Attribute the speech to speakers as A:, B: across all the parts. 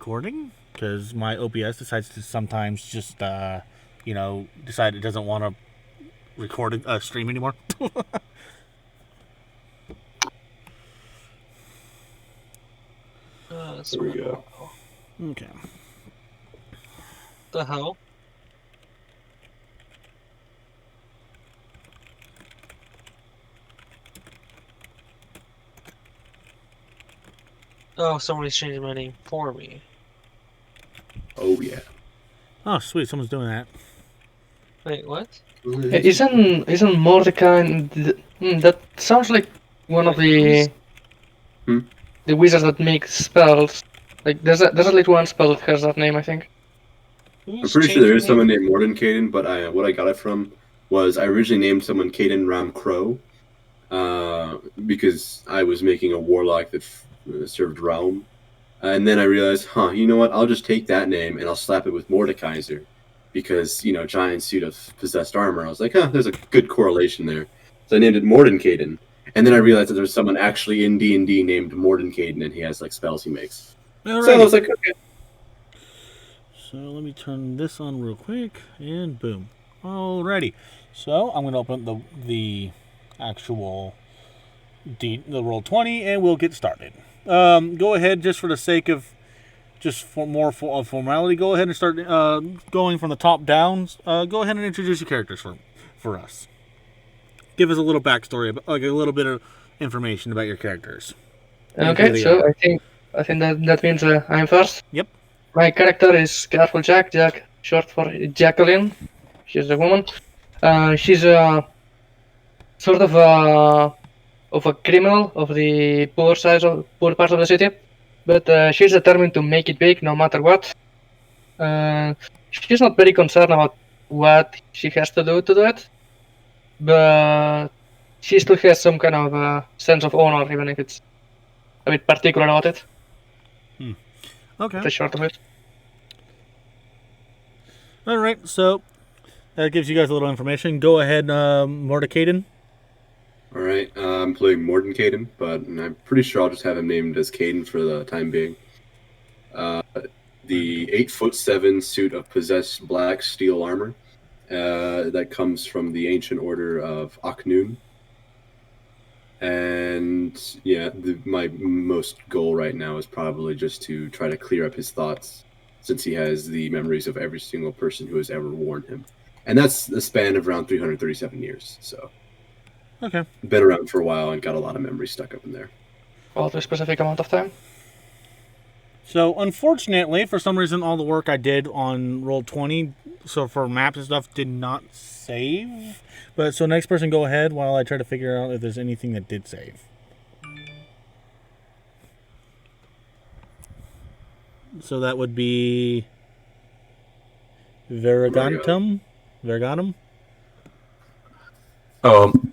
A: recording because my OBS decides to sometimes just, decide it doesn't want to record a stream anymore.
B: There we go.
A: Okay.
C: The hell? Oh, somebody's changing my name for me.
B: Oh yeah.
A: Oh, sweet. Someone's doing that.
C: Wait, what?
D: Isn't Mordenkaiden? That sounds like one of the the wizards that make spells. Like there's at least one spell that has that name, I think.
B: I'm pretty sure there is someone named Mordenkaiden, but what I got it from was I originally named someone Caden Ram Crow, because I was making a warlock that served Realm, and then I realized, you know what? I'll just take that name and I'll slap it with Mordekaiser, because giant suit of possessed armor. I was like, there's a good correlation there, so I named it Mordenkaiden, and then I realized that there's someone actually in D&D named Mordenkaiden, and he has like spells he makes.
A: Alrighty.
B: So I was like, okay.
A: So let me turn this on real quick, and boom. Alrighty. So I'm going to open the actual the Roll20, and we'll get started. Go ahead, just for the sake of formality, go ahead and start going from the top down. Go ahead and introduce your characters for us. Give us a little backstory, like a little bit of information about your characters.
D: Okay, so I think that means I'm first.
A: Yep.
D: My character is Careful Jack, short for Jacqueline. She's a woman. She's a sort of a criminal of the poor part of the city, but she's determined to make it big no matter what. She's not very concerned about what she has to do it, but she still has some kind of sense of honor, even if it's a bit particular about it.
A: Okay.
D: The short of it.
A: All right, so that gives you guys a little information. Go ahead, Mordenkaiden.
B: All right, I'm playing Mordenkaiden, but I'm pretty sure I'll just have him named as Caden for the time being. The 8'7" suit of possessed black steel armor that comes from the ancient order of Aknoon. And yeah, my most goal right now is probably just to try to clear up his thoughts, since he has the memories of every single person who has ever worn him. And that's the span of around 337 years, so.
A: Okay.
B: Been around for a while and got a lot of memories stuck up in there.
D: Well, a specific amount of time.
A: So, unfortunately, for some reason, all the work I did on Roll20, so for maps and stuff, did not save. But so next person, go ahead while I try to figure out if there's anything that did save. So that would be Vergantum.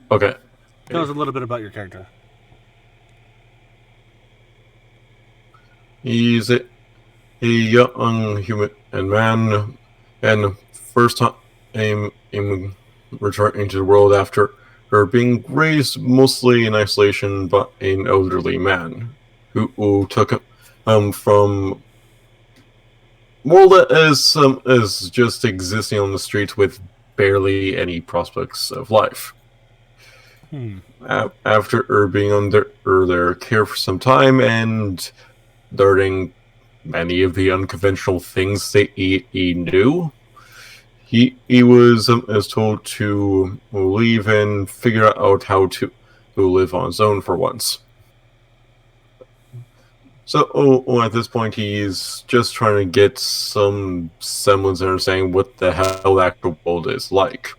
E: Okay.
A: Tell us a little bit about your character.
E: He's a young human and man, and first time in returning to the world after being raised mostly in isolation by an elderly man who took him from more or less as just existing on the streets with barely any prospects of life. After being under their care for some time and learning many of the unconventional things that he knew, he was told to leave and figure out how to live on his own for once. So at this point, he's just trying to get some semblance of understanding what the hell the actual world is like.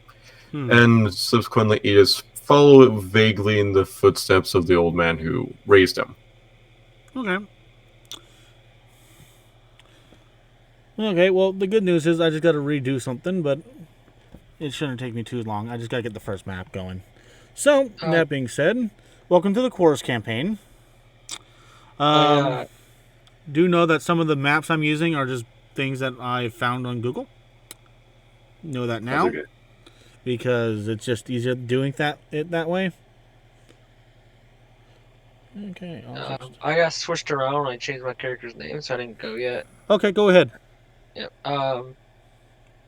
E: And subsequently, he just follow vaguely in the footsteps of the old man who raised him.
A: Okay. Okay, well, the good news is I just got to redo something, but it shouldn't take me too long. I just got to get the first map going. So, that being said, welcome to the Quarris campaign. Do know that some of the maps I'm using are just things that I found on Google. Know that now.
B: That's okay.
A: Because it's just easier doing that way. Okay.
C: I got switched around. I changed my character's name, so I didn't go yet.
A: Okay, go ahead.
C: Yep.
A: I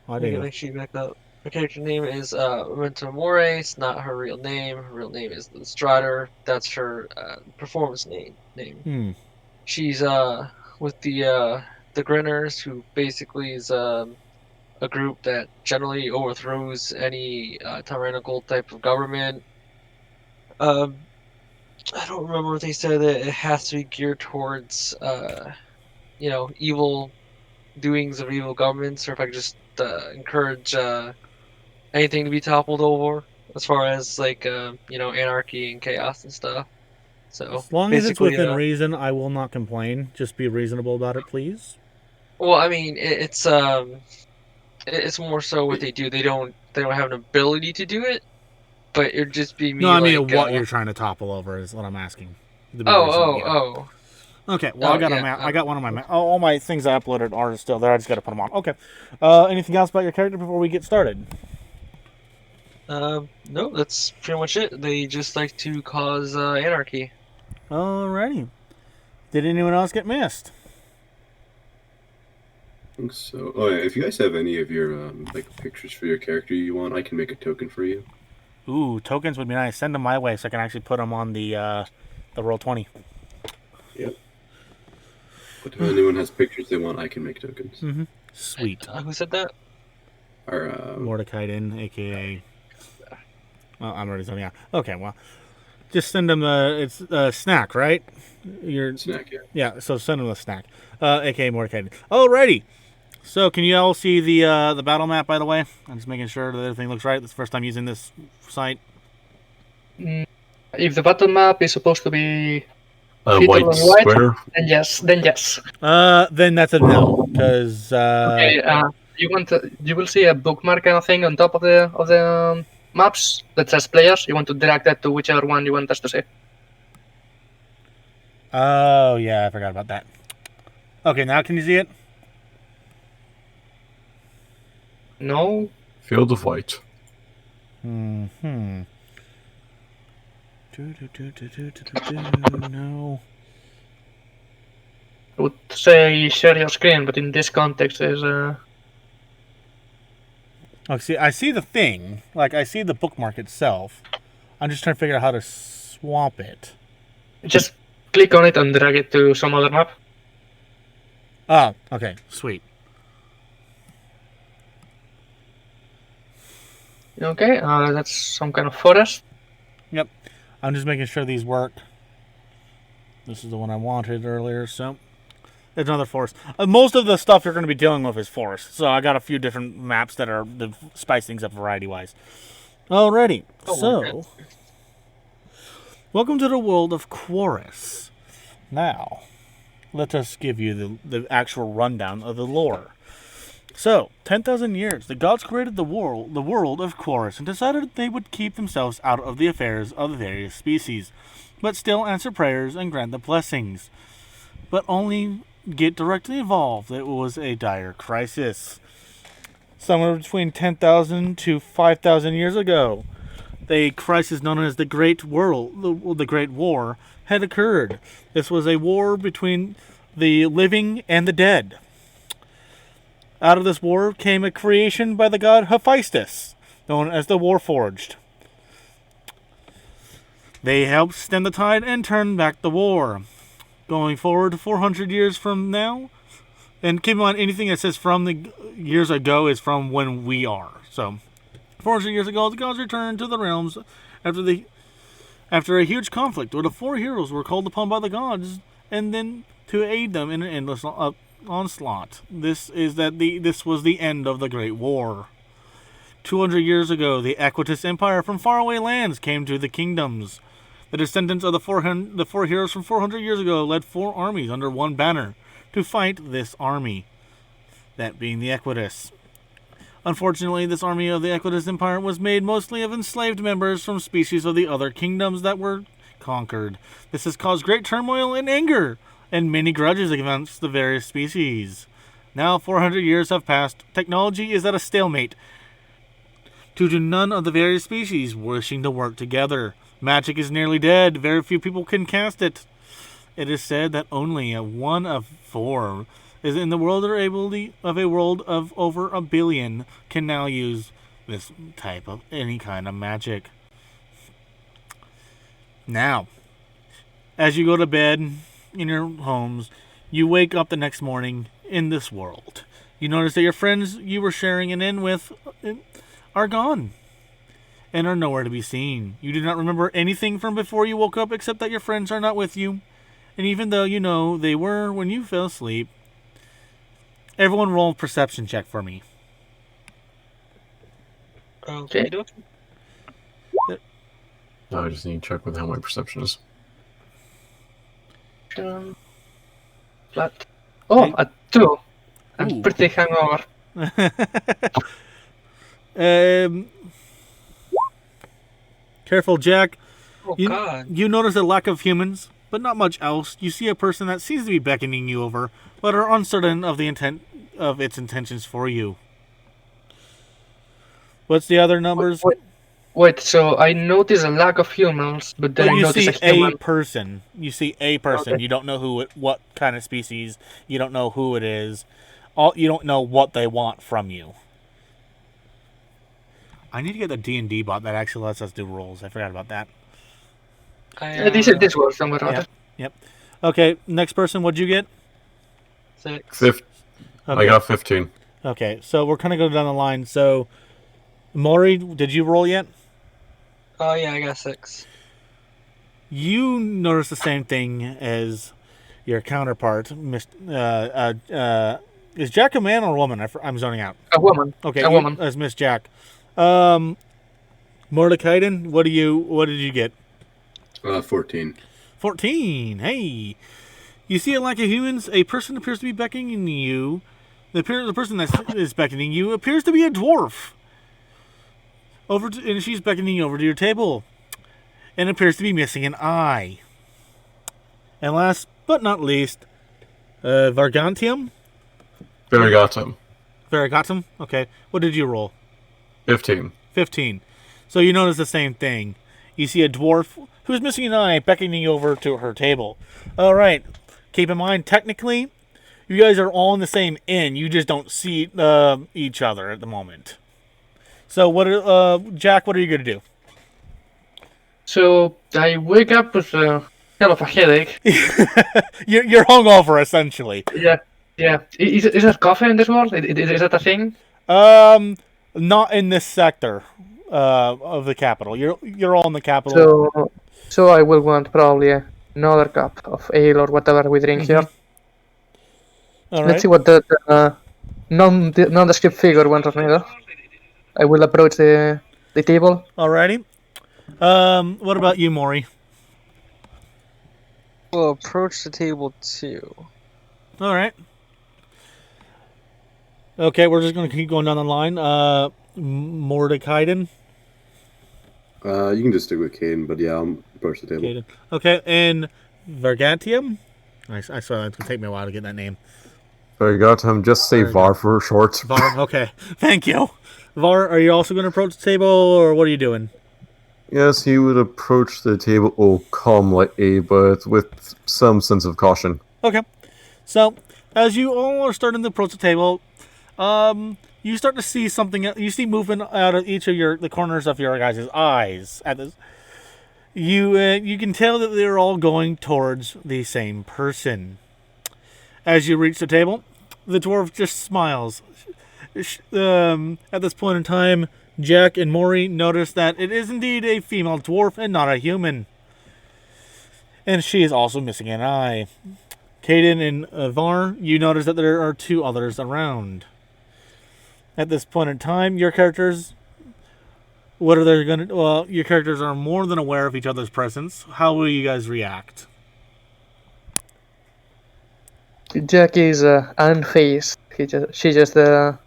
C: Let me
A: do.
C: make sure you back up. Her character name is Memento Mori. It's not her real name. Her real name is the Strider. That's her performance name.
A: Hmm.
C: She's with the Grinners, who basically is a group that generally overthrows any tyrannical type of government. I don't remember if they said that it has to be geared towards evil doings of evil governments, or if I could just encourage anything to be toppled over, as far as like anarchy and chaos and stuff. So
A: As long as it's
C: basically,
A: within reason, I will not complain. Just be reasonable about it, please.
C: well, I mean, it's more so what they do. They don't have an ability to do it, but it'd just be me.
A: No, I mean
C: like,
A: what you're trying to topple over is what I'm asking. To be
C: Oh,
A: reasonable,
C: oh,
A: yeah.
C: oh.
A: Okay, well,
C: Oh,
A: I got a
C: yeah,
A: map. I got one of my all my things I uploaded are still there. I just got to put them on. Okay. Anything else about your character before we get started?
C: No, that's pretty much it. They just like to cause anarchy.
A: Alrighty. Did anyone else get missed?
B: I think so. Oh, yeah, if you guys have any of your like pictures for your character you want, I can make a token for you.
A: Ooh, tokens would be nice. Send them my way so I can actually put them on the Roll20.
B: Yep. But if anyone has pictures they want, I can make tokens.
A: Mm-hmm. Sweet.
C: Who said that?
B: Or
A: Mordenkaiden, aka. Well, I'm already telling you. Okay, well, just send them it's a snack, right? Your
B: snack, yeah.
A: Yeah, so send them a snack, aka Mordenkaiden. Alrighty. So can you all see the battle map? By the way, I'm just making sure that everything looks right. This is the first time using this site.
D: If the battle map is supposed to be
E: White
D: white,
E: square.
D: then yes. Then yes.
A: Then that's a no, because
D: Okay. You will see a bookmark kind of thing on top of the maps that says players. You want to drag that to whichever one you want us to see.
A: Oh yeah, I forgot about that. Okay, now can you see it?
D: No.
E: Field of white.
A: No.
D: I would say share your screen, but in this context, there's
A: Oh, see, I see the thing. Like, I see the bookmark itself. I'm just trying to figure out how to swap it.
D: just click on it and drag it to some other map.
A: Oh, okay, sweet.
D: Okay, that's some kind of forest.
A: Yep, I'm just making sure these work. This is the one I wanted earlier, so it's another forest. Most of the stuff you're going to be dealing with is forest, so I got a few different maps that are to spice things up variety-wise. Alrighty, so welcome to the world of Quarris. Now, let us give you the actual rundown of the lore. So, 10,000 years, the gods created the world of Quarris and decided they would keep themselves out of the affairs of the various species, but still answer prayers and grant the blessings, but only get directly involved. It was a dire crisis. Somewhere between 10,000 to 5,000 years ago, a crisis known as the Great War had occurred. This was a war between the living and the dead. Out of this war came a creation by the god Hephaestus, known as the Warforged. They helped stem the tide and turn back the war. Going forward 400 years from now, and keep in mind anything that says from the years ago is from when we are. So, 400 years ago, the gods returned to the realms after a huge conflict where the four heroes were called upon by the gods and then to aid them in an endless onslaught. This was the end of the Great War. 200 years ago, the Equitus Empire from faraway lands came to the kingdoms. The descendants of the four heroes from 400 years ago led 4 armies under one banner to fight this army, that being the Equitus. Unfortunately, this army of the Equitus Empire was made mostly of enslaved members from species of the other kingdoms that were conquered. This has caused great turmoil and anger, and many grudges against the various species. Now 400 years have passed. Technology is at a stalemate due to none of the various species wishing to work together. Magic is nearly dead. Very few people can cast it. It is said that only a 1 of 4 is in the world or ability of a world of over a billion can now use this type of any kind of magic. Now, as you go to bed in your homes, you wake up the next morning in this world. You notice that your friends you were sharing an inn with are gone and are nowhere to be seen. You do not remember anything from before you woke up except that your friends are not with you. And even though you know they were when you fell asleep, everyone roll a perception check for me.
C: Okay.
E: I just need to check with how my perception is.
D: Flat. Oh,
A: Okay.
D: a 2. I'm
A: Ooh.
D: pretty hungover.
A: Careful, Jack.
C: Oh,
A: You,
C: God.
A: you notice a lack of humans, but not much else. You see a person that seems to be beckoning you over, but are uncertain of the intent of its intentions for you. What's the other numbers?
D: Wait, so I notice a lack of humans, but then
A: Well,
D: I
A: you
D: notice
A: see
D: a human.
A: a person. You see a person.
D: Okay.
A: You don't know what kind of species. You don't know who it is. You don't know what they want from you. I need to get the D&D bot that actually lets us do rolls. I forgot about that.
D: This was somewhere around
A: Yep. Okay, next person, what'd you get?
C: 6.
A: Okay.
E: I got 15.
A: Okay, so we're kind of going down the line. So, Maury, did you roll yet?
C: Oh, yeah, I got 6.
A: You notice the same thing as your counterpart. Is Jack a man or a woman? I'm zoning out.
D: A woman.
A: Okay,
D: A woman.
A: as Miss Jack. Mordenkaiden, what did you get?
B: 14.
A: 14. Hey, you see a lack of humans. A person appears to be beckoning you. The person that is beckoning you appears to be a dwarf. And she's beckoning you over to your table, and appears to be missing an eye. And last but not least, Vargantium.
E: Variegatum.
A: Variegatum. Okay, what did you roll?
E: 15.
A: 15. So you notice the same thing. You see a dwarf who's missing an eye beckoning you over to her table. All right. Keep in mind, technically, you guys are all in the same inn. You just don't see each other at the moment. So, Jack, what are you going to do?
D: So I wake up with a hell of a headache.
A: You're hungover, essentially.
D: Yeah. Is there coffee in this world? Is that a thing?
A: Not in this sector of the capital. You're all in the capital.
D: So I will want probably another cup of ale or whatever we drink here.
A: All right.
D: Let's see what the nondescript figure wants of me though. I will approach the table.
A: Alrighty. What about you, Maury?
C: We'll approach the table too.
A: All right. Okay, we're just going to keep going down the line. Mordenkaiden.
B: You can just stick with Caden, but yeah, I'll approach the table.
A: Caden. Okay, and Vargantium. I saw it's going to take me a while to get that name.
E: Variegatum, just say Var for short.
A: Var. Okay, thank you. Var, are you also going to approach the table, or what are you doing?
E: Yes, he would approach the table calmly, but with some sense of caution.
A: Okay. So, as you all are starting to approach the table, you start to see something. You see movement out of each of the corners of your guys' eyes. At this, you can tell that they're all going towards the same person. As you reach the table, the dwarf just smiles. At this point in time, Jack and Maury notice that it is indeed a female dwarf and not a human. And she is also missing an eye. Caden and Var, you notice that there are 2 others around. At this point in time, your characters, your characters are more than aware of each other's presence. How will you guys react?
D: Jack is unfazed. She just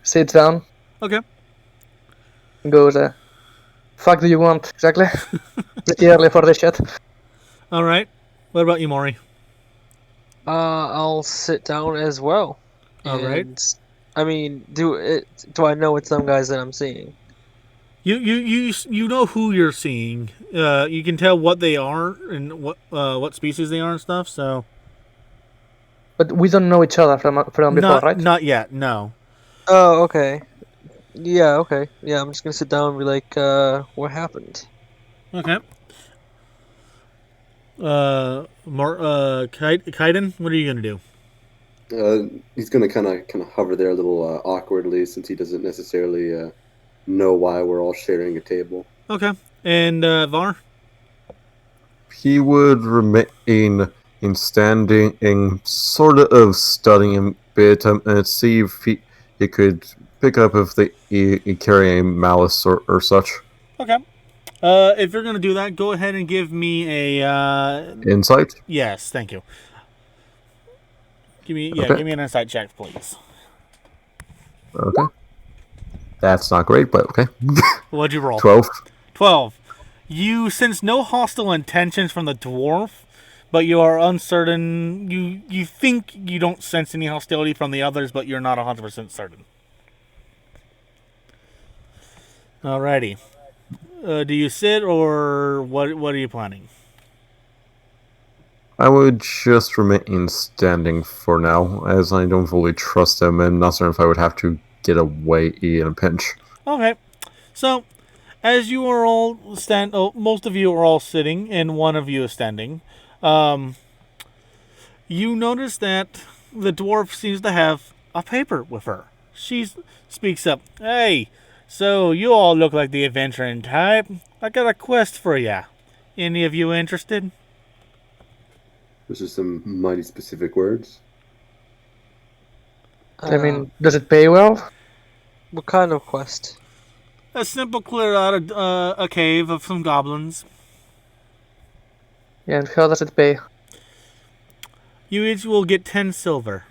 D: sits down.
A: Okay.
D: And goes, fuck do you want? Exactly. Pretty early for this shit.
A: All right. What about you, Maury?
C: I'll sit down as well.
A: All right.
C: I mean, do I know it's them guys that I'm seeing?
A: You know who you're seeing. You can tell what they are and what species they are and stuff. So.
D: But we don't know each other from before, right?
A: Not yet. No.
C: Oh, okay. Yeah, okay. Yeah, I'm just gonna sit down and be like, what happened?
A: Okay. Kaiden, what are you gonna do?
B: He's gonna kind of hover there a little awkwardly since he doesn't necessarily know why we're all sharing a table.
A: Okay. And Var?
E: He would remain in standing and sort of studying a bit and see if he could pick up if he carry a malice or such.
A: Okay. If you're gonna do that, go ahead and give me a
E: Insight?
A: Yes, thank you. Give me an insight check, please.
E: Okay. That's not great, but okay.
A: What'd you roll?
E: 12.
A: 12. You sense no hostile intentions from the dwarf, but you are uncertain. You think you don't sense any hostility from the others, but you're not 100% certain. Alrighty. Do you sit, or what are you planning?
E: I would just remain standing for now, as I don't fully trust him and not certain if I would have to get away in a pinch.
A: Okay. So, as you are all most of you are all sitting, and one of you is standing. You notice that the dwarf seems to have a paper with her. She speaks up. Hey, so you all look like the adventuring type. I got a quest for ya. Any of you interested?
B: Those are some mighty specific words.
D: I mean, does it pay well?
C: What kind of quest?
A: A simple clear out of a cave of some goblins.
D: Yeah, and how does it pay?
A: You each will get 10 silver.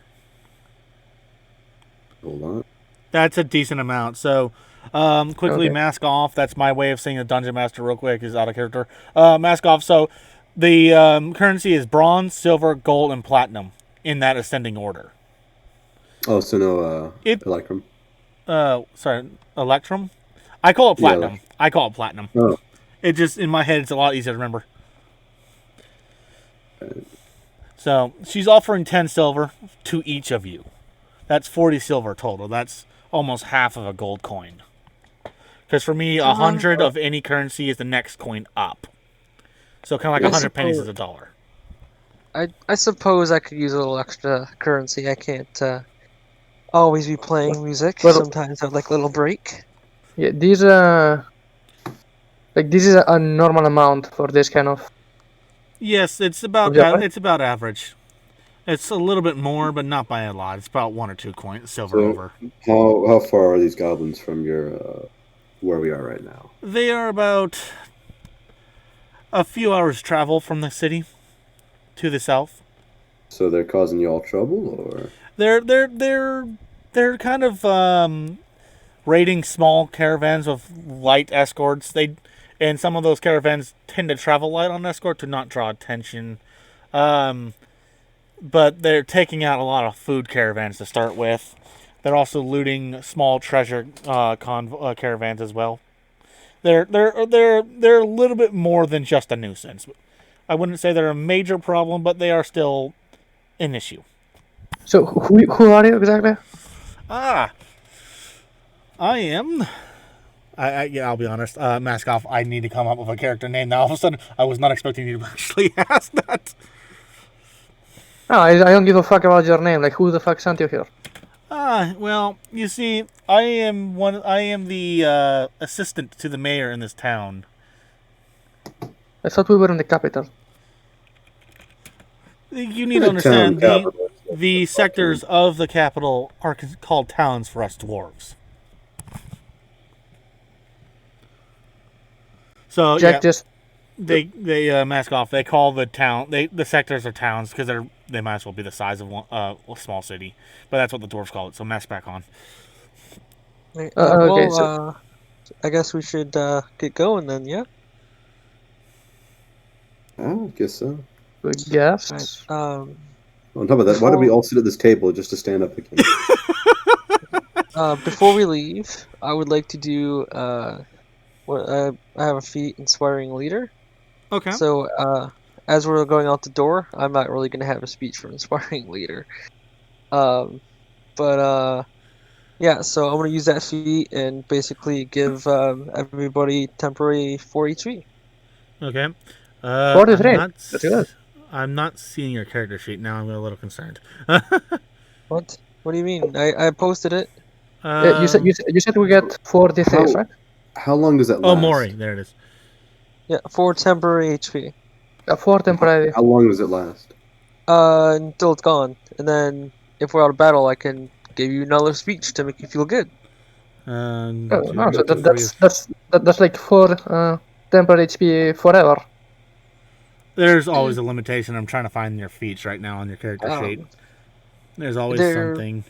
B: Hold on.
A: That's a decent amount. So, quickly
D: Okay.
A: mask off. That's my way of saying a dungeon master real quick is out of character. Mask off. So, the currency is bronze, silver, gold, and platinum in that ascending order.
B: Oh, so no Electrum.
A: Sorry, Electrum? I call it platinum.
B: Yeah.
A: I call it platinum.
B: Oh.
A: It just, in my head, it's a lot easier to remember. So, she's offering 10 silver to each of you. That's 40 silver total. That's almost half of a gold coin. Because for me, 100 of any currency is the next coin up. So kind of like
C: I
A: 100 pennies
C: suppose-
A: is a dollar.
C: I suppose I could use a little extra currency. I can't always be playing music.
D: Well-
C: Sometimes I'd like a little break.
D: Yeah, these this is a normal amount for this kind of.
A: Yes, it's about
D: Yeah, right?
A: it's about average. It's a little bit more, but not by a lot. It's about 1 or 2 coins silver
B: So-
A: over.
B: How far are these goblins from your where we are right now?
A: They are about a few hours travel from the city to the south.
B: So they're causing you all trouble, or
A: They're kind of raiding small caravans with light escorts. And some of those caravans tend to travel light on escort to not draw attention. But they're taking out a lot of food caravans to start with. They're also looting small treasure caravans as well. They're a little bit more than just a nuisance. I wouldn't say they're a major problem, but they are still an issue.
D: So who are you exactly?
A: I am. I'll be honest. Mask off. I need to come up with a character name. Now all of a sudden, I was not expecting you to actually ask that.
D: No, I don't give a fuck about your name. Like, who the fuck sent you here?
A: Well, you see, I am the assistant to the mayor in this town.
D: I thought we were in the capital.
A: You need to
B: The
A: understand
B: town capital.
A: the sectors of the capital are called towns for us dwarves. So
D: Jack
A: yeah,
D: just.
A: they mask off. They call the town the sectors are towns because they might as well be the size of a small city. But that's what the dwarves call it. So mask back on.
C: Okay,
D: okay,
C: I guess we should get going then. Yeah.
B: I guess so.
D: I guess.
C: Right.
B: On top of that, why do we all sit at this table just to stand up again?
C: Before we leave, I would like to do I have a feat inspiring leader.
A: Okay.
C: So as we're going out the door, I'm not really gonna have a speech for inspiring leader. But yeah, so I'm gonna use that feat and basically give everybody temporary 4 HP.
A: Okay.
D: 43. That's good.
A: I'm not seeing your character sheet now. I'm a little concerned.
C: What? What do you mean? I posted it.
D: You said you said we get 40 days, right?
B: How long does that last?
A: Oh, Maury. There it is.
C: Yeah, 4 temporary HP.
D: 4 temporary.
B: How long does it last?
C: Until it's gone, and then if we're out of battle, I can give you another speech to make you feel good.
A: Um,
D: Oh, no, so
A: two, three.
D: that's like 4 temporary HP forever.
A: There's always a limitation. I'm trying to find your feats right now on your character sheet. There's always something.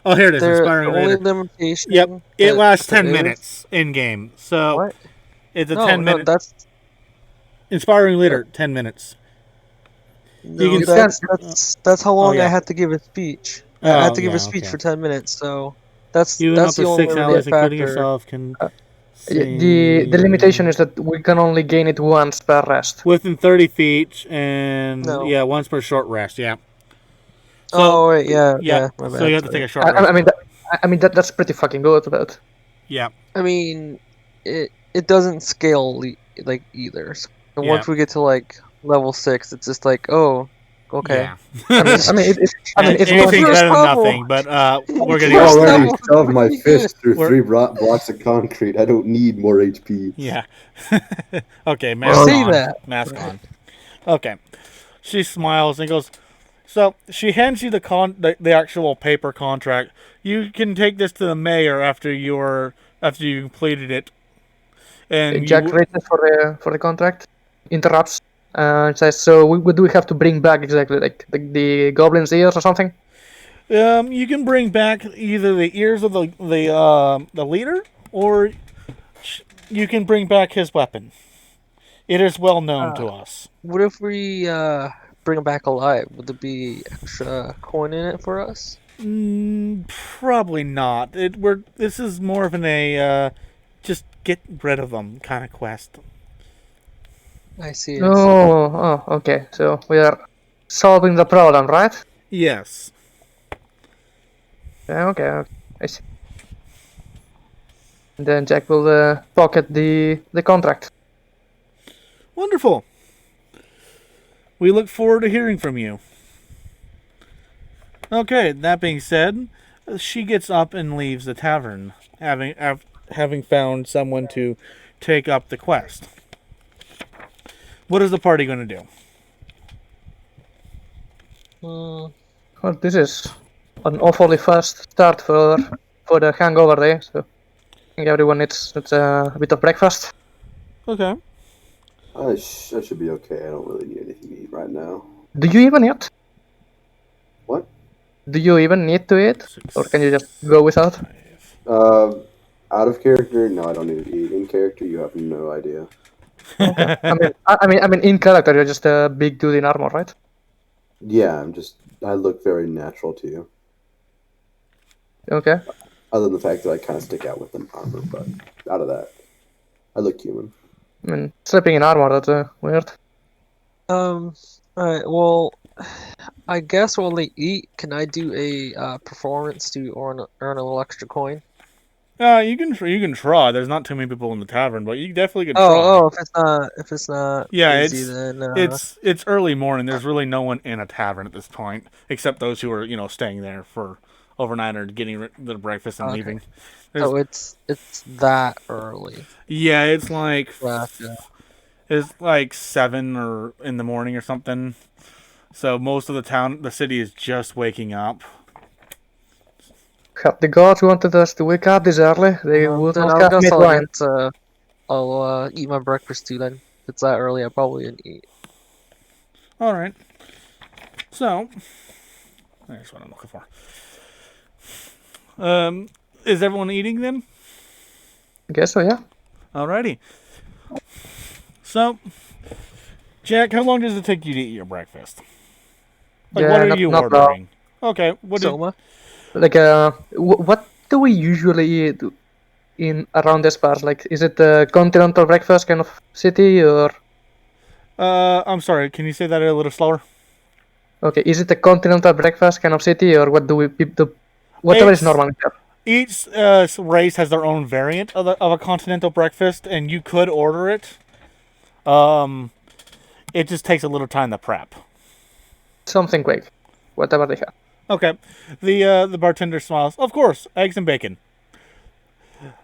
A: Oh, here it is. Inspiring
C: only
A: leader.
C: limitation.
A: Yep. It lasts 10
C: is-
A: minutes in game. So
C: What?
A: it's a
C: No,
A: 10
C: no,
A: minute.
C: that's
A: Inspiring leader, 10 minutes.
C: no,
A: can
C: that's how long
A: yeah.
C: I had to give a speech. I
A: Oh,
C: had to give
A: yeah,
C: a speech
A: okay.
C: for 10 minutes, so that's
A: You and up
C: the
A: to
C: only
A: 6
C: limiting
A: allies, including
C: factor.
A: yourself, can.
D: The limitation is that we can only gain it once per rest.
A: Within 30 feet, and
C: No.
A: yeah, once per short rest. Yeah.
C: Oh wait, yeah,
A: Yeah.
C: my
A: So
C: bad,
A: you have to
C: sorry.
A: take a short rest.
D: I mean that's pretty fucking good, but
A: Yeah.
C: I mean, it doesn't scale like either. So
A: Yeah.
C: once we get to like level 6, it's just like, oh, okay.
A: Yeah.
D: I mean it's
A: anything's
C: First
A: better than
C: level.
A: nothing, but we're
C: First
A: getting
B: I
C: level.
B: already
C: That
B: shoved my
C: pretty
B: fist through
A: We're-
B: 3 blocks of concrete. I don't need more HP.
A: Yeah. Okay,
C: You
A: mask
C: say
A: on.
C: that.
A: Mask on. Okay. She smiles and goes, so she hands you the actual paper contract. You can take this to the mayor after you completed it. And
D: Jack reaches for the contract, interrupts, says, "So what do we have to bring back exactly? Like the goblin's ears or something?"
A: you can bring back either the ears of the leader, or you can bring back his weapon. It is well known to us.
C: What if we bring him back alive? Would there be extra coin in it for us?
A: Probably not. This is more of just get rid of them kind of quest.
C: I see.
D: Oh, okay. So we are solving the problem, right?
A: Yes.
D: Yeah, okay. I see. And then Jack will pocket the contract.
A: Wonderful. We look forward to hearing from you. Okay, that being said, she gets up and leaves the tavern, having found someone to take up the quest. What is the party going to do?
C: Hmm.
D: Well, this is an awfully fast start for the hangover day, so I think everyone needs a bit of breakfast.
A: Okay.
B: I should be okay. I don't really need anything to eat right now.
D: Do you even eat?
B: What?
D: Do you even need to eat, or can you just go without?
B: Out of character, no, I don't need to eat. In character, you have no idea.
D: Okay. I mean, in character, you're just a big dude in armor, right?
B: Yeah, I look very natural to you.
D: Okay.
B: Other than the fact that I kind of stick out with an armor, but out of that, I look human.
D: I mean, sleeping in armor, that's weird.
C: Alright, well, I guess while they eat, can I do a performance to earn a little extra coin?
A: You can try. There's not too many people in the tavern, but you definitely can try.
C: Oh, if it's not
A: Yeah,
C: busy, then
A: it's early morning. There's really no one in a tavern at this point, except those who are staying there for overnight or getting their breakfast and
C: Okay.
A: leaving.
C: Oh, it's that early.
A: Yeah, it's like
C: Gotcha.
A: it's like 7 or in the morning or something. So most of the city is just waking up.
D: Have the gods wanted us to wake up this early, they would
C: Then
D: not
C: I
D: have
C: guess
D: made wine.
C: I'll eat my breakfast too. Then if it's that early, I probably didn't eat.
A: All right. So there's what I'm looking for. Is everyone eating then?
D: I guess so, yeah.
A: Alrighty. So, Jack, how long does it take you to eat your breakfast? Like,
D: Yeah,
A: what are
D: not-
A: you
D: not
A: ordering? Okay, what is
C: Soma?
D: Like, what do we usually eat? in around this part? Like, is it a continental breakfast kind of city, or
A: I'm sorry. Can you say that a little slower?
D: okay, is it a continental breakfast kind of city, or what do we do? Whatever is
A: It's-
D: normal here.
A: Each race has their own variant of a continental breakfast, and you could order it. It just takes a little time to prep.
D: Something quick, whatever they have.
A: Okay. The bartender smiles. Of course, eggs and bacon.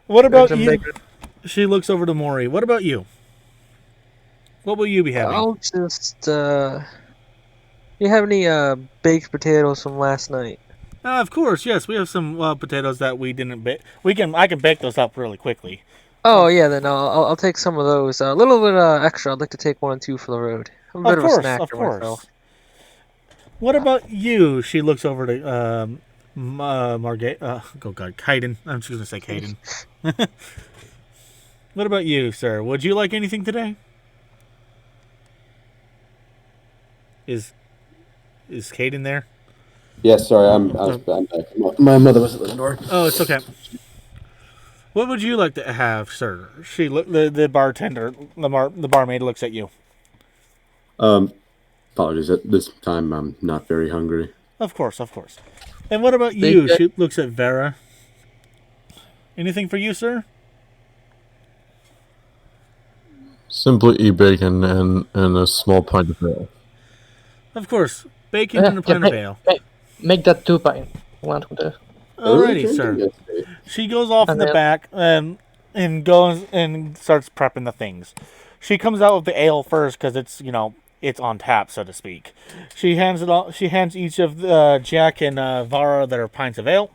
A: What about
D: Eggs and
A: you?
D: bacon.
A: She looks over to Maury. What about you? What will you be having?
C: I'll just. You have any baked potatoes from last night?
A: Of course, yes. We have some potatoes that we didn't bake. I can bake those up really quickly.
C: Oh yeah, then I'll take some of those. A little bit extra. I'd like to take 1 and 2 for the road. I'm a bit of a snacker
A: Of course.
C: myself.
A: What about you? She looks over to Margate. Oh God, Kaiden. I'm just gonna say Kaiden. What about you, sir? Would you like anything today? Is Kaiden there?
B: Yes, sorry, I'm back. My mother was at the door.
A: Oh, it's okay. What would you like to have, sir? The bartender, the barmaid looks at you.
B: Apologies. At this time, I'm not very hungry.
A: Of course. And what about you? She looks at Vera. Anything for you, sir?
E: Simply eat bacon and a small pint of ale.
A: Of course. Bacon and a pint of ale.
D: Make that 2 pint. One of the.
A: Alrighty, sir. She goes off in the back and goes and starts prepping the things. She comes out with the ale first because it's it's on tap, so to speak. She hands each of Jack and Vara their pints of ale,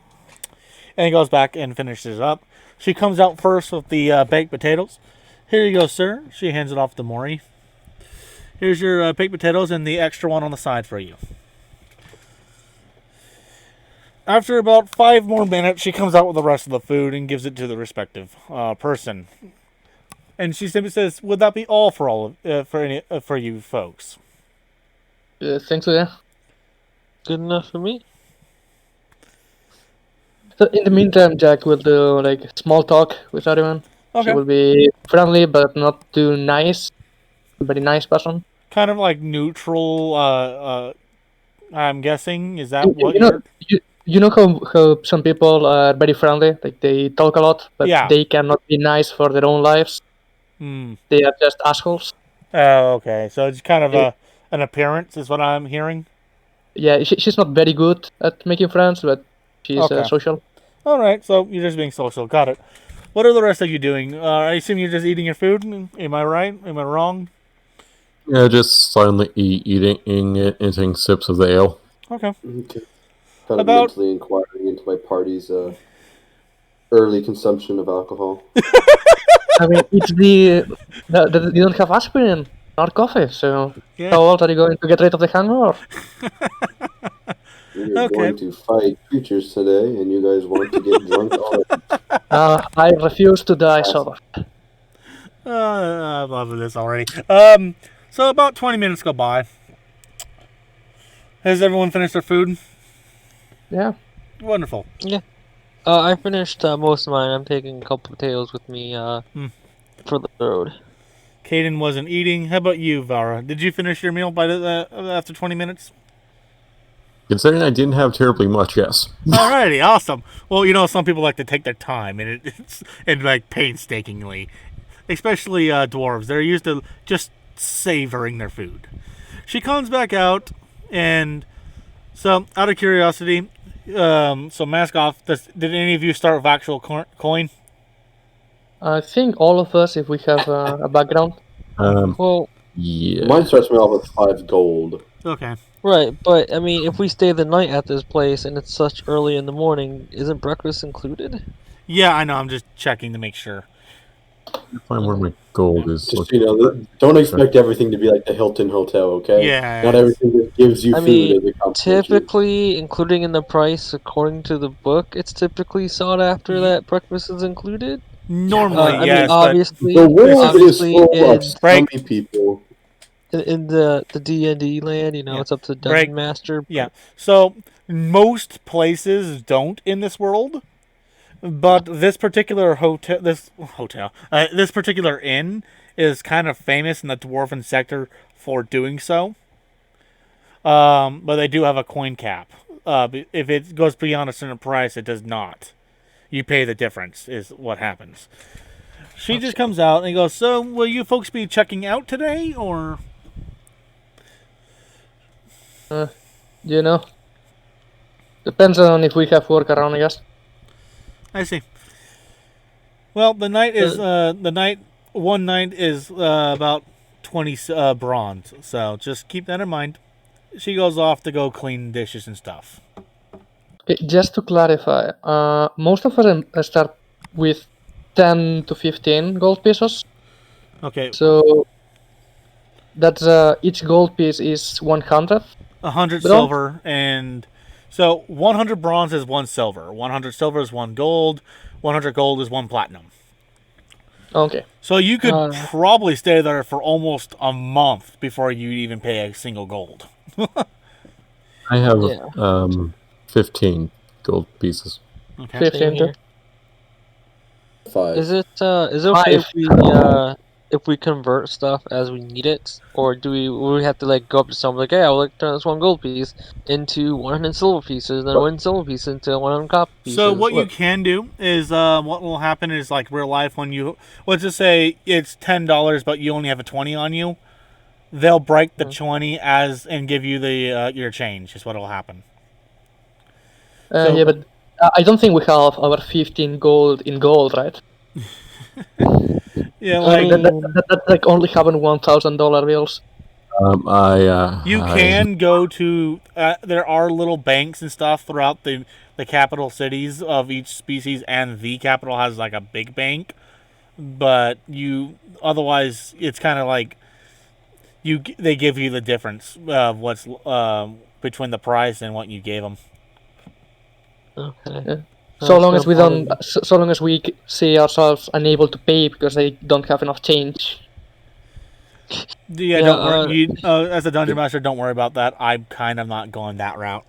A: and goes back and finishes it up. She comes out first with the baked potatoes. Here you go, sir. She hands it off to Maury. Here's your baked potatoes and the extra one on the side for you. After about 5 more minutes, she comes out with the rest of the food and gives it to the respective person. And she simply says, "Would that be all for for you folks?"
D: Thanks for that.
C: Good enough for me.
D: So in the meantime, Jack will do like small talk with everyone.
A: Okay.
D: She will be friendly, but not too nice. Very nice person.
A: Kind of like neutral. I'm guessing. Is that what
D: you know? You know how some people are very friendly, like they talk a lot, but they cannot be nice for their own lives. They are just assholes.
A: Oh, okay. So it's kind of an appearance, is what I'm hearing.
D: Yeah, she's not very good at making friends, but she's social.
A: All right, so you're just being social. Got it. What are the rest of you doing? I assume you're just eating your food. Am I right? Am I wrong?
E: Yeah, just silently eating it and taking sips of the ale.
A: Okay.
B: Kind of mentally inquiring into my party's early consumption of alcohol.
D: I mean, it's you don't have aspirin or coffee, so how old are you going to get rid of the hangover?
B: We're going to fight creatures today, and you guys want to get drunk already.
D: I refuse to die sober.
A: I'm loving this already. So about 20 minutes go by. Has everyone finished their food?
D: Yeah.
A: Wonderful.
C: Yeah. I finished most of mine. I'm taking a couple potatoes with me for the road.
A: Kaiden wasn't eating. How about you, Vara? Did you finish your meal by after 20 minutes?
E: Considering I didn't have terribly much, yes.
A: Alrighty, awesome. Well, some people like to take their time and like painstakingly, especially dwarves. They're used to just savoring their food. She comes back out, and so out of curiosity, so mask off. Did any of you start with actual coin?
D: I think all of us, if we have a background.
C: Well,
E: yeah.
B: Mine starts me off with 5 gold.
A: Okay.
C: Right, but I mean, if we stay the night at this place and it's such early in the morning, isn't breakfast included?
A: Yeah, I know. I'm just checking to make sure.
E: Find where my gold is.
B: Just don't expect everything to be like the Hilton Hotel, okay?
A: Yeah.
B: Not everything that gives you food as a compensation.
C: Typically, including in the price, according to the book, it's typically sought after that breakfast is included.
A: Normally, yes.
C: Obviously,
B: the world is full of scummy people.
C: In the D&D land, it's up to the dungeon master.
A: Yeah. So most places don't in this world, But this particular this particular inn is kind of famous in the dwarven sector for doing so. But they do have a coin cap. If it goes beyond a certain price, it does not. You pay the difference, is what happens. She just comes out and goes, "So, will you folks be checking out today, or?"
D: You know, depends on if we have work around, I guess.
A: I see. Well, the night is one night is about 20 bronze, so just keep that in mind. She goes off to go clean dishes and stuff.
D: Okay, just to clarify, most of us start with 10 to 15 gold pieces.
A: Okay,
D: So that's each gold piece is 100.
A: 100
D: Bronze?
A: silver, and so 100 bronze is 1 silver, 100 silver is 1 gold, 100 gold is 1 platinum.
D: Okay.
A: So you could probably stay there for almost a month before you even pay a single gold.
E: I have
C: Yeah.
E: 15 gold pieces.
A: Okay.
D: 15 too.
B: 5.
C: Is it okay if we convert stuff as we need it, or do we have to like go up to someone like, hey, I would like to turn this 1 gold piece into 100 silver pieces, then 1 silver piece into 100 copper pieces?
A: So what you can do is what will happen is like real life when you let's just say it's $10 but you only have a 20 on you, they'll break the 20 and give you the your change is what will happen.
D: Yeah, but I don't think we have our 15 gold in gold, right?
A: Yeah,
C: I
A: like
C: mean,
D: That's like only having $1,000 bills.
A: you can go to there are little banks and stuff throughout the capital cities of each species, and the capital has like a big bank, but otherwise it's kind of like they give you the difference of what's between the price and what you gave them.
C: okay.
D: Yeah. So long as we don't, so long as we see ourselves unable to pay because they don't have enough change.
A: Yeah, don't worry. As a dungeon master, don't worry about that. I'm kind of not going that route.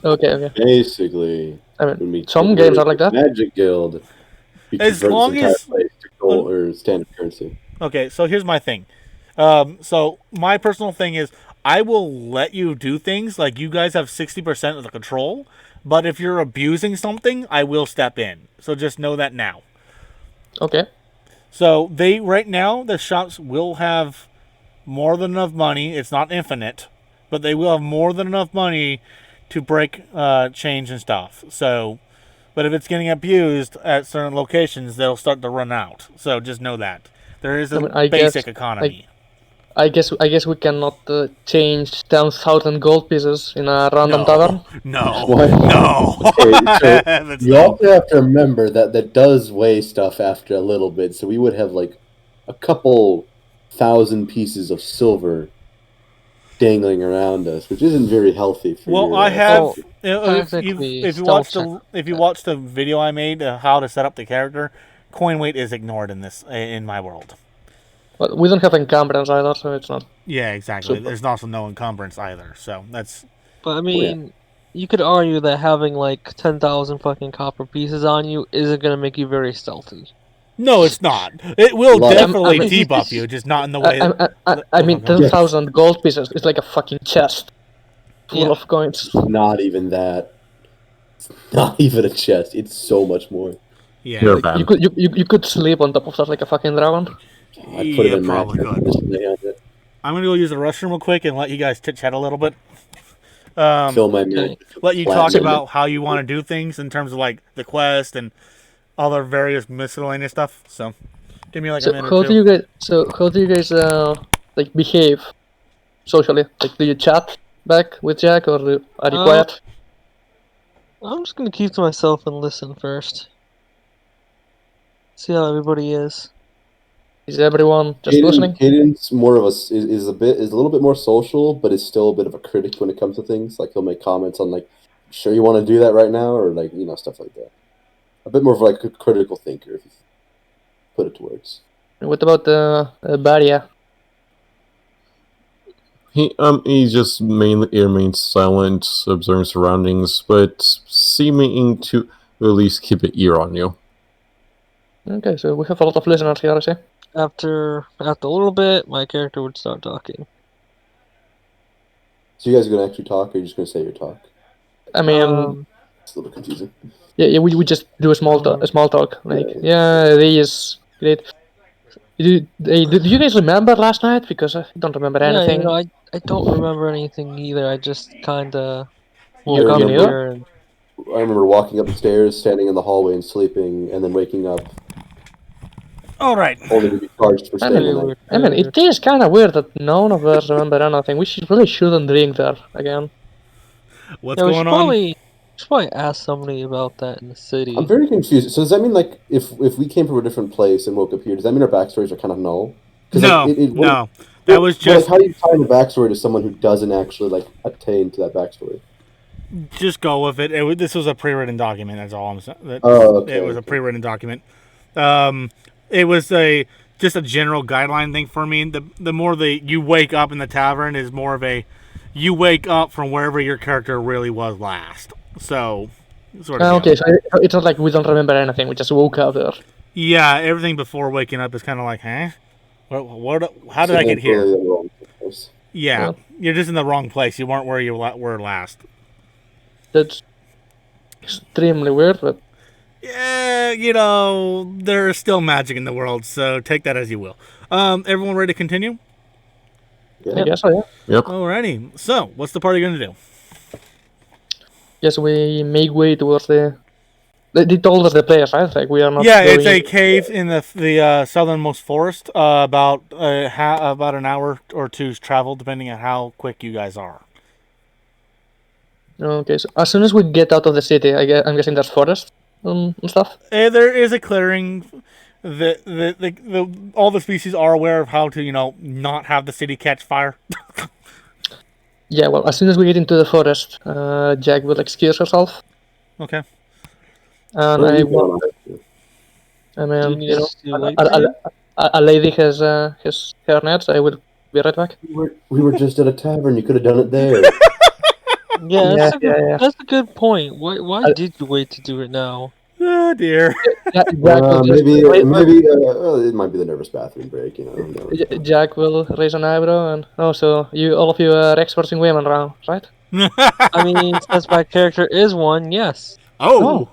D: Okay.
B: Basically,
D: I
B: when
D: mean,
B: we
D: some games are like that.
B: Magic Guild, we
A: As
B: convert
A: long
B: this entire
A: as-
B: place to gold or standard currency.
A: Okay, so here's my thing. So my personal thing is I will let you do things like you guys have 60% of the control, but if you're abusing something, I will step in. So just know that now.
D: Okay.
A: So right now the shops will have more than enough money. It's not infinite, but they will have more than enough money to break change and stuff. So, but if it's getting abused at certain locations, they'll start to run out. So just know that there is a basic economy.
D: I guess we cannot change 10,000 gold pieces in a random tavern.
A: No.
B: Okay, so you also have to remember that does weigh stuff after a little bit. So we would have like a couple 1,000 pieces of silver dangling around us, which isn't very healthy for
A: Well,
B: your,
A: I have.
C: technically,
A: If you watch the video I made how to set up the character, coin weight is ignored in my world.
D: But we don't have encumbrance either, so it's not.
A: Yeah, exactly.
D: Super.
A: There's also no encumbrance either, so that's.
C: But I mean, you could argue that having like 10,000 fucking copper pieces on you isn't gonna make you very stealthy.
A: No, it's not. It will definitely debuff you, just not in the way.
D: I mean, 10,000 gold pieces is like a fucking chest full of coins.
B: Not even that. It's not even a chest. It's so much more.
A: Yeah,
E: You're
D: you could sleep on top of that like a fucking dragon.
B: I put it in
A: probably
B: could.
A: I'm gonna go use the restroom real quick and let you guys chat a little bit.
B: Fill my minute.
A: Let you talk about how you want to do things in terms of like the quest and all the various miscellaneous stuff. So, give me like a minute.
D: How do you guys like behave socially? Like, do you chat back with Jack, or are you quiet?
C: I'm just gonna keep to myself and listen first. See how everybody is.
D: Is everyone just listening?
B: Caden's more of is a little bit more social, but is still a bit of a critic when it comes to things. Like he'll make comments on like, "Sure, you want to do that right now," or like stuff like that. A bit more of like a critical thinker, if you put it to words.
D: What about Baria?
E: He just mainly remains silent, observing surroundings, but seeming to at least keep an ear on you.
D: Okay, so we have a lot of listeners here, I see.
C: After a little bit, my character would start talking.
B: So you guys are gonna actually talk, or are you just gonna say your talk?
D: I mean,
B: It's a little bit confusing.
D: yeah, we just do a small talk. Like, yeah, they is great. Do you guys remember last night? Because I don't remember anything.
C: Yeah, I don't remember anything either. I just kind of
B: Yeah,
C: woke up
B: remember.
C: here and
B: I remember walking up the stairs, standing in the hallway and sleeping, and then waking up
A: All right.
B: only to be charged for staying the night.
D: I mean, it is kind of weird that none of us remember anything. We really shouldn't drink there again.
A: What's going on?
C: We should probably ask somebody about that in the city.
B: I'm very confused. So does that mean, like, if we came from a different place and woke up here, does that mean our backstories are kind of null?
A: No, no. That was just...
B: Like, how do you tie the backstory to someone who doesn't actually, like, attain to that backstory?
A: Just go with it. This was a pre-written document. That's all I'm saying.
B: Okay.
A: It was a pre-written document. It was just a general guideline thing for me. The more you wake up in the tavern is more of a you wake up from wherever your character really was last. So, sort of.
D: Okay, so it's not like we don't remember anything. We just woke up there.
A: Yeah, everything before waking up is kind of like, huh? What? How did I get here? Yeah, you're just in the wrong place. You weren't where you were last.
D: That's extremely weird, but...
A: Yeah, there's still magic in the world, so take that as you will. Everyone ready to continue?
D: Yeah. I guess so, yeah.
E: Yep.
A: Alrighty. So, what's the party going to do?
D: Yes, we make way towards the... They told us the place, right? Like, we are not...
A: Yeah, it's a cave in the southernmost forest, about an hour or two's travel, depending on how quick you guys are.
D: Okay, so as soon as we get out of the city, I'm guessing there's forest and stuff?
A: There is a clearing. All the species are aware of how to, not have the city catch fire.
D: Yeah, well, as soon as we get into the forest, Jack will excuse herself.
A: Okay.
D: And I want... I mean, a lady has hair nets. I will be right back.
B: We were just at a tavern. You could have done it there.
C: Yeah, that's a good point. Why did you wait to do it now?
A: Oh dear.
B: Maybe it might be the nervous bathroom break.
D: Jack will raise an eyebrow and so all of you are experts in women, right?
C: I mean, since my character is one, yes.
D: Oh,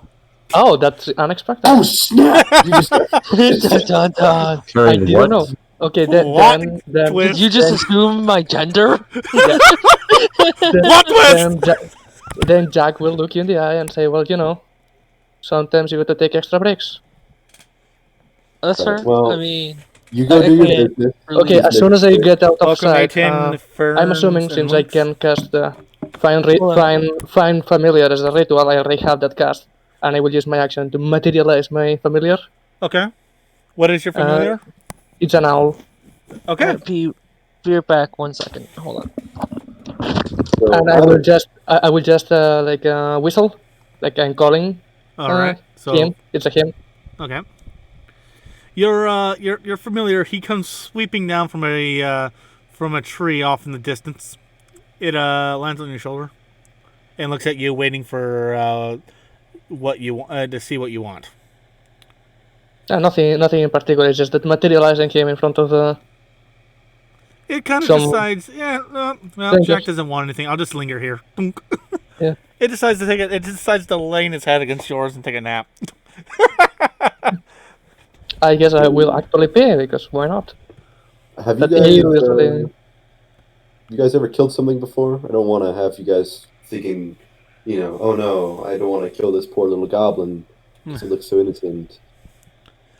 D: that's unexpected.
B: Oh snap! You just
C: dun, dun.
D: I didn't know. Okay, then
C: did you just assume my gender?
A: What twist?
D: Then Jack will look you in the eye and say, well, sometimes you got to take extra breaks.
C: That's fair.
B: Well,
C: I mean,
B: you go do your business.
D: Okay, as soon as I get out of sight, I'm assuming since I can cast find familiar as a ritual, I already have that cast, and I will use my action to materialize my familiar.
A: Okay. What is your familiar?
D: It's an owl.
A: Okay.
C: Be right back 1 second. Hold on.
B: So,
D: And I will just whistle, like I'm calling.
A: All right. So
D: him. It's a him.
A: Okay. Your familiar. He comes sweeping down from a tree off in the distance. It lands on your shoulder, and looks at you, waiting for what you want to see what you want.
D: Nothing in particular. It's just that materializing him in front of.
A: It kind of decides. Yeah. Jack doesn't want anything. I'll just linger here.
D: Yeah.
A: It decides to lean its head against yours and take a nap.
D: I guess I will actually pay because why not?
B: Have you guys ever killed something before? I don't want to have you guys thinking, oh no, I don't want to kill this poor little goblin because it looks so innocent.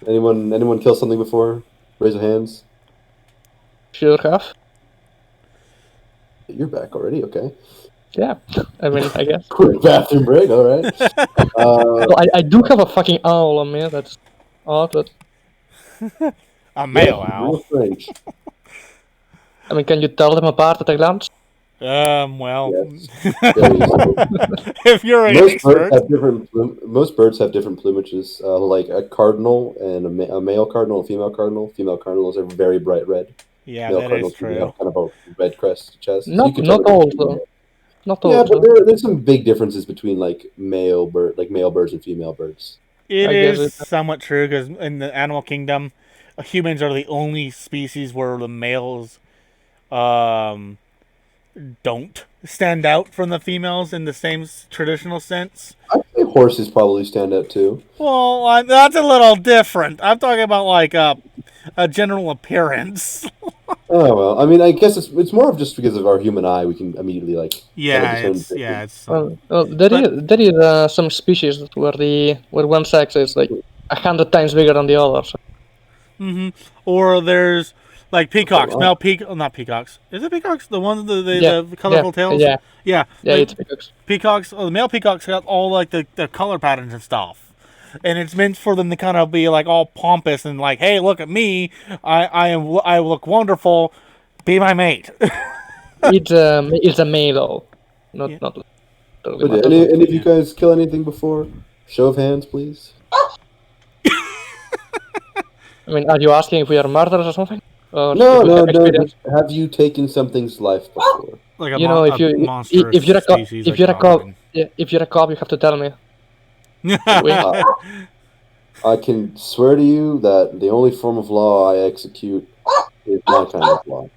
B: Anyone kill something before? Raise your hands.
D: Sure have.
B: You're back already, okay.
D: Yeah, I mean, I guess.
B: Quick bathroom break, alright.
D: Well, I do have a fucking owl on me, that's odd, but...
A: A male owl?
B: Real strange.
D: I mean, can you tell them apart at a glance?
A: Well...
B: Yes.
A: If you're an expert...
B: Most birds have different plumages, like a cardinal and a male cardinal, a female cardinal. Female cardinals are very bright red.
A: Yeah,
B: male
A: that
B: cardinals
A: is true.
B: Have kind of a red crest chest.
D: Not all, though. Not all
F: Yeah,
D: of
F: but
D: them.
F: there's some big differences between male birds and female birds.
A: It
D: I guess
A: is somewhat true because in the animal kingdom, humans are the only species where the males don't stand out from the females in the same traditional sense.
F: I'd say horses probably stand out too.
A: Well, that's a little different. I'm talking about like a general appearance.
F: Oh well, I mean, I guess it's more of just because of our human eye, we can immediately
D: There is some species where one sex is like 100 times bigger than the other. So.
A: Or there's like peacocks,
F: Oh,
A: male not peacocks. Is it peacocks? The ones with the colorful tails?
D: Yeah,
A: Yeah,
D: it's peacocks.
A: Peacocks, the male peacocks got all like the color patterns and stuff. And it's meant for them to kind of be like all pompous and like, hey, look at me, I look wonderful, be my mate.
D: It's a male though, not
A: Yeah.
D: not.
F: But
D: Totally
F: any of you guys kill anything before? Show of hands, please.
D: I mean, are you asking if we are murderers or something? Or
F: No,
D: if we
F: no,
D: have
F: no.
D: experience?
F: Have you taken something's life before?
A: Like
D: You know, if
A: monstrous
D: you're a cop,
A: species
D: if
A: like
D: you're a cop,
A: goblin.
D: if you're a cop, you have to tell me.
F: I can swear to you that the only form of law I execute is my kind of law.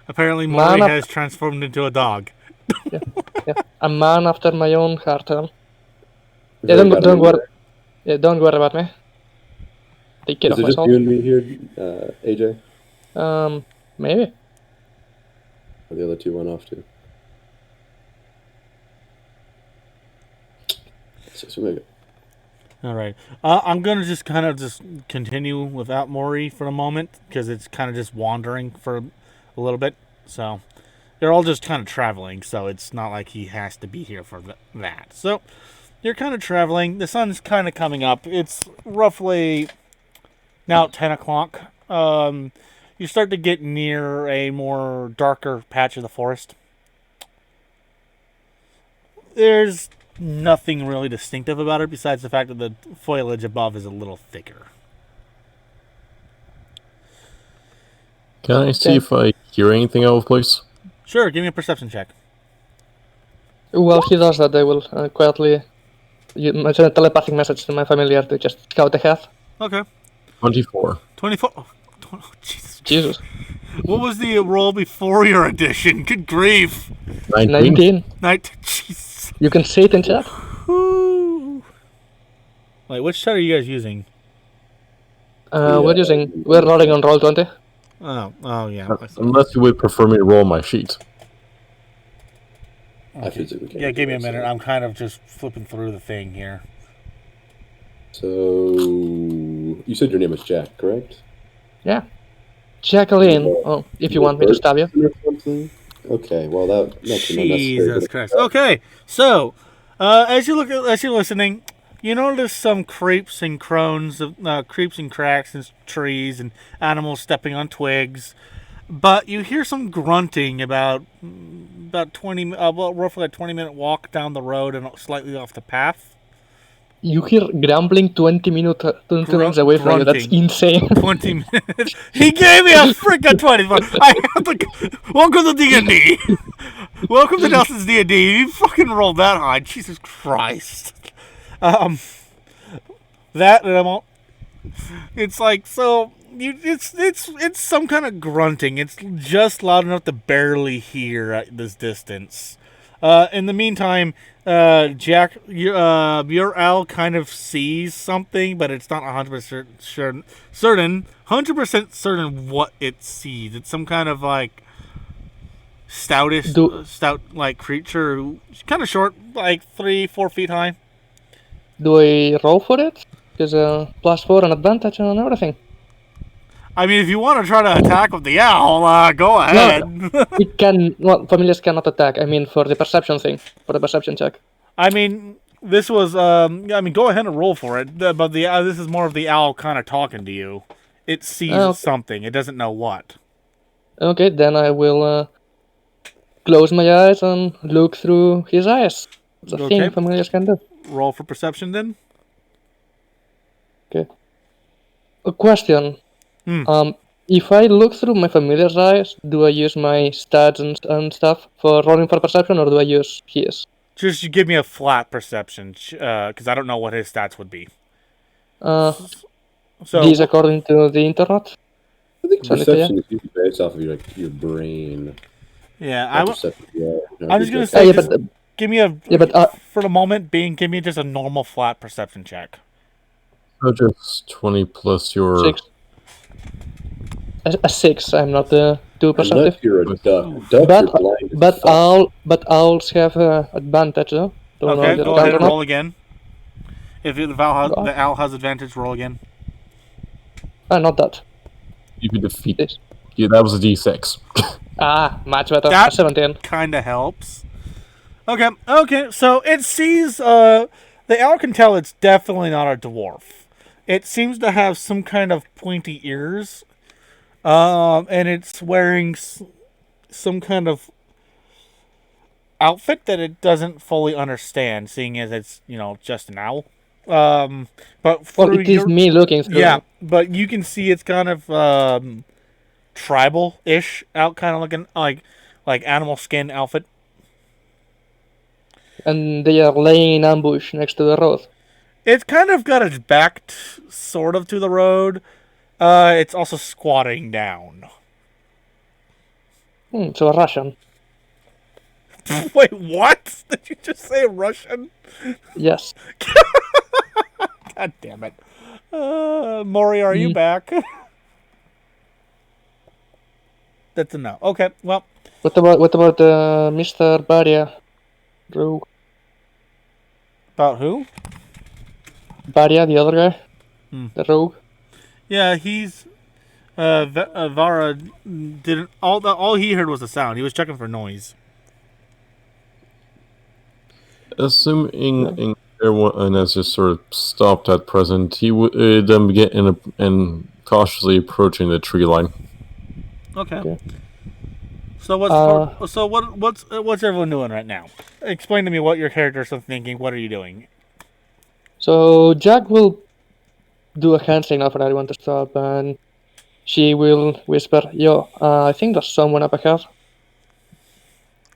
A: Apparently, Maury
D: Man up.
A: has transformed into a dog.
D: Yeah, a man after my own heart.
F: Is
D: Yeah,
F: there a
D: don't
F: guy
D: worry. Yeah, don't worry about me. Take care
F: Is
D: of
F: it just
D: myself.
F: you and me here, AJ?
D: Maybe.
F: Or the other two went off too? So maybe.
A: All right. I'm going to just kind of just continue without Maury for a moment because it's kind of just wandering for a little bit. So they're all just kind of traveling, so it's not like he has to be here for that. So you're kind of traveling. The sun's kind of coming up. It's roughly now 10 o'clock. You start to get near a more darker patch of the forest. There's nothing really distinctive about it besides the fact that the foliage above is a little thicker.
E: Can I see if I hear anything out of place?
A: Sure, give me a perception check.
D: While he does that, I will quietly send a telepathic message to my familiar to just scout ahead.
A: Okay.
E: 24.
A: 24. Oh, Jesus.
D: Jesus.
A: What was the roll before your addition? Good grief.
D: 19.
A: Jeez.
D: You can say it in chat.
A: Wait, which chat are you guys using?
D: We're rolling on roll 20.
A: Oh yeah.
E: Unless you would prefer me to roll my sheet.
F: I physically can't.
A: Yeah,
F: do
A: give me a
F: that,
A: minute.
F: so-
A: I'm kind of just flipping through the thing here.
F: So you said your name was Jack, correct?
D: Yeah. Jacqueline. Oh, if you want me to stab you.
F: Or something? Okay, well that's unnecessary.
A: Jesus Christ. Okay, so as you're listening, you notice some creeps and cracks in trees and animals stepping on twigs. But you hear some grunting about roughly a 20-minute walk down the road and slightly off the path.
D: You hear grumbling 20 minutes away from you. That's
A: Grunting.
D: insane.
A: 20 minutes. He gave me a freaking 20. I have to. Welcome to D&D. Welcome to Nelson's D&D. You fucking rolled that high. Jesus Christ. That and I'm all. It's like so. It's some kind of grunting. It's just loud enough to barely hear at this distance. In the meantime, Jack, your owl kind of sees something, but it's not 100% certain. 100% certain what it sees. It's some kind of like stout like creature, kind of short, like 3-4 feet high.
D: Do I roll for it? Because +4 and advantage and everything.
A: I mean, if you want to try to attack with the owl, go ahead.
D: It can. Well, familiars cannot attack. I mean, for the perception thing, for the perception check.
A: I mean, this was. Go ahead and roll for it. But this is more of the owl kind of talking to you. It sees something. It doesn't know what.
D: Okay, then I will close my eyes and look through his eyes. It's a thing familiars can do.
A: Roll for perception then.
D: Okay. A question. Is if I look through my familiar's eyes, do I use my stats and stuff for rolling for perception, or do I use his?
A: Just you give me a flat perception, because I don't know what his stats would be. So
D: These according to the internet.
F: I think
D: Sounds
F: perception is usually based off of your brain.
A: yeah,
F: Not perception, yeah.
A: I'm just gonna say,
D: yeah,
A: just
D: but
A: give me a for the moment being, give me just a normal flat perception check.
E: So just 20 plus your
D: 6. A 6. I'm not too perceptive.
F: Unless you're a duck. Ducks are blind as fuck.
D: But owls have advantage though. Don't know
A: Okay,
D: if that
A: go
D: counts
A: ahead
D: or
A: and
D: not.
A: roll again. If the owl has advantage, roll again.
D: Not that.
E: if you defeat
D: This.
E: Yeah, that was a D6.
D: Much better.
A: That
D: 17.
A: kind of helps. Okay, so it sees, the owl can tell it's definitely not a dwarf. It seems to have some kind of pointy ears, and it's wearing some kind of outfit that it doesn't fully understand, seeing as it's, just an owl. But
D: Well, it is me looking through.
A: Yeah, but you can see it's kind of, tribal-ish out, kind of looking like animal skin outfit.
D: And they are laying in ambush next to the road.
A: It's kind of got its back sort of to the road. It's also squatting down.
D: So a Russian.
A: Wait, what? Did you just say Russian?
D: Yes.
A: God damn it. Maury, are you back? That's a no. Okay, well.
D: What about Mr. Baria? Rogue.
A: About who?
D: Baria, the other guy. The rogue.
A: Yeah, he's... Vara didn't... All he heard was a sound. He was checking for noise.
E: Assuming everyone has just sort of stopped at present, he would then begin and cautiously approaching the tree line.
A: Okay. So what's everyone doing right now? Explain to me what your characters are thinking. What are you doing?
D: So Jack will do a hand signal for everyone to stop, and she will whisper, "Yo, I think there's someone up ahead."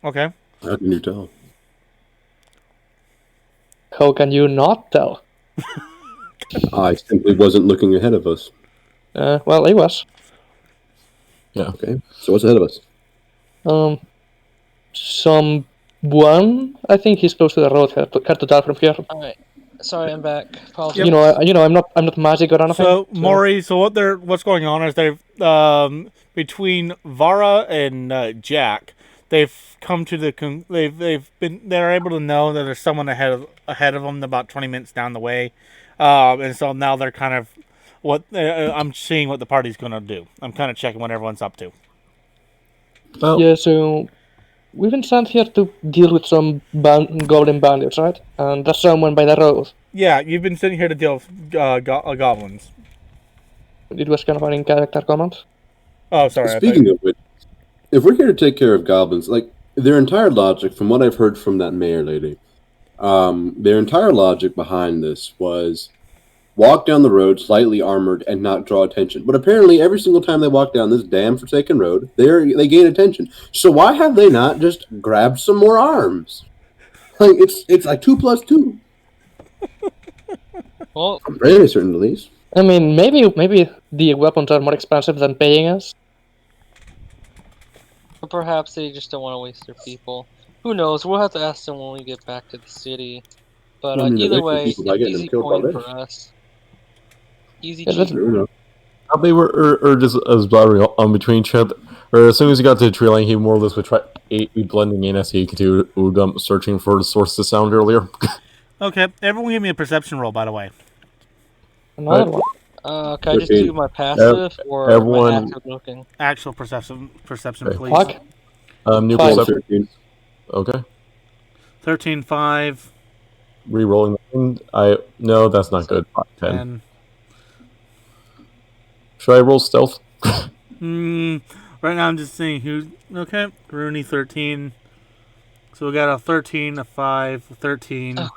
A: Okay.
F: How can you tell?
D: How can you not tell?
F: I simply wasn't looking ahead of us.
D: Well, he was.
E: Yeah.
F: Okay. So what's ahead of us?
D: Someone. I think he's close to the road. Had to tell from here.
C: Alright. Sorry, I'm back. Apologies.
D: You know, I'm not magic or anything.
A: So Maury, what's going on is they've between Vara and Jack, they've come to they're able to know that there's someone ahead of them about 20 minutes down the way, and so now they're kind of I'm seeing what the party's gonna do. I'm kind of checking what everyone's up to.
E: Well,
D: Yeah, so we've been sent here to deal with some goblin bandits, right? And there's someone by the road.
A: Yeah, you've been sitting here to deal with goblins.
D: It was kind of an in-character comment.
A: Oh, sorry.
F: Speaking of which, if we're here to take care of goblins, like their entire logic, from what I've heard from that mayor lady, their entire logic behind this was walk down the road slightly armored and not draw attention. But apparently, every single time they walk down this damn forsaken road, they gain attention. So why have they not just grabbed some more arms? Like it's like 2 + 2.
C: Well,
F: I'm fairly certain, at least.
D: I mean, maybe the weapons are more expensive than paying us.
C: or perhaps they just don't want to waste their people. Who knows? We'll have to ask them when we get back to the city. But
F: I mean,
C: either
F: they
C: way,
F: could people by getting
C: easy
F: them killed
C: coin
F: already.
C: for us. Easy
D: Yeah, that's
C: cheap.
F: You know.
E: how they were, or just as blabbering on between each other, or as soon as he got to the tree line, he more or less would try be blending in as he continued searching for the source of sound earlier.
A: Okay, everyone give me a perception roll, by the way.
D: Another one.
C: Can I just do my passive or
E: everyone-
C: my active looking?
A: Actual perception,
E: Okay.
A: please.
D: Fuck.
E: New
D: Five.
E: perception.
F: 13.
E: Okay.
A: 13, 5,
E: Rerolling. No, that's not good. 10.
A: 10.
E: Should I roll stealth?
A: Right now I'm just seeing who. Okay, Rooney 13. So we got a 13, a 5, a 13.
C: Oh.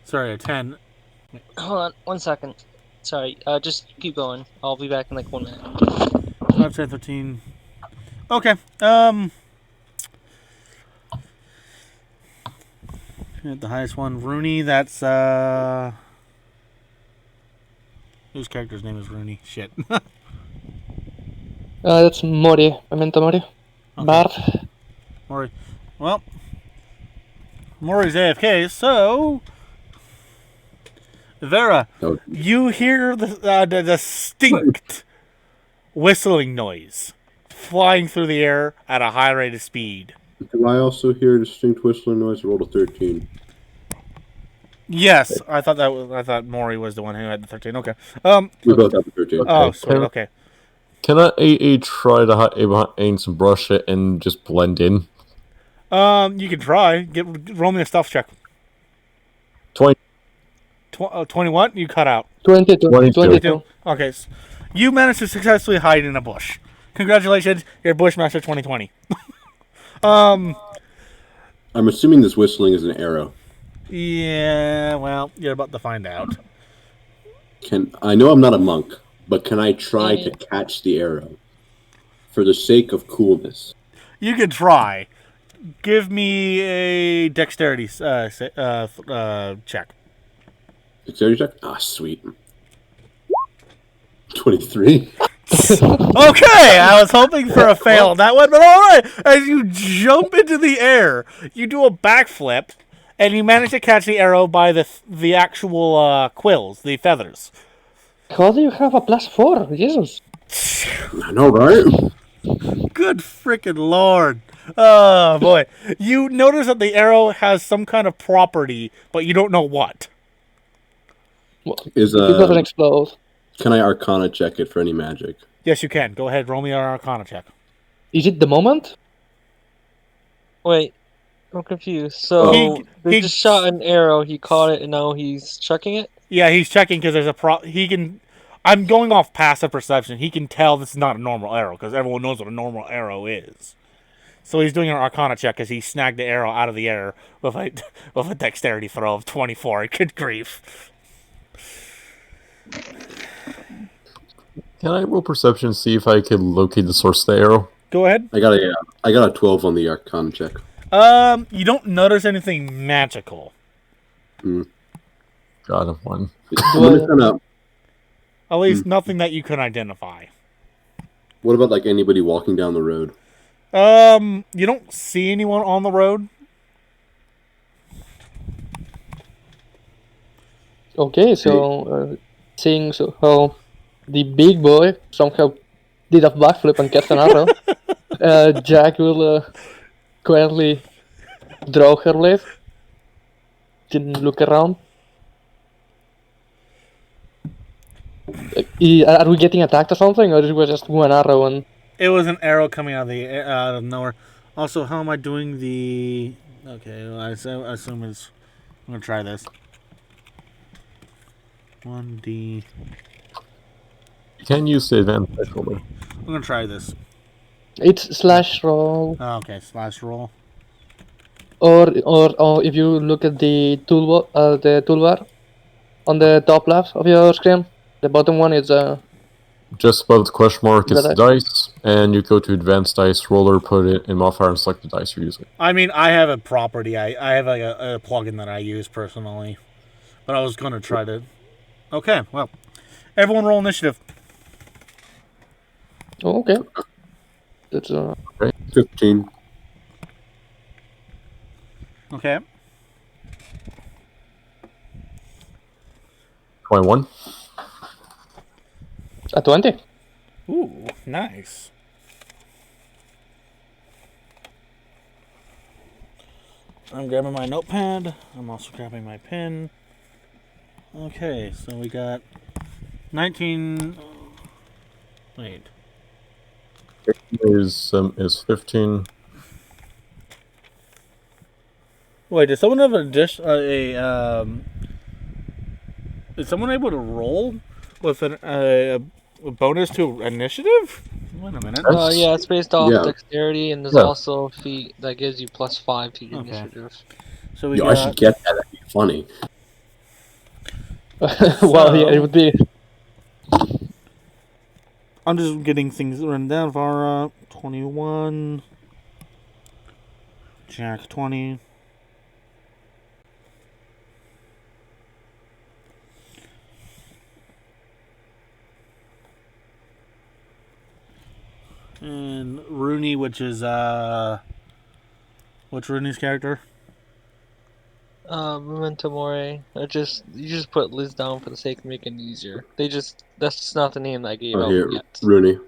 A: Sorry, a 10.
C: Hold on, 1 second. Sorry, just keep going. I'll be back in like 1 minute.
A: 5, 10, 13. Okay. The highest one, Rooney. That's whose character's name is Rooney? Shit.
D: That's Mori. Memento Mori.
A: Okay.
D: Bard.
A: Maury. Well, Maury's AFK, so Vera,
F: Oh.
A: you hear the distinct whistling noise flying through the air at a high rate of speed.
F: Do I also hear a distinct whistling noise? Roll a 13.
A: Yes, I thought Maury was the one who had the 13. Okay.
F: We both have a 13.
A: Oh, sweet. Okay.
E: Can I try to hide behind some brush it and just blend in?
A: You can try. Roll me a stealth check.
E: 20.
A: 21? You cut out.
D: 22.
E: 22.
A: Okay. So you managed to successfully hide in a bush. Congratulations, you're Bushmaster 2020.
F: I'm assuming this whistling is an arrow.
A: Yeah, well, you're about to find out.
F: I know I'm not a monk, but can I try to catch the arrow? For the sake of coolness.
A: You can try. Give me a dexterity check.
F: Dexterity check? Ah, sweet. 23.
A: Okay, I was hoping for a fail on that one, but all right. As you jump into the air, you do a backflip, and you manage to catch the arrow by the actual quills, the feathers.
D: How do you have a +4? Jesus.
F: I know, right?
A: Good freaking lord. Oh, boy. You notice that the arrow has some kind of property, but you don't know what.
D: It doesn't explode.
F: Can I Arcana check it for any magic?
A: Yes, you can. Go ahead, roll me an Arcana check.
D: Is it the moment?
C: Wait, I'm confused. So
A: He
C: they just shot an arrow. He caught it, and now he's checking it.
A: Yeah, he's checking because there's he can. I'm going off passive perception. He can tell this is not a normal arrow because everyone knows what a normal arrow is. So he's doing an Arcana check because he snagged the arrow out of the air with a dexterity throw of 24. Good grief.
E: Can I roll perception, see if I can locate the source of the arrow?
A: Go ahead.
F: I got a 12 on the Arcana check.
A: You don't notice anything magical.
E: God, one.
A: At least nothing that you can identify.
F: What about like anybody walking down the road?
A: You don't see anyone on the road.
D: Okay, so seeing how the big boy somehow did a backflip and catch an arrow, Jack will quietly draw her blade. Didn't look around. Are we getting attacked or something, or it was just one arrow? And
A: It was an arrow coming out of nowhere. Also, how am I doing the? Okay, well, I assume it's. I'm gonna try this. 1D.
E: You can use the advanced dice roller.
A: I'm gonna try this.
D: it's slash roll,
A: Oh, okay, slash roll.
D: or if you look at the toolbar on the top left of your screen, the bottom one is
E: Just above the question mark is
D: The
E: the dice, and you go to advanced dice roller, put it in modifier, and select the dice you're using.
A: I mean, I have a property. I have a plugin that I use personally, but I was gonna try to. Okay, well, everyone roll initiative.
D: oh, okay. That's
F: 15.
A: Okay.
E: 21.
D: a 20.
A: Ooh, nice. I'm grabbing my notepad. I'm also grabbing my pen. Okay, so we got 19. Wait.
E: Is 15.
A: Wait, did someone have is someone able to roll with a bonus to initiative? Wait a minute.
C: Yeah, it's based off
F: Yeah.
C: dexterity, and there's
E: Yeah.
C: also a feat that gives you +5 to your
A: Okay.
C: initiative.
A: So we
F: Yo, I
A: got
F: should get that. That'd be funny.
D: Well, yeah, it would be.
A: I'm just getting things written down. Vara 21, Jack 20. And Rooney, which is what's Rooney's character?
C: Memento Mori. You just put Liz down for the sake of making it easier. That's just not the name that I gave
F: Oh,
C: out
F: here,
C: yet.
F: Rooney.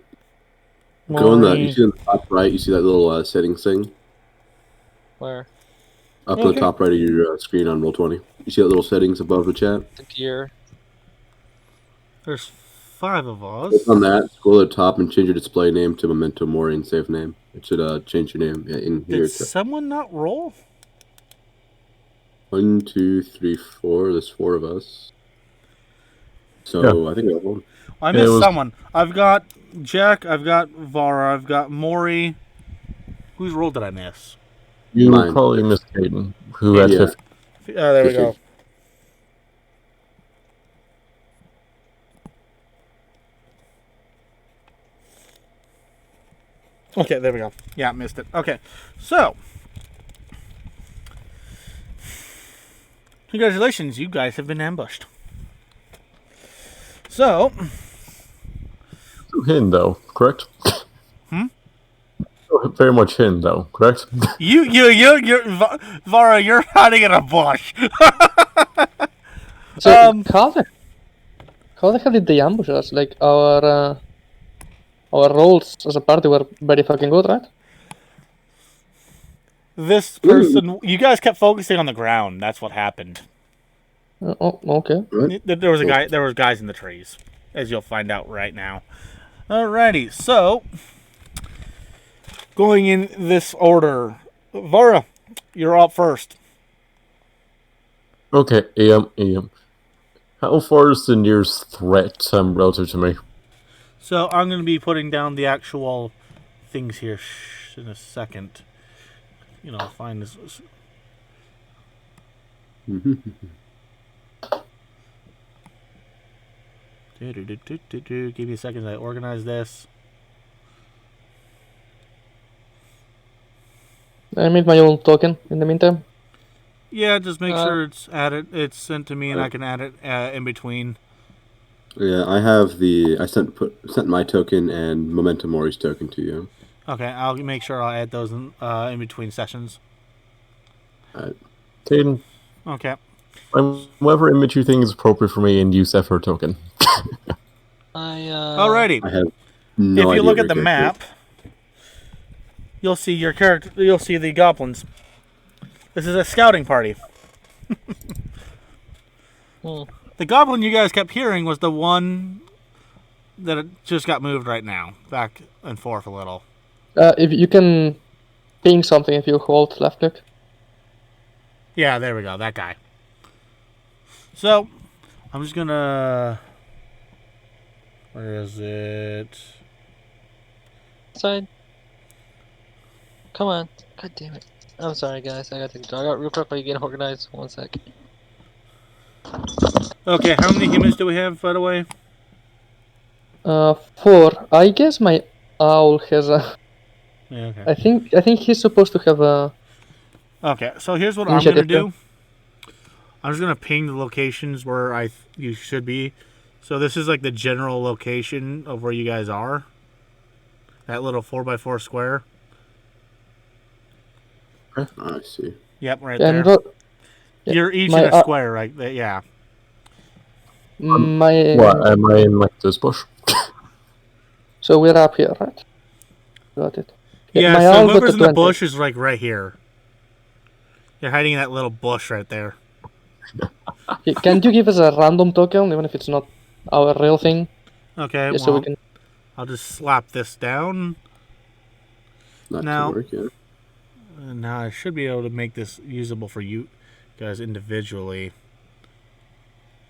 F: Go in
A: Maury.
F: you see on the top right, you see that little settings thing?
C: Where?
F: Up in
A: Okay.
F: the top right of your screen on Roll20. You see that little settings above the chat?
C: The gear.
A: There's 5 of us.
F: Click on that, scroll to the top, and change your display name to Memento Mori and save name. It should change your name in here.
A: Did someone not roll?
F: 1, 2, 3, 4. There's 4 of us. So I think I rolled.
A: I missed someone. I've got Jack, I've got Vara, I've got Maury. Whose role did I miss?
E: You
F: Mine.
E: probably missed Caden, who had
F: Yeah.
E: 50.
A: There we go. Okay, there we go. Yeah, missed it. Okay, so congratulations, you guys have been ambushed. So,
E: So hidden, though, correct? Very much hidden, though, correct?
A: you're Vara, you're hiding in a bush.
D: So how the hell did they ambush us? Like our roles as a party were very fucking good, right?
A: This person, you guys kept focusing on the ground. That's what happened.
D: Oh, okay.
F: Right?
A: There was a guy. There was guys in the trees, as you'll find out right now. Alrighty, so going in this order, Vara, you're up first.
E: Okay, AM. How far is the nearest threat relative to me?
A: So I'm going to be putting down the actual things here in a second. You know, find this. Give me a second to organize this.
D: I made my own token in the meantime.
A: Yeah, just make sure it's added. It's sent to me, and I can add it in between.
F: Yeah, I have I sent my token and Memento Mori's token to you.
A: Okay, I'll make sure I'll add those in between sessions.
E: Caden,
A: Okay.
E: whatever image you think is appropriate for me, and use that for a token.
A: Alrighty.
F: I have no
A: If
F: idea
A: you look
F: where
A: at the
F: your character
A: map, you'll see your character. You'll see the goblins. This is a scouting party. The goblin you guys kept hearing was the one that just got moved right now, back and forth a little.
D: If you can ping something if you hold left click.
A: Yeah, there we go. That guy. So, I'm just gonna. Where is it?
C: Side. Come on. God damn it. I'm sorry, guys. I gotta take a dog out real quick while you get organized. 1 sec.
A: Okay, how many humans do we have, by the way?
D: 4. I guess my owl has a.
A: Yeah, okay.
D: I think he's supposed to have a.
A: Okay, so here's what
D: Initiative
A: I'm gonna do. I'm just gonna ping the locations where you should be. So this is like the general location of where you guys are. That little 4x4 square.
F: I see.
A: Yep, right
D: And
A: there. You're each
D: my,
A: in a square, right? Yeah.
D: My.
E: What, am I in, like, this bush?
D: So we're up here, right? Got it.
A: Yeah,
D: my
A: so
D: owl got
A: whoever's
D: the
A: in the
D: 20.
A: bush is like right here. You're hiding in that little bush right there.
D: Can you give us a random token, even if it's not our real thing?
A: Okay,
D: Just
A: well,
D: so we can.
A: I'll just slap this down.
F: Not
A: Now-
F: to work, yeah.
A: And now I should be able to make this usable for you guys individually.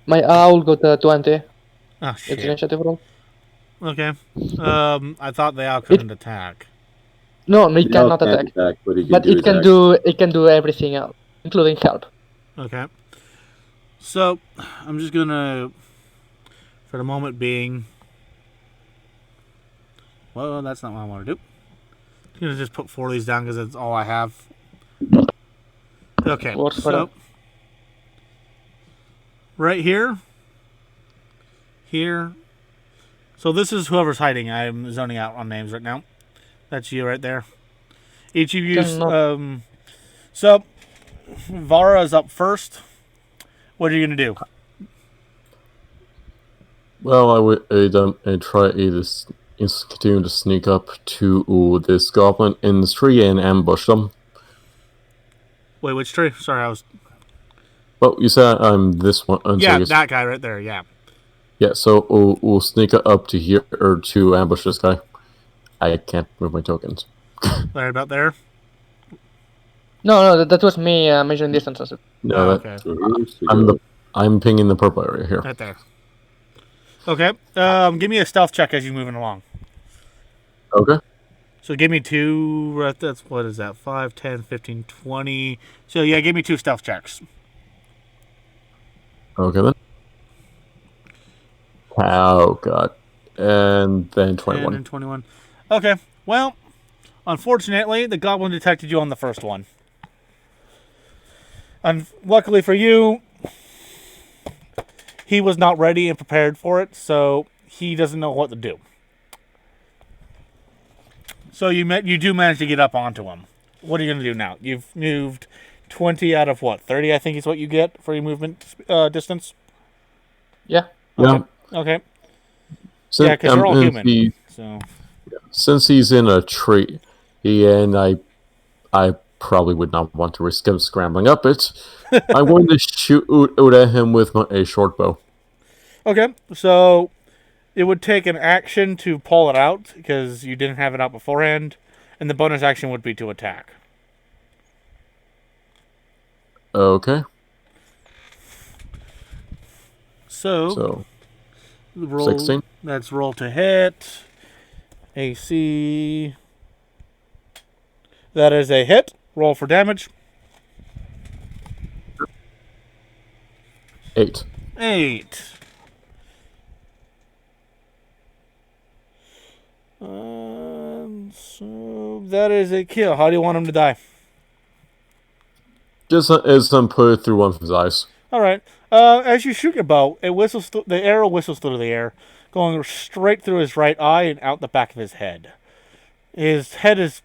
D: My owl got a 20.
A: Oh,
D: It's
A: shit.
D: initiative roll.
A: Okay. I thought the owl couldn't attack.
D: No, it
F: The owl
D: cannot
F: can't
D: attack.
F: but he can
D: But
F: do
D: it
F: his
D: can
F: action.
D: do everything else, including help.
A: Okay. So, I'm just gonna, for the moment being, Well, that's not what I want to do. I'm going to just put 4 of these down because that's all I have. Okay,
C: Works for
A: so
C: that.
A: right here. Here. So this is whoever's hiding. I'm zoning out on names right now. That's you right there. Each of you. So Vara is up first. What are you going to do?
E: Well, I would try to continue to sneak up to this goblin in the tree and ambush them.
A: Wait, which tree? Sorry, I was...
E: Well, you said I'm this one.
A: Yeah,
E: so
A: that guy right there, yeah.
E: Yeah, so we'll sneak up to here or to ambush this guy. I can't move my tokens.
A: Right about there?
D: No, that was me measuring distances.
E: No,
A: okay.
E: I'm pinging the purple area here.
A: Right there. Okay. Give me a stealth check as you're moving along.
E: Okay.
A: So give me 2... That's, what is that? 5, 10, 15, 20... So yeah, give me 2 stealth checks.
E: Okay then. Oh god. And then 21.
A: 10 and 21. Okay. Well, unfortunately, the goblin detected you on the first one. And luckily for you, he was not ready and prepared for it, so he doesn't know what to do. So you do manage to get up onto him. What are you going to do now? You've moved 20 out of what? 30, I think is what you get for your movement distance?
D: Yeah.
A: Okay.
E: Yeah.
A: Okay.
E: Since,
A: Yeah, because you're all human.
E: Since he's in a tree, I probably would not want to risk him scrambling up it. I'm going to shoot at him with a short bow.
A: Okay, so it would take an action to pull it out because you didn't have it out beforehand, and the bonus action would be to attack.
E: Okay.
A: So roll,
E: 16.
A: That's roll to hit. AC. That is a hit. Roll for damage.
E: 8.
A: 8. So that is a kill. How do you want him to die?
E: Just as them put it through one of his eyes.
A: All right. As you shoot your bow, it whistles. The arrow whistles through the air, going straight through his right eye and out the back of his head. His head is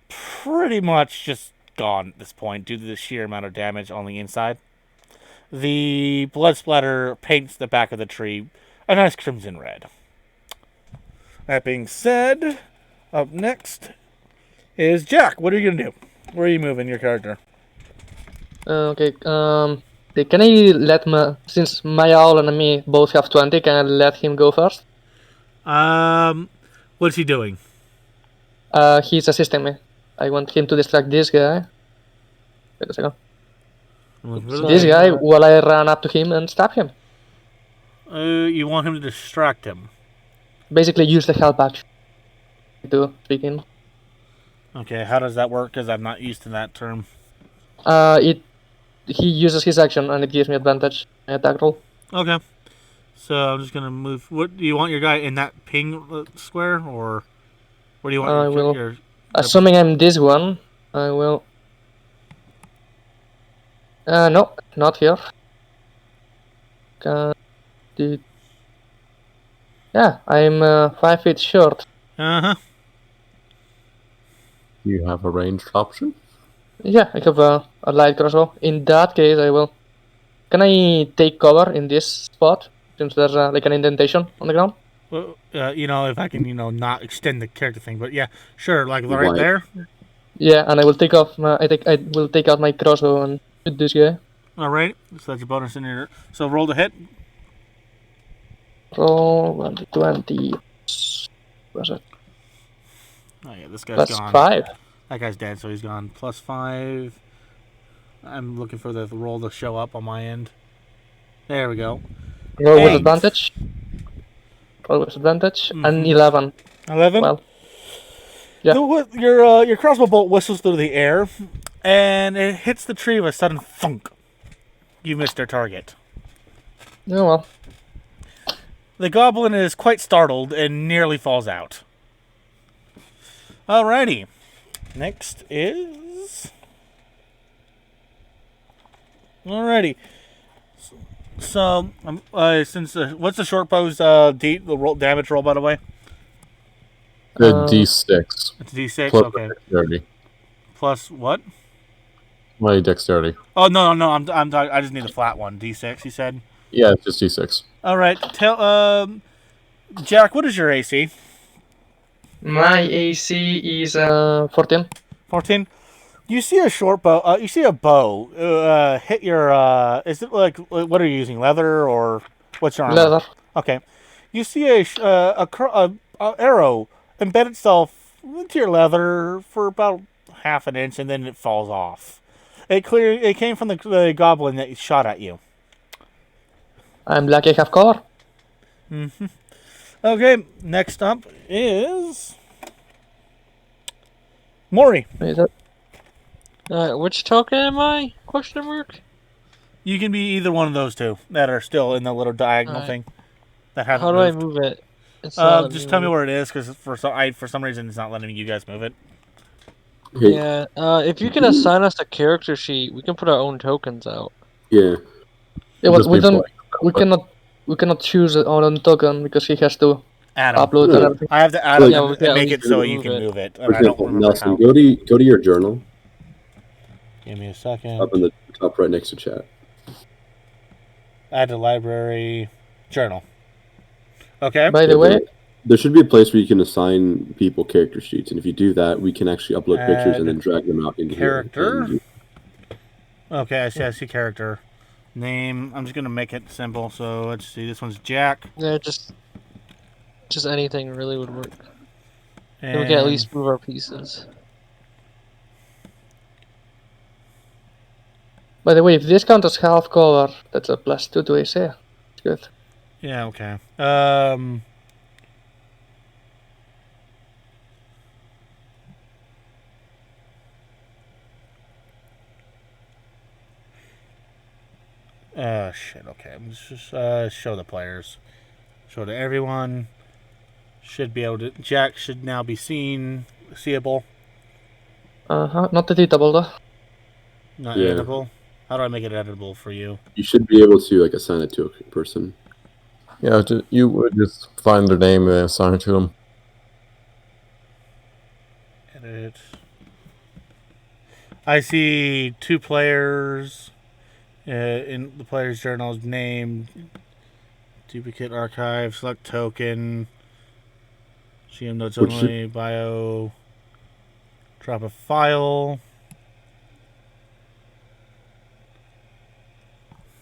A: pretty much just gone at this point due to the sheer amount of damage on the inside. The blood splatter paints the back of the tree a nice crimson red. That being said, up next is Jack. What are you gonna do? Where are you moving your character?
D: Okay. Can I let since my owl and me both have 20, can I let him go first?
A: What's he doing?
D: He's assisting me. I want him to distract this guy. Wait a second. This guy while I run up to him and stab him.
A: You want him to distract him?
D: Basically use the help action to begin.
A: Okay, how does that work? Because I'm not used to that term.
D: He uses his action and it gives me advantage in attack roll.
A: Okay. So I'm just gonna move. What do you want your guy in that ping square, or where do you want your?
D: Assuming I'm this one, I will. No, not here. Yeah, I'm 5 feet short.
A: Uh-huh.
E: You have a ranged option?
D: Yeah, I have a light crossbow. In that case, I will. Can I take cover in this spot since there's like an indentation on the ground?
A: Well, if I can, not extend the character thing, but yeah, sure, like right there.
D: Yeah, and I will take off. I will take out my crossbow and shoot this guy.
A: All right, so that's your bonus in here. So roll to hit.
D: Roll 1d20. Where's it?
A: Oh yeah, this guy's gone.
D: +5.
A: That guy's dead, so he's gone. +5. I'm looking for the roll to show up on my end. There we go.
D: Roll with advantage. Roll with advantage. Mm-hmm. And 11.
A: 11?
D: Well, yeah.
A: Your crossbow bolt whistles through the air, and it hits the tree with a sudden thunk. You missed your target.
D: Oh well.
A: The goblin is quite startled and nearly falls out. Alrighty. Next is... Alrighty. So, since what's the short bow's damage roll, by the way?
E: The D6.
A: It's D6,
E: Plus
A: okay.
E: dexterity.
A: Plus what?
E: My dexterity.
A: Oh, no, I'm talking, I just need a flat one. D6, you said?
E: Yeah, it's just D6.
A: Alright, Jack, what is your AC?
D: My AC is 14.
A: 14? You see a short bow, you see a bow, hit your, is it like, what are you using, leather or what's your armor?
D: Leather.
A: Okay. You see a arrow embed itself into your leather for about half an inch and then it falls off. It came from the goblin that shot at you.
D: I'm lucky I have cover.
A: Mm-hmm. Okay, next up is Maury.
D: Is that...
C: Which token am I? Question mark?
A: You can be either one of those two that are still in the little diagonal thing. That haven't
C: How do I
A: moved.
C: move it? It's not letting
A: Just
C: me
A: tell me
C: move.
A: where it is, because for some reason it's not letting you guys move it.
F: Hey,
C: Yeah, if you can assign us a character sheet, we can put our own tokens out.
F: yeah.
D: Yeah, but
E: Just
D: we
E: be
D: don't.
E: blank.
D: We cannot choose our own token because he has to
A: Adam.
D: upload and
F: Yeah.
D: everything.
A: I have to add
F: Like-
A: it
C: Yeah, we
A: and
C: can at
A: make it
C: least
A: so you
C: move
A: can
C: it.
A: move it.
F: For
A: And I don't
F: example,
A: remember
F: Nelson,
A: how.
F: go to your journal
A: Give me a second.
F: up in the top right next to chat.
A: Add to library journal. Okay.
D: By the
F: Yeah,
D: way,
F: there should be a place where you can assign people character sheets, and if you do that, we can actually upload pictures and
A: Add
F: then drag them out into
A: character.
F: here.
A: Okay, I see character. Name. I'm just gonna make it simple. So let's see. This one's Jack.
C: Yeah, just anything really would work.
A: And
C: Then we can at least move our pieces.
D: by the way, if this counts as half cover, that's a +2 to AC. It's good.
A: yeah. Okay. Shit. Okay. I'm just show the players. Show to everyone. Should be able to. Jack should now be seeable,
D: Not editable though.
A: not
F: Yeah.
A: editable. How do I make it editable for you?
F: You should be able to like assign it to a person.
E: Yeah, you would just find their name and assign it to them.
A: Edit. I see 2 players in the player's journal's name. Duplicate archive. Select token. GM notes
F: Which
A: only. Bio. Drop a file.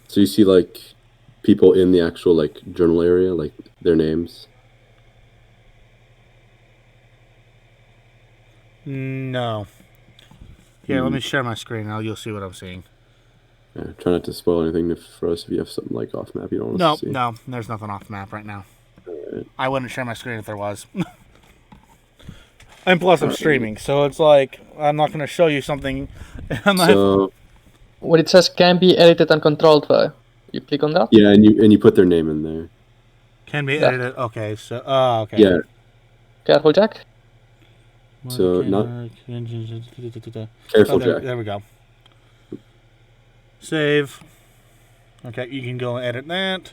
F: So you see like people in the actual like journal area, like their names.
A: No. Here, let me share my screen. Now you'll see what I'm seeing.
F: Yeah, try not to spoil anything for us if you have something like off map you don't want
A: No,
F: us to see.
A: no, there's nothing off map right now.
F: Alright.
A: I wouldn't share my screen if there was. And plus, I'm streaming, so it's like I'm not going to show you something. I'm not.
F: So
D: When it says can be edited and controlled by, you click on that.
F: yeah, and you put their name in there.
A: Can be
D: Yeah.
A: edited. Okay, so okay.
F: Yeah.
D: Careful, Jack.
F: So not
A: Oh,
F: careful,
A: there,
F: Jack.
A: there we go. Save. Okay, you can go and edit that.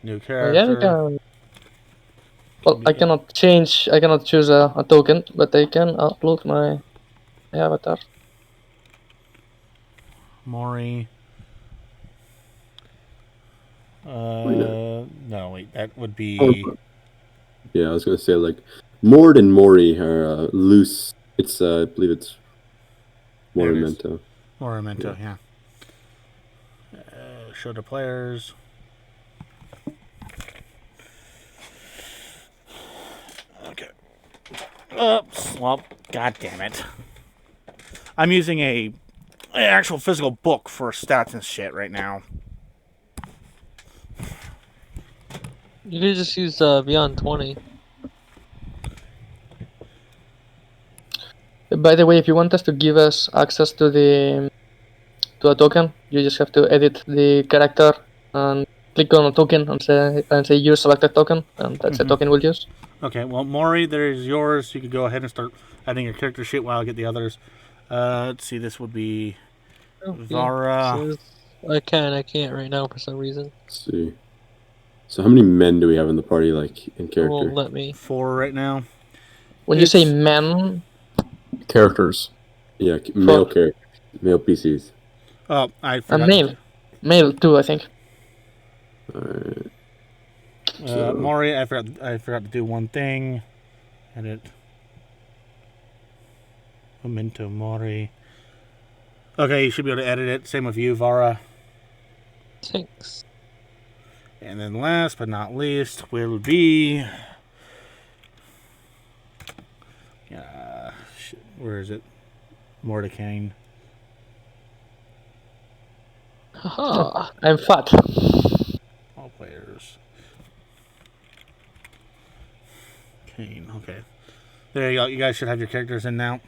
A: New character.
D: Yeah, you can. Well, I cannot choose a token, but I can upload my avatar.
A: Maury.
F: no.
A: No, wait, that would be.
F: Oh, yeah, I was gonna say like Mord and Mori are loose. It's I believe it's
A: There it is.
F: Morimento.
A: Morimento, yeah. Show the players. Okay. Oops. Well, god damn it. I'm using an actual physical book for stats and shit right now.
C: You could just use Beyond 20.
D: By the way, if you want us to give us access to a token, you just have to edit the character and click on a token and say use selected token, and that's the token we'll use.
A: Okay, well, Maury, there's yours. You could go ahead and start adding your character sheet while I get the others. Let's see, this would be Vara.
C: I can't right now for some reason.
F: Let's see. So how many men do we have in the party, like, in
C: It
F: character?
C: won't let me.
A: 4 right now.
D: When you say men,
E: Characters.
F: Yeah, male characters. Male PCs.
A: Oh, I
D: a
A: forgot.
D: male too, I think.
F: Alright.
A: Maury, I forgot to do one thing. Edit. Memento Mori. Okay, you should be able to edit it. Same with you, Vara.
C: Thanks.
A: And then last but not least will be... where is it? Mordenkaiden.
C: Haha.
D: I'm fat.
A: All players. Kane, okay. There you go. You guys should have your characters in now.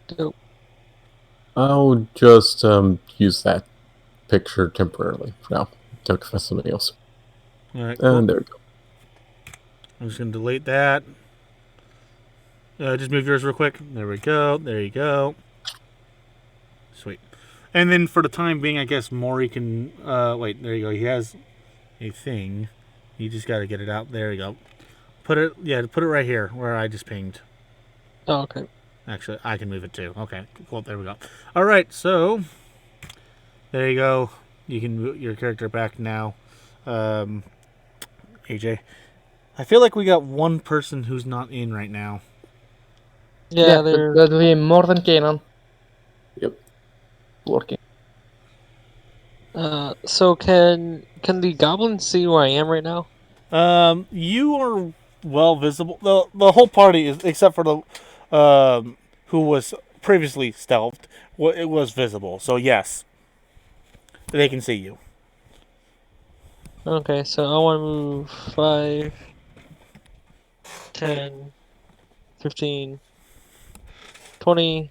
C: Dope.
E: I'll just use that picture temporarily for now. Don't for something else.
A: Alright, cool.
E: And there we go.
A: I'm just going to delete that. Just move yours real quick. There we go. There you go. Sweet. And then for the time being, I guess Maury can... wait, there you go. He has a thing. You just got to get it out. There you go. Put it right here where I just pinged.
C: Oh, okay.
A: Actually, I can move it too. Okay, cool. There we go. All right, so there you go. You can move your character back now. AJ, I feel like we got one person who's not in right now.
C: Yeah, they're...
D: That'll be Mordenkaiden.
F: Yep.
D: Working.
C: So can the goblins see where I am right now?
A: You are well visible. The whole party is, except for the who was previously stealthed, it was visible. So yes, they can see you.
C: Okay, so I want to move 5, 10, 15, 20,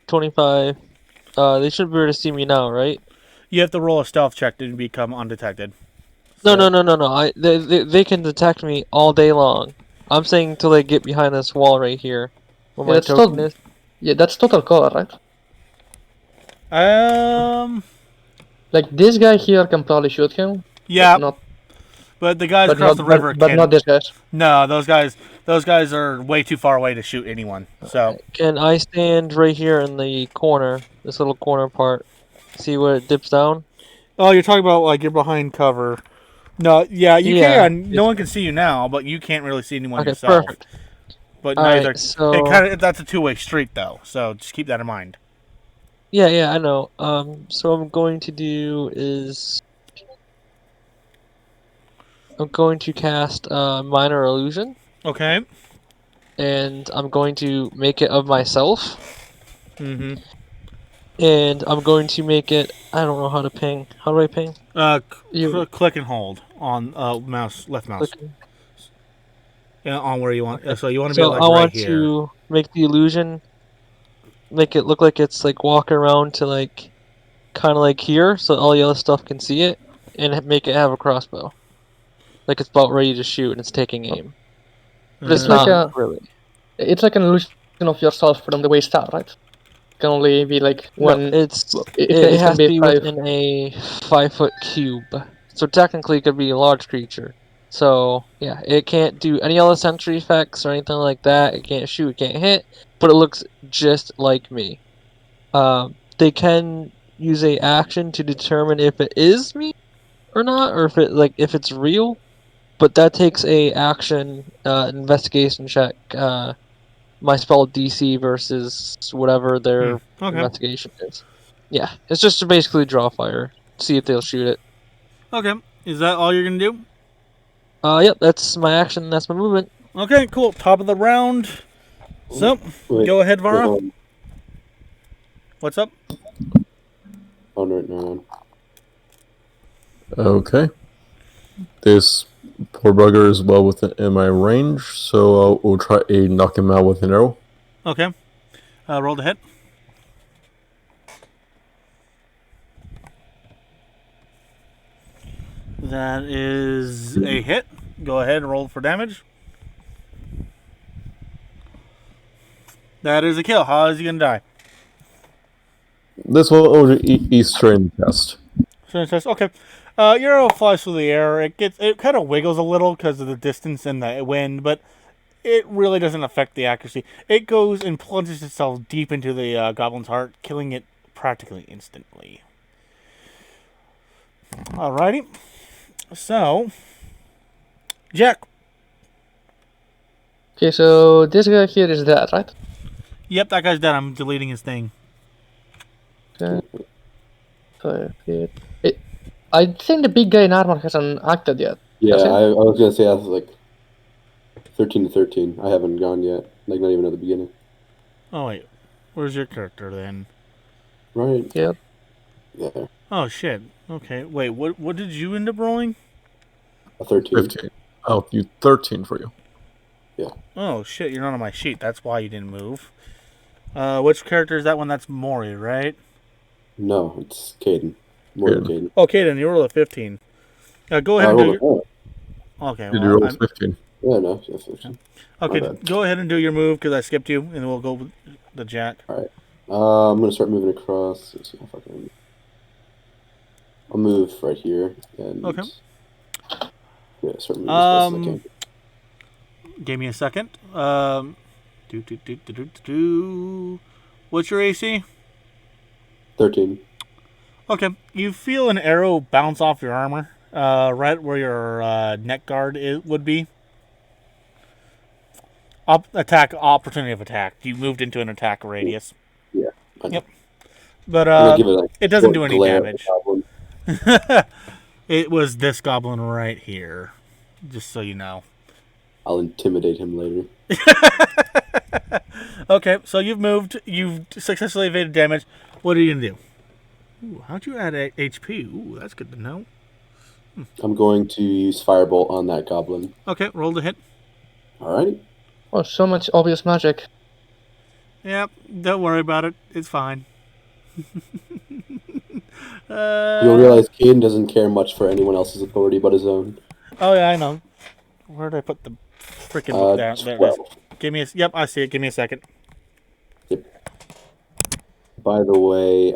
C: 25. They should be able to see me now, right?
A: You have to roll a stealth check to become undetected.
C: No. They can detect me all day long. I'm saying till they get behind this wall right here. Where my token is.
D: Yeah, that's total cover, right? Like, this guy here can probably shoot him.
A: Yeah. But the guys across the river
D: but not this guys.
A: No, those guys are way too far away to shoot anyone. So
C: can I stand right here in the corner, this little corner part, see where it dips down?
A: Oh, you're talking about like you're behind cover. No, yeah, you can. No one can see you now, but you can't really see anyone yourself.
C: Perfect.
A: But neither.
C: Right, so...
A: that's a two-way street, though. So just keep that in mind.
C: Yeah, I know. So what I'm going to do is I'm going to cast Minor Illusion.
A: Okay.
C: And I'm going to make it of myself.
A: Mm-hmm.
C: And I'm going to make it... I don't know how to ping. How do I ping?
A: Click and hold on left mouse. Yeah, on where you want. So you want to be like right here.
C: So I want to make the illusion, make it look like it's like walking around to like, kind of like here, so all the other stuff can see it, and make it have a crossbow. Like it's about ready to shoot and it's taking aim. But it's not really.
D: It's like an illusion of yourself from the waist out, right? It can only be like one.
C: No, it has to be within a 5-foot cube. So technically, it could be a large creature. So yeah, it can't do any other sensory effects or anything like that. It can't shoot, it can't hit, but it looks just like me. They can use a action to determine if it is me or not, or if it's real. But that takes a action investigation check. My spell DC versus whatever their investigation is. Yeah, it's just to basically draw fire, see if they'll shoot it.
A: Okay, is that all you're gonna do?
C: Yep, that's my action, that's my movement.
A: Okay, cool. Top of the round. So, go ahead, Vara. What's up?
F: On right now.
E: Okay. This poor bugger is well within my range, so we'll try to knock him out with an arrow.
A: Okay. Roll the hit. That is a hit. Go go ahead and roll for damage. That is a kill. How is he going to die?
E: This will only Easter in the chest.
A: Okay. Your arrow flies through the air. It kind of wiggles a little because of the distance and the wind, but it really doesn't affect the accuracy. It goes and plunges itself deep into the goblin's heart, killing it practically instantly. Alrighty. So, Jack.
D: Okay, so this guy here is dead, right?
A: Yep, that guy's dead. I'm deleting his thing.
D: Okay. I think the big guy in armor hasn't acted yet.
F: Yeah,
D: Has he?
F: I was gonna say I was like 13 to 13. I haven't gone yet. Like not even at the beginning.
A: Oh wait, where's your character then?
F: Right.
D: Yep.
F: Yeah.
A: Oh shit. Okay, wait. What did you end up rolling?
F: A 13.
E: 15. Oh, 13 for you.
A: Oh shit, you're not on my sheet. That's why you didn't move. Which character is that one? That's Mori, right?
F: No, it's Caden. Mordenkaiden.
A: Okay, then you roll a 15. Go ahead and do your... Okay,
E: Did you roll 15?
F: Yeah, no, it's 15.
A: Okay,
F: My bad.
A: go ahead and do your move because I skipped you, and we'll go with the Jack.
F: Alright. I'm gonna start moving across. Let's see how far I can. I'll move right here. And
A: Okay.
F: Yeah, start moving as fast as I can.
A: Give me a second. What's your AC?
F: 13.
A: Okay, you feel an arrow bounce off your armor, right where your neck guard would be. Opportunity of attack. You moved into an attack radius.
F: Yeah. I know.
A: Yep. But
F: I'm gonna give it, like,
A: it doesn't do
F: short
A: any
F: glare at
A: damage.
F: the goblin.
A: It was this goblin right here, just so you know.
F: I'll intimidate him later.
A: Okay, so you've moved. You've successfully evaded damage. What are you gonna do? Ooh, how'd you add HP? Ooh, that's good to know.
F: I'm going to use Firebolt on that goblin.
A: Okay, roll the hit.
F: Alrighty.
D: Oh, so much obvious magic.
A: Yep, don't worry about it. It's fine.
F: You'll realize Caden doesn't care much for anyone else's authority but his own.
A: Oh yeah, I know. Where did I put the freaking book down? There it is.
F: 12.
A: Give me a. Yep, I see it. Give me a second.
F: By the way,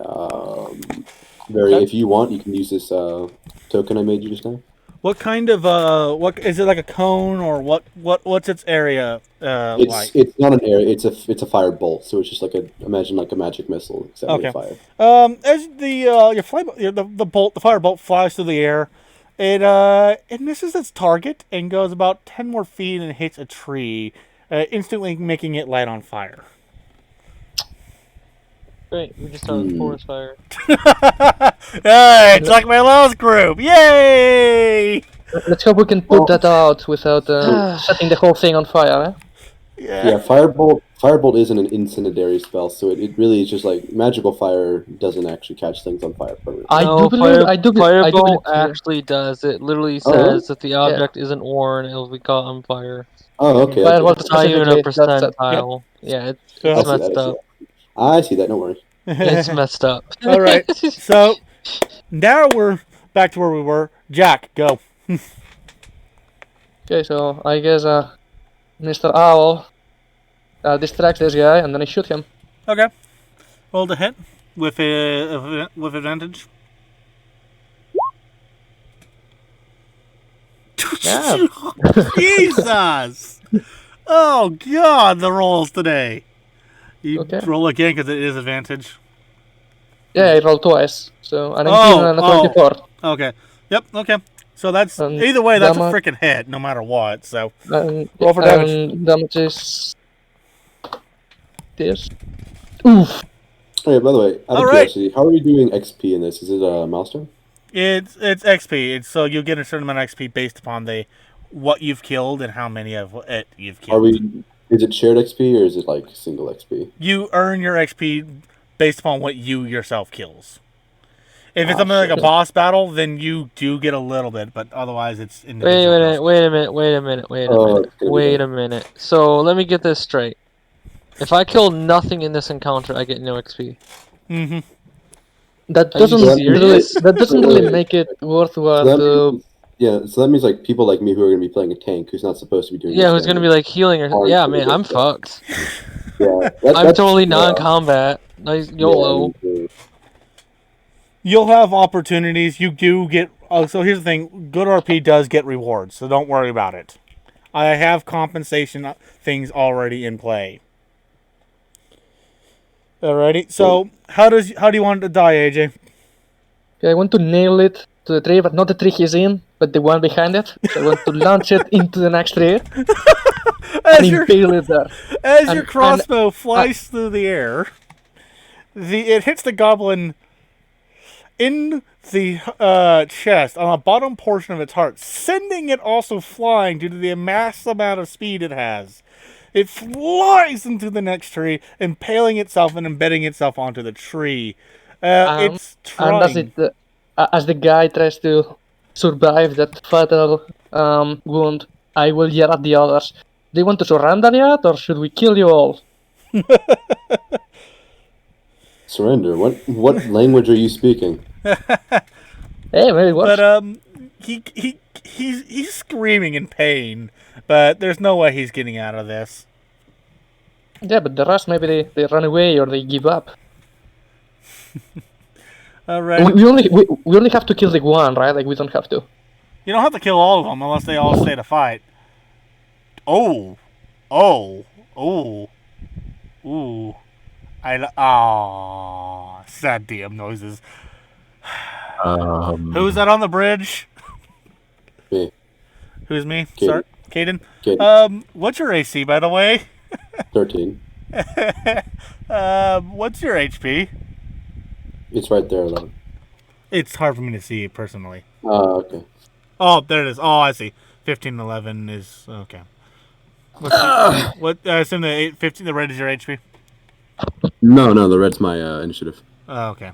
F: Barry, if you want, you can use this token I made you just now.
A: What kind of what is it, like a cone, or what's its area like?
F: It's not an area. It's a firebolt. So it's just like imagine like a magic missile except with fire.
A: As the the firebolt flies through the air, it misses its target and goes about 10 more feet and hits a tree, instantly making it light on fire.
C: Great, we just started a forest fire.
A: Hey, it's like my last group! Yay!
D: Let's hope we can put that out without setting the whole thing on fire, eh?
F: Yeah, firebolt isn't an incendiary spell, so it really is just like magical fire doesn't actually catch things on fire permanently.
C: Fireball actually does. It literally says that the object isn't worn, it'll be caught on fire.
F: Oh, okay.
C: It's not even a percentile. Yeah, it's messed up.
F: I see that, don't worry.
C: It's messed up.
A: Alright, so now we're back to where we were. Jack, go.
D: Okay, so I guess Mr. Owl distracts this guy and then I shoot him.
A: Okay. Roll the hit with advantage.
D: Yeah.
A: Jesus! Oh God, the rolls today. You
D: Okay.
A: roll again because it is advantage.
D: Yeah, I rolled twice. So a 19 and a 24.
A: Okay. Yep. Okay. So that's
D: And
A: either way. That's a
D: damage-
A: freaking hit, no matter what. So
D: And,
A: roll for damage.
D: and damage is this. Oof.
F: Okay, by the way, out of
A: All right.
F: curiosity, how are we doing XP in this? Is it a milestone?
A: it's XP. So you get a certain amount of XP based upon what you've killed and how many of it you've killed.
F: Is it shared XP or is it like single XP?
A: You earn your XP based upon what you yourself kills. If it's something like a boss battle, then you do get a little bit, but otherwise it's individual.
C: Wait a minute. So let me get this straight. If I kill nothing in this encounter, I get no XP.
A: Mm-hmm.
D: That
C: Are you
D: doesn't
C: serious?
D: really make it worthwhile to
F: Yeah, so that means like people like me who are going to be playing a tank who's not supposed to be doing.
C: Yeah,
F: this
C: who's gonna be
F: damage.
C: like healing or
F: Aren't
C: yeah,
F: gonna
C: man,
F: get
C: I'm
F: that.
C: fucked.
F: Yeah,
C: I'm totally non-combat. Nice YOLO.
F: Yeah,
A: You'll have opportunities. You do get. So here's the thing: good RP does get rewards, so don't worry about it. I have compensation things already in play. Alrighty. So how do you want it to die, AJ?
D: Okay, I want to nail it to the tree, but not the tree he's in, but the one behind it. So I want to launch it into the next tree and impale it there.
A: As your
D: And-
A: crossbow flies through the air, it hits the goblin in the chest on the bottom portion of its heart, sending it also flying due to the mass amount of speed it has. It flies into the next tree, impaling itself and embedding itself onto the tree. It's trying.
D: And as the guy tries to survive that fatal wound, I will yell at the others. Do you want to surrender yet, or should we kill you all?
F: Surrender. What language are you speaking?
D: Hey, maybe it works.
A: But he's screaming in pain, but there's no way he's getting out of this.
D: Yeah, but the rest, maybe they run away or they give up.
A: All right.
D: We only have to kill the one, right? Like, we don't have to.
A: You don't have to kill all of them unless they all stay to fight. Oh. Ooh. Sad DM noises. Who's that on the bridge?
F: Me.
A: Who's me?
F: Caden.
A: Sorry, Caden.
F: Caden.
A: What's your AC, by the way?
F: 13.
A: What's your HP?
F: It's right there, though.
A: It's hard for me to see personally.
F: Okay.
A: Oh, there it is. Oh, I see. 1511 is okay. What? I assume the 15. The red is your HP.
F: No, the red's my initiative.
A: Oh, okay.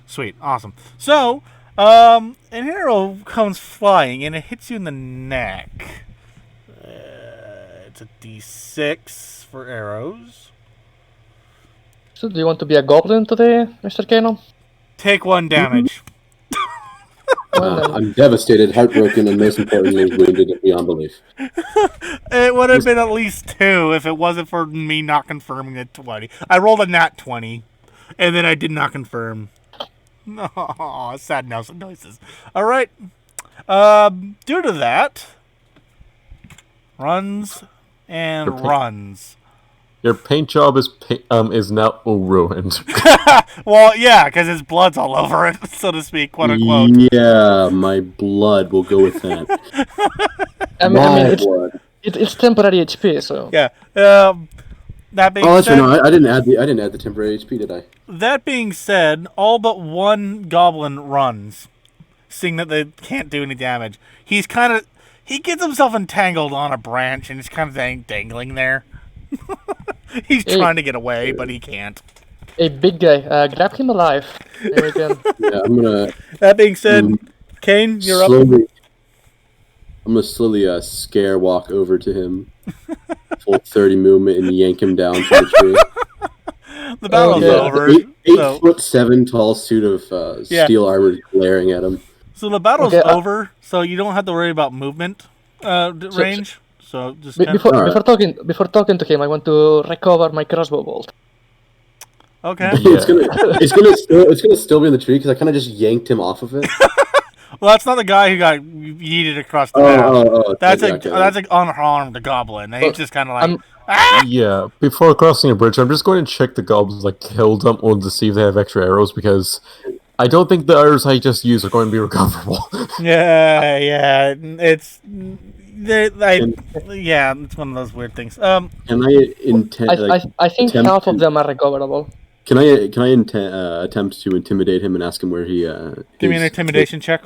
A: Sweet. Awesome. So, an arrow comes flying and it hits you in the neck. It's a D6 for arrows.
D: So, do you want to be a goblin today, Mr. Kano?
A: Take 1 damage.
F: I'm devastated, heartbroken, and most importantly, wounded beyond belief.
A: It would have been at least 2 if it wasn't for me not confirming the 20. I rolled a nat 20, and then I did not confirm. Oh, sad Nelson noises. All right. Due to that, runs and runs.
E: Your paint job is now ruined.
A: Well, yeah, because his blood's all over it, so to speak, quote unquote.
F: Yeah, my blood will go with that.
D: I mean, it's temporary HP, so.
A: Yeah. That being
F: That's
A: said,
F: right. No, I didn't add the temporary HP, did I?
A: That being said, all but one goblin runs, seeing that they can't do any damage. He gets himself entangled on a branch and he's kind of dangling there. He's trying to get away, but he can't.
D: Hey, big guy, grab him alive. There we go.
F: Yeah, I'm gonna.
A: That being said, Kane, you're up.
F: I'm gonna slowly scare walk over to him, full 30 movement, and yank him down to the tree.
A: The battle's over.
F: 8'7" tall suit of steel armor glaring at him.
A: So the battle's over, so you don't have to worry about movement range. So just
D: before talking to him, I want to recover my crossbow bolt.
A: Okay.
F: Yeah. it's gonna still be in the tree because I kind of just yanked him off of it.
A: Well, that's not the guy who got yeeted across the map. That's an unarmed goblin. And he's just kind of like,
E: Yeah, before crossing a bridge, I'm just going to check the goblins killed them or to see if they have extra arrows because I don't think the arrows I just used are going to be recoverable.
A: Yeah, it's it's one of those weird things.
F: Can
D: I think half of them are recoverable.
F: Can I attempt to intimidate him and ask him where he?
A: Give me an intimidation check.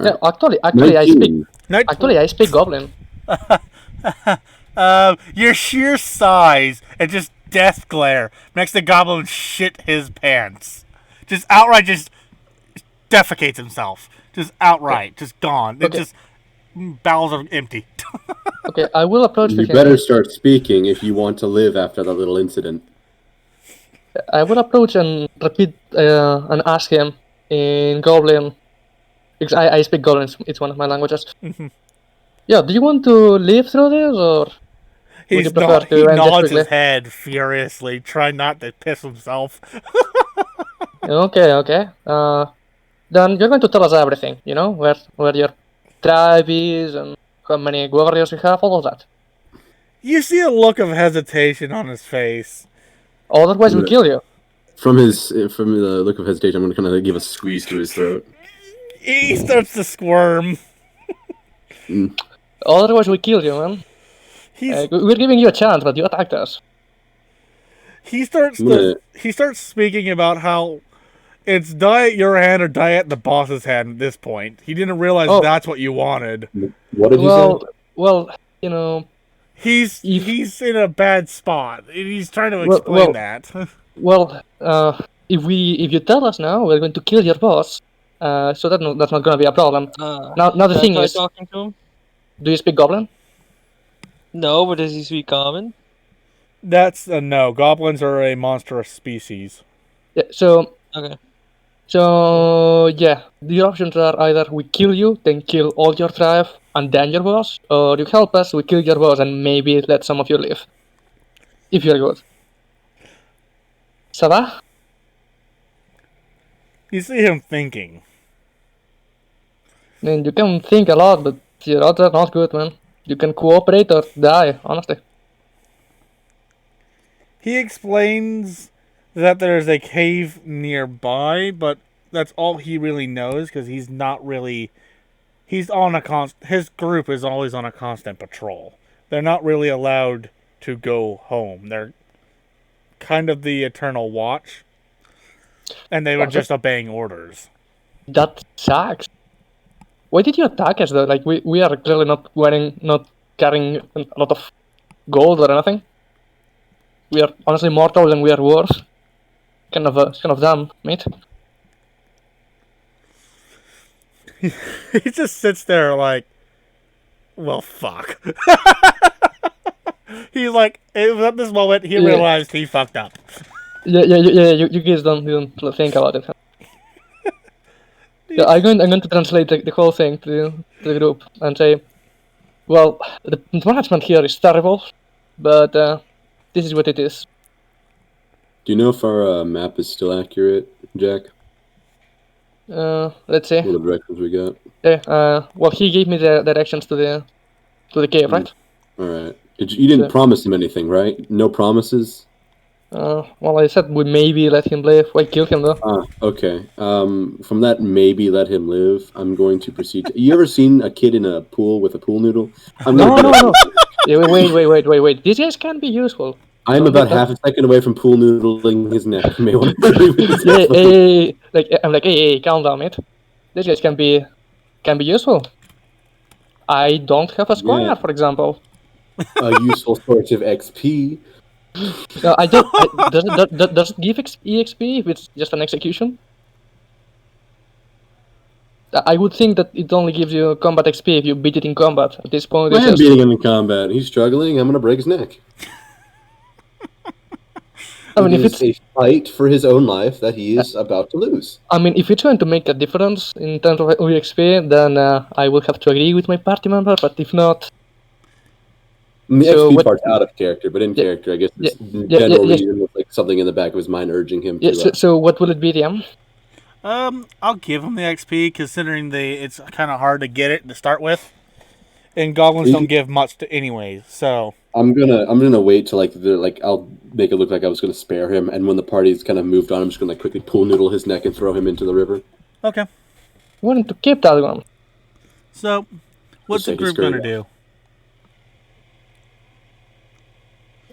D: Yeah, actually,
F: 19.
D: I speak Goblin.
A: Your sheer size and just death glare makes the goblin shit his pants. Just outright, just defecates himself. Just outright, just gone.
D: Okay.
A: It just bowels are empty.
D: Okay, I will approach.
F: You better start speaking if you want to live after that little incident.
D: I will approach and repeat and ask him in Goblin because I speak Goblin. It's one of my languages.
A: Mhm.
D: Yeah, do you want to live through this, or would you prefer to
A: He
D: end this
A: nods
D: quickly?
A: his head furiously, trying not to piss himself.
D: Okay. Then you're going to tell us everything. You know, where your tribe is and how many warriors you have, all of that.
A: You see a look of hesitation on his face.
D: Otherwise, we kill you.
F: From the look of hesitation, I'm going to kind of give a squeeze to his throat.
A: He starts to squirm.
D: Otherwise, we kill you, man. We're giving you a chance, but you attacked us.
A: He starts speaking about how it's die at your hand or die at the boss's hand at this point. He didn't realize that's what you wanted.
F: What did he say?
D: Well, you know...
A: He's in a bad spot. He's trying to explain that.
D: If you tell us now, we're going to kill your boss. So that's not going to be a problem. Now the thing is,
C: talking to him?
D: Do you speak Goblin?
C: No, but does he speak Common?
A: That's a no. Goblins are a monstrous species.
D: Yeah. So.
C: Okay.
D: So yeah, the options are either we kill you, then kill all your tribe, and then your boss, or you help us, we kill your boss, and maybe let some of you live. If you're good. Ça va?
A: You see him thinking.
D: I mean, you can think a lot, but your odds are not good, man. You can cooperate or die, honestly.
A: He explains that there's a cave nearby, but that's all he really knows because he's not really... He's on his group is always on a constant patrol. They're not really allowed to go home. They're kind of the eternal watch. And they were just obeying orders.
D: That sucks. Why did you attack us though? Like we are clearly not carrying a lot of gold or anything. We are honestly mortal and we are worse. Kind of dumb, mate.
A: He just sits there like, well, fuck. He's like, it was at this moment he realized he fucked up.
D: Yeah. You guys don't think about it. Yeah, I'm going to translate the whole thing to the group and say, well, the management here is terrible, but this is what it is.
F: Do you know if our map is still accurate, Jack?
D: Let's see.
F: What the directions we got?
D: Yeah. Well, he gave me the directions to the cave, right?
F: All right. You didn't promise him anything, right? No promises.
D: Well, I said we maybe let him live. Why kill him though?
F: Okay. From that maybe let him live, I'm going to proceed. You ever seen a kid in a pool with a pool noodle?
D: No. Yeah, wait. These guys can be useful.
F: I'm about half a second away from pool noodling his neck. You may want to
D: hey, calm down, mate. These guys can be useful. I don't have a squire, for example.
F: A useful source of XP.
D: No, I don't. Does it give EXP if it's just an execution? I would think that it only gives you combat XP if you beat it in combat. At this point,
F: I am beating him in combat. He's struggling. I'm going to break his neck. I mean, if it's a fight for his own life that he is about to lose.
D: I mean, if it's going to make a difference in terms of XP, then I will have to agree with my party member. But if not,
F: the XP part's out of character, but in character, I guess it's general reason with like something in the back of his mind urging him to.
D: So what will it be, DM?
A: I'll give him the XP considering it's kind of hard to get it to start with, and goblins don't give much to anyways. So
F: I'm gonna wait till I'll make it look like I was gonna spare him, and when the party's kind of moved on, I'm just gonna quickly pool noodle his neck and throw him into the river.
A: Okay.
D: Want to keep that one.
A: So, what's the group gonna do?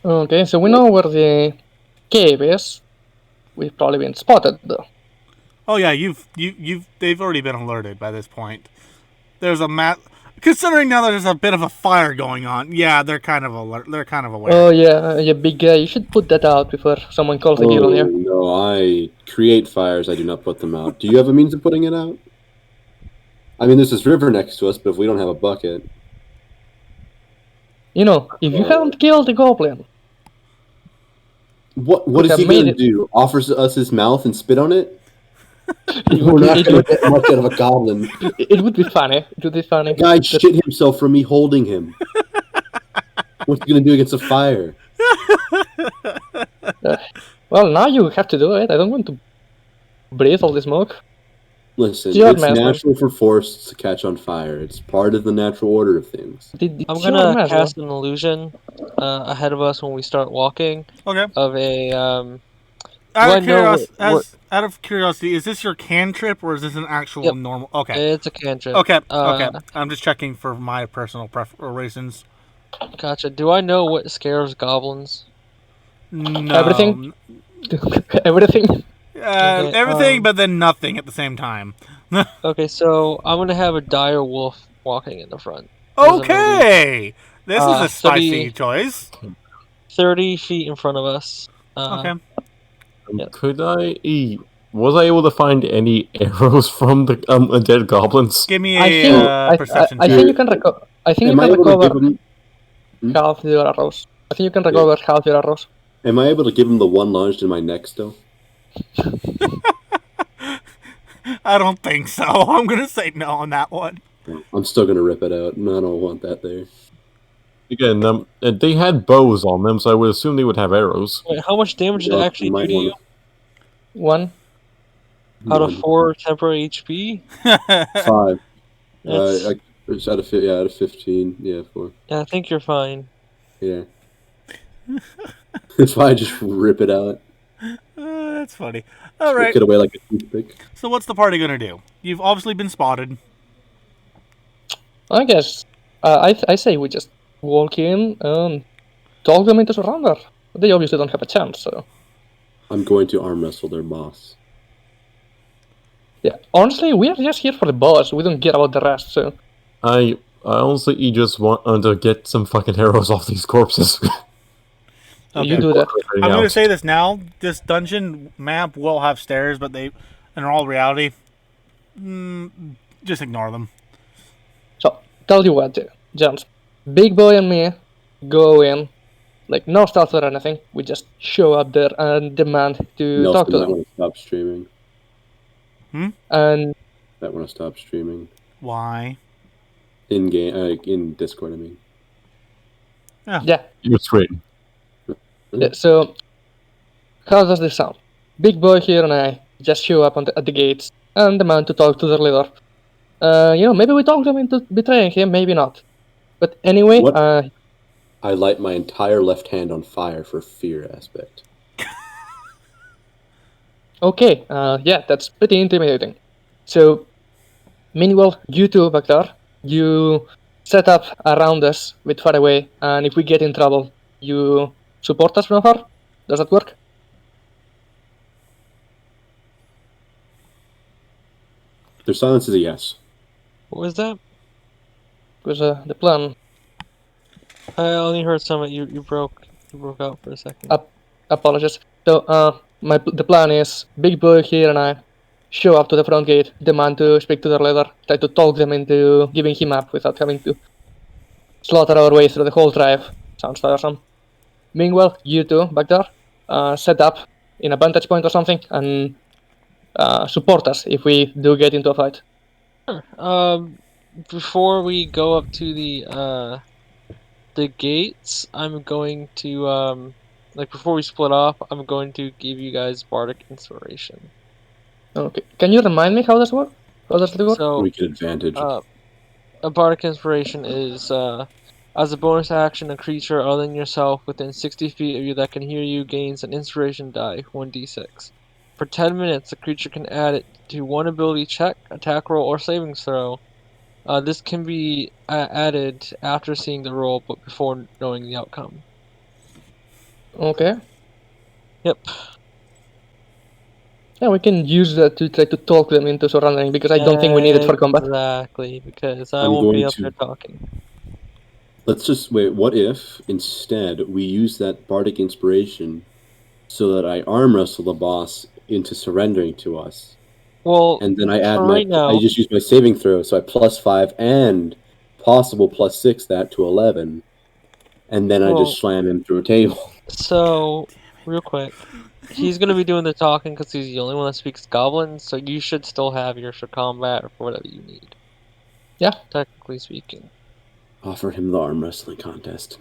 D: Okay, so we know where the cave is. We've probably been spotted though.
A: Oh yeah, they've already been alerted by this point. There's a map. Considering now there's a bit of a fire going on, yeah, they're kind of alert. They're kind of aware.
D: Oh yeah, big guy. You should put that out before someone calls the guild on you.
F: No, I create fires. I do not put them out. Do you have a means of putting it out? I mean, there's this river next to us, but if we don't have a bucket,
D: you know, if you haven't killed the goblin,
F: what is he going to do? Offers us his mouth and spit on it? We're not going to get much out of a goblin.
D: It would be funny. It would be funny.
F: The guy shit himself from me holding him. What's he going to do against a fire?
D: Well, now you have to do it. I don't want to breathe all the smoke.
F: Listen,
D: Your
F: it's
D: method.
F: natural for forests to catch on fire. It's part of the natural order of things.
C: I'm gonna cast an illusion ahead of us when we start walking
A: Okay.
C: of a
A: Out of curiosity, is this your cantrip or is this an actual
C: Yep.
A: normal? Okay.
C: It's a cantrip.
A: Okay.
C: Uh,
A: I'm just checking for my personal reasons.
C: Gotcha. Do I know what scares goblins?
A: No.
D: Everything? Everything.
C: Okay,
A: Everything, but then nothing at the same time.
C: Okay, so I'm gonna have a dire wolf walking in the front. There's
A: Okay. This is a spicy
C: 30
A: choice.
C: 30 feet in front of us.
A: Okay.
C: Yeah.
E: Was I able to find any arrows from the undead goblins?
A: Give me
D: I
A: a
D: think
A: perception
D: I
A: check.
D: think you can recover. I think
F: Am
D: you
F: I
D: can
F: able to give
D: recover
F: him?
D: half your arrows. I think you can recover half your arrows.
F: Am I able to give him the one lodged in my neck still?
A: I don't think so. I'm gonna say no on that one.
F: I'm still gonna rip it out. No, I don't want that there.
E: Again, they had bows on them, so I would assume they would have arrows.
C: Wait, how much damage did it
F: Well,
C: actually
F: you
C: do
F: might
C: to you?
D: One.
C: Out of 4 temporary HP?
F: 5.
C: That's,
F: It's out of 15. Yeah, 4.
C: I think you're fine.
F: Yeah. That's why I just rip it out.
A: That's funny. All right.
F: Rip it away like a toothpick.
A: So what's the party gonna do? You've obviously been spotted.
D: I guess. I say we just walk in and talk them into surrender. They obviously don't have a chance, so.
F: I'm going to arm wrestle their boss.
D: Yeah. Honestly, we are just here for the boss. We don't care about the rest, so.
E: I honestly just want to get some fucking arrows off these corpses.
D: You do that.
A: I'm going to say this now. This dungeon map will have stairs, but in all reality, just ignore them.
D: So, tell you what, Jones. Big Boy and me go in, like no stealth or anything. We just show up there and demand to talk to
F: I
D: them.
F: want to stop streaming.
D: And
F: I want to stop streaming.
A: Why?
F: In game, in Discord, I mean.
D: yeah.
E: You're straight.
D: Yeah, so, how does this sound? Big Boy here and I just show up at the gates and demand to talk to their leader. Maybe we talk them into betraying him, maybe not. But anyway,
F: What? I light my entire left hand on fire for fear aspect.
D: Okay, yeah, that's pretty intimidating. So, meanwhile, you two back there, you set up around us with far away, and if we get in trouble, you support us from afar? Does that work?
F: Their silence is a yes.
C: What was that?
D: Because the plan.
C: I only heard some of it. You broke out for a second.
D: Apologies. So, the plan is Big Boy here and I show up to the front gate, demand to speak to their leader, try to talk them into giving him up without having to slaughter our way through the whole drive. Sounds tiresome. Meanwhile, you two back there, set up in a vantage point or something and support us if we do get into a fight.
C: Sure. Before we go up to the gates, I'm going to before we split off, I'm going to give you guys Bardic Inspiration.
D: Okay. Can you remind me how does it work?
C: So,
F: We get advantage.
C: a Bardic Inspiration is as a bonus action, a creature other than yourself within 60 feet of you that can hear you gains an inspiration die, 1d6. For 10 minutes, the creature can add it to one ability check, attack roll, or savings throw. This can be added after seeing the roll, but before knowing the outcome.
D: Okay.
C: Yep.
D: Yeah, we can use that to try to talk them into surrendering because I don't think we need it for combat.
C: Exactly, because I
F: I'm
C: won't be
F: going
C: up
F: to-
C: there talking.
F: Let's just wait. What if instead we use that Bardic Inspiration so that I arm wrestle the boss into surrendering to us,
C: Well,
F: and then I add
C: for
F: my.
C: right now,
F: I just use my saving throw, so I +5 and possible +6 that to 11, and then I
C: Well-
F: just slam him through a table.
C: so real quick, he's gonna be doing the talking because he's the only one that speaks Goblin. So you should still have your for combat or for whatever you need.
D: Yeah.
C: Technically speaking.
F: Offer him the arm wrestling contest.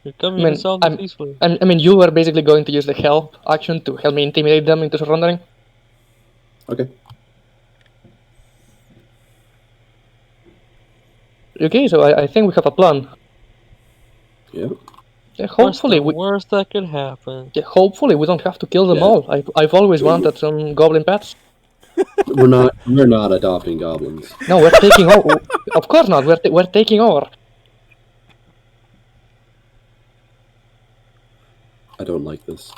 C: You're coming
D: I mean,
C: to solve this peacefully.
D: I mean, you were basically going to use the help action to help me intimidate them into surrendering.
F: Okay.
D: Okay, so I think we have a plan.
F: Yeah.
D: Yeah,
C: What's
D: hopefully
C: the
D: we.
C: worst that could happen?
D: Yeah, hopefully we don't have to kill them
F: Yeah.
D: all. I've always wanted some goblin pets.
F: We're not adopting goblins.
D: No, we're taking over. Of course not. We're taking over.
F: I don't like this.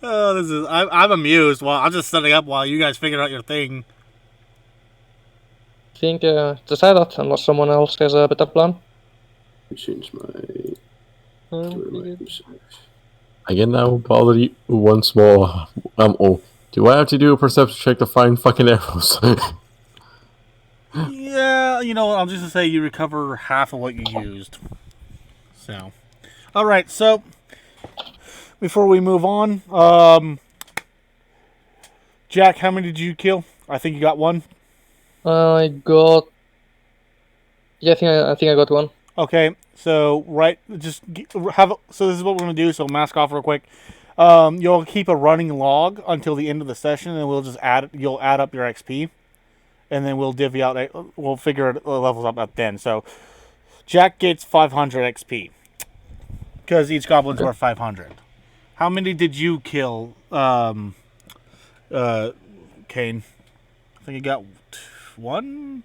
A: Oh, this is. I'm amused. While I'm just setting up while you guys figure out your thing.
D: I think decide that unless someone else has a better plan.
F: Change my.
E: Again, I will bother you once more. Oh, do I have to do a perception check to find fucking arrows?
A: Yeah, you know what? I'll just say you recover half of what you used. So, all right. So, before we move on, Jack, how many did you kill? I think you got one.
D: I got. Yeah, I think I got one.
A: Okay, so so this is what we're gonna do. So mask off real quick. You'll keep a running log until the end of the session, and we'll just you'll add up your XP, and then we'll divvy out. We'll figure it levels up at then. So Jack gets 500 XP because each goblin's worth 500. How many did you kill, Kane? I think you got one.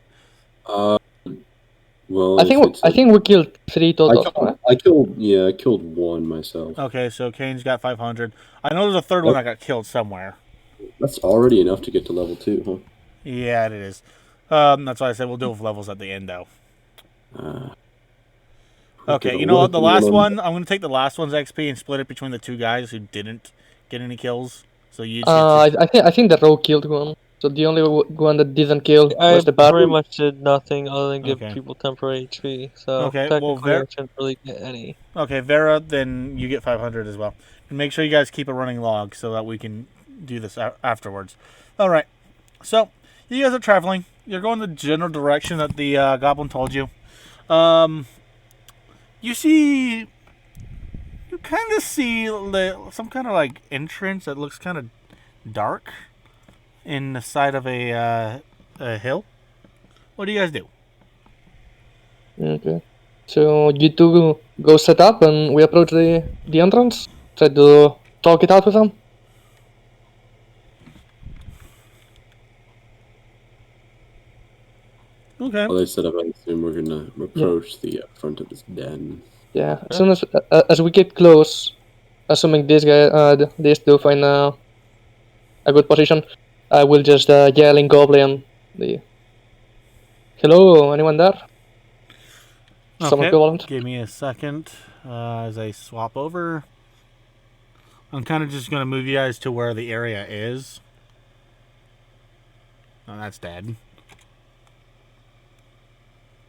F: Well,
D: I think we killed 3 total.
F: I killed one myself.
A: Okay, so Kane's got 500. I know there's a third one that got killed somewhere.
F: That's already enough to get to level 2, huh?
A: Yeah, it is. That's why I said we'll do with levels at the end, though. Okay, you know what? The last one, I'm going to take the last one's XP and split it between the two guys who didn't get any kills. So you.
D: I think the rogue killed one. So the only one that didn't kill was the
C: I pretty
D: bad.
C: much did nothing other than give
A: Okay.
C: people temporary HP. So
A: Okay, well,
C: technically I shouldn't really get any.
A: Okay, Vera, then you get 500 as well. And make sure you guys keep a running log so that we can do this afterwards. All right. So you guys are traveling. You're going the general direction that the goblin told you. You kind of see some kind of like entrance that looks kind of dark in the side of a hill. What do you guys do?
D: Okay. So you two go set up and we approach the entrance. Try to talk it out with them.
A: Okay.
F: Well, they set up. I assume we're gonna approach the front of this den.
D: Yeah. As soon as we get close, assuming these two find a good position, I will just yell in Goblin. Hello, anyone there? Some
A: Okay,
D: equivalent.
A: give me a second as I swap over. I'm kind of just going to move you guys to where the area is. Oh, that's dead.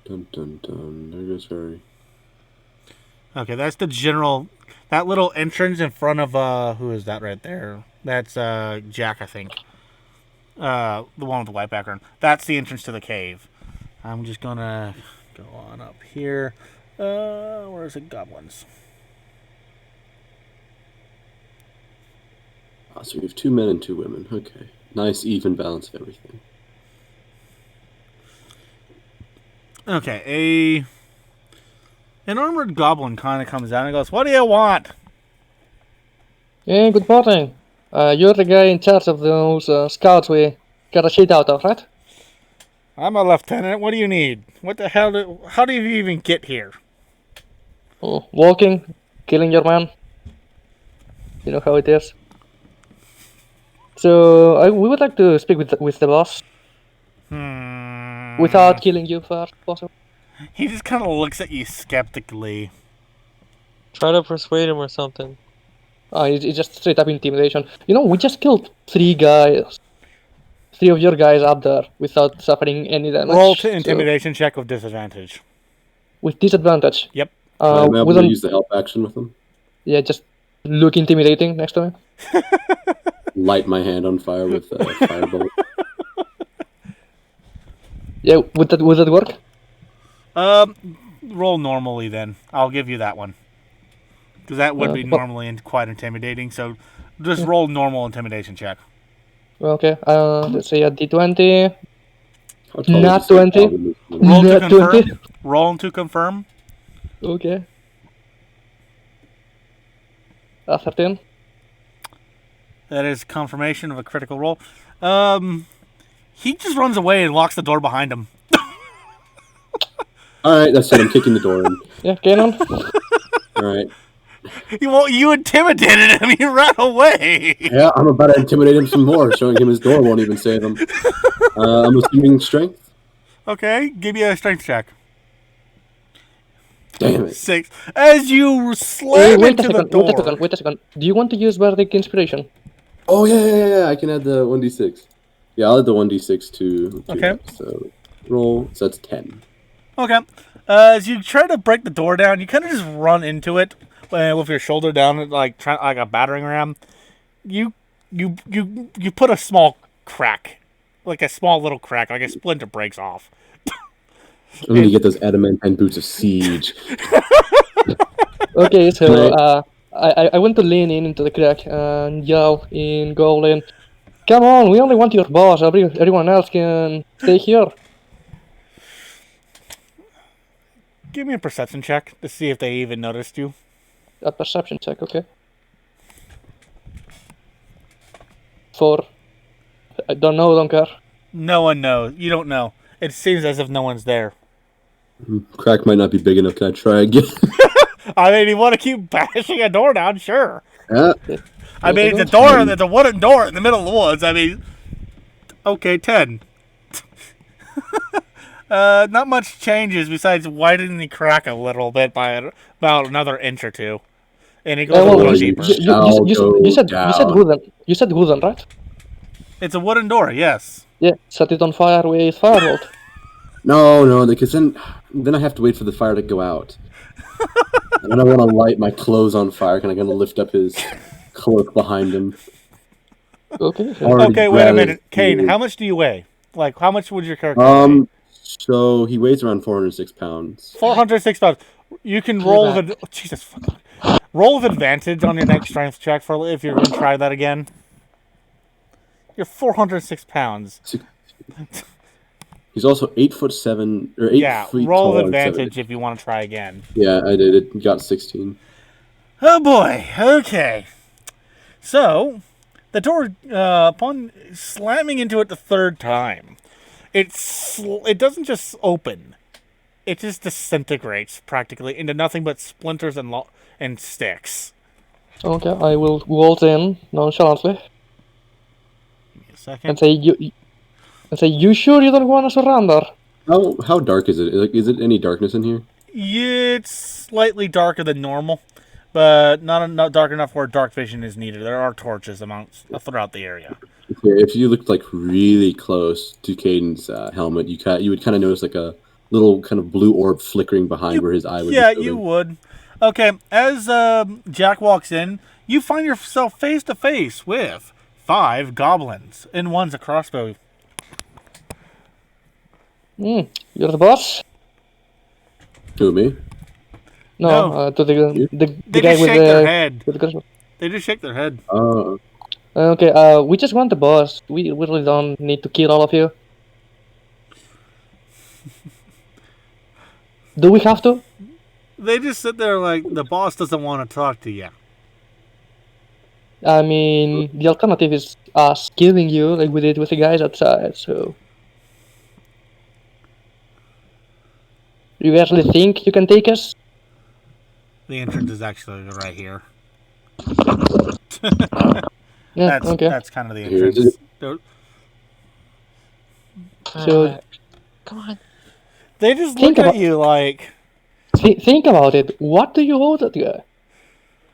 F: Dun dun dun. There goes Harry.
A: Okay, that's the general... That little entrance in front of... who is that right there? That's Jack, I think. The one with the white background. That's the entrance to the cave. I'm just going to go on up here. Where is it? Goblins.
F: So we have 2 men and 2 women. Okay. Nice even balance of everything.
A: Okay, an armored goblin kind of comes out and goes, "What do you want?"
D: Hey, good morning. You're the guy in charge of those scouts we got a shit out of, right?
A: I'm a lieutenant. What do you need? What the hell? How do you even get here?
D: Oh, walking, killing your man. You know how it is. So we would like to speak with the boss. Without killing you first, possible.
A: He just kind of looks at you skeptically.
C: Try to persuade him or something.
D: It's just straight up intimidation. You know, we just killed 3 guys. 3 of your guys up there without suffering any damage.
A: Roll to intimidation check with disadvantage.
D: With disadvantage.
A: Yep.
F: Am I able
D: we
F: to
D: don't.
F: use the help action with them?
D: Yeah, just look intimidating next to me.
F: Light my hand on fire with a firebolt.
D: Yeah, would that work?
A: Roll normally then. I'll give you that one. Because that would be normally quite intimidating. So just roll normal intimidation check.
D: Okay, let's say a D20.
F: How tall
D: Not
F: is this
D: 20.
F: goblin?
A: Roll to
D: Not
A: confirm.
D: 20.
A: Roll to confirm.
D: Okay. 13.
A: That is confirmation of a critical roll. He just runs away and locks the door behind him.
F: Alright, that's it. I'm kicking the door in.
D: Yeah, Kanon.
F: Alright.
A: You intimidated him. He ran away.
F: Yeah, I'm about to intimidate him some more. Showing him his door won't even save him. I'm assuming strength.
A: Okay, give me a strength check.
F: Damn it.
A: 6. As you slam
D: Wait
A: into
D: a
A: the
D: second,
A: door.
D: wait a second. Do you want to use Bardic Inspiration?
F: Oh, yeah. I can add the 1d6. Yeah, I'll add the 1d6 to
A: Okay.
F: that. So roll. So that's 10.
A: Okay. As you try to break the door down, you kind of just run into it with your shoulder down, like a battering ram. You put a small crack, like a small little crack, like a splinter breaks off.
F: I'm gonna get those adamantine boots of siege.
D: Okay, so I want to lean into the crack and yell in Goblin, "Come on, we only want your boss. Everyone else can stay here."
A: Give me a perception check to see if they even noticed you.
D: A perception check, okay. 4. I don't know, don't care.
A: No one knows. You don't know. It seems as if no one's there.
F: Crack might not be big enough. Can I try again?
A: I mean, you want to keep bashing a door down, sure.
F: Yeah.
A: I mean, the wooden door in the middle of the woods. I mean, okay, 10. Not much changes besides widening the crack a little bit by about another inch or two, and it goes a little deeper.
D: You said wooden. You said wooden, right?
A: It's a wooden door, yes.
D: Yeah. Set it on fire with firebolt.
F: No, because then I have to wait for the fire to go out. And then I want to light my clothes on fire. Can I gonna lift up his cloak behind him?
D: Okay.
A: Okay, wait a minute, Kane. How much do you weigh? Like, how much would your character weigh?
F: So he weighs around 406 pounds.
A: 406 pounds. You can roll with Jesus fuck. Roll with advantage on your next strength check for if you're going to try that again. You're 406 pounds.
F: He's also 8'7" or 8 feet
A: roll
F: tall.
A: with advantage if you want to try again.
F: Yeah, I did. It got 16.
A: Oh boy. Okay. So, the door, upon slamming into it the third time, it doesn't just open. It just disintegrates practically into nothing but splinters and sticks.
D: Okay, I will waltz in nonchalantly.
A: Give me a second.
D: And say, you sure you don't want to surrender?
F: How dark is it? Like, is it any darkness in here?
A: It's slightly darker than normal, but not dark enough where dark vision is needed. There are torches throughout the area.
F: Okay, if you looked like really close to Caden's helmet, you would kind of notice like a little kind of blue orb flickering behind where his eye would be.
A: Yeah, you would. Okay, as Jack walks in, you find yourself face to face with 5 goblins, and one's a crossbow.
D: You're the boss?
F: To me?
A: No.
D: To the
A: They
D: guy
A: just
D: with
A: shake their head.
D: with the crossbow.
A: They just shake their head.
D: Okay, we just want the boss. We really don't need to kill all of you. Do we have to?
A: They just sit there like the boss doesn't want to talk to you.
D: I mean, the alternative is us killing you like we did with the guys outside, so... You actually think you can take us?
A: The entrance is actually right here.
D: Yeah, okay.
A: That's kind of the entrance.
D: So,
C: Come on.
A: They just look at you like...
D: Think about it. What do you owe that guy?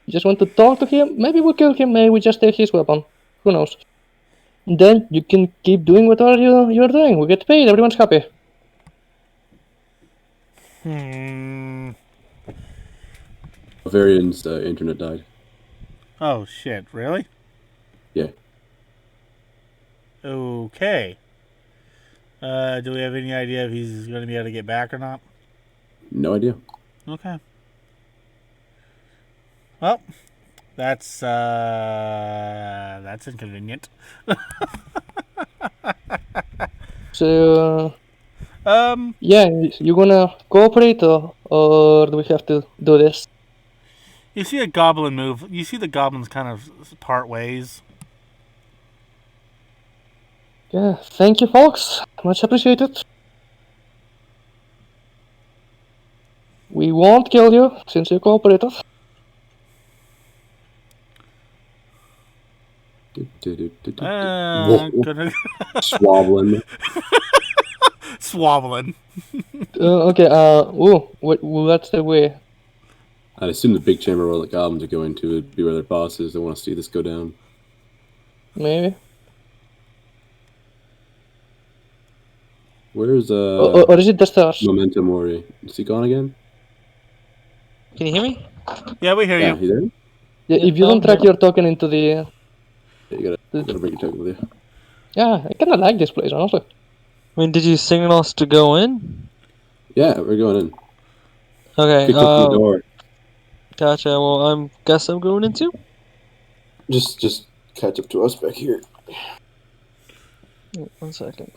D: You just want to talk to him? Maybe we'll kill him, maybe we just take his weapon. Who knows? Then you can keep doing whatever you're doing. We get paid, everyone's happy.
F: Varian's internet died.
A: Oh, shit. Really?
F: Yeah.
A: Okay. Do we have any idea if he's going to be able to get back or not?
F: No idea.
A: Okay. Well, that's inconvenient.
D: So,
A: Um,
D: yeah, you gonna cooperate or do we have to do this?
A: you see a goblin move. You see the goblins kind of part ways.
D: Yeah, thank you, folks. Much appreciated. We won't kill you since you cooperated.
F: Whoa.
A: Gonna
F: Swabbling.
A: swabbling.
D: Okay, what's the way?
F: I'd assume the big chamber where the goblins are going to would be where their boss is. They want to see this go down.
D: Maybe.
F: Where's
D: Or is it the stars?
F: Memento Mori? Is he gone again?
C: Can you hear me?
A: Yeah, we hear
F: Yeah,
A: you.
F: he there?
D: Yeah, if you don't track your token into the...
F: Yeah, you gotta bring your token with you.
D: Yeah, I kinda like this place, honestly.
C: I mean, did you signal us to go in?
F: Yeah, we're going in.
C: Okay.
F: Picked up the door.
C: Gotcha. Well, I'm going in too.
F: Just catch up to us back here.
C: 1 second.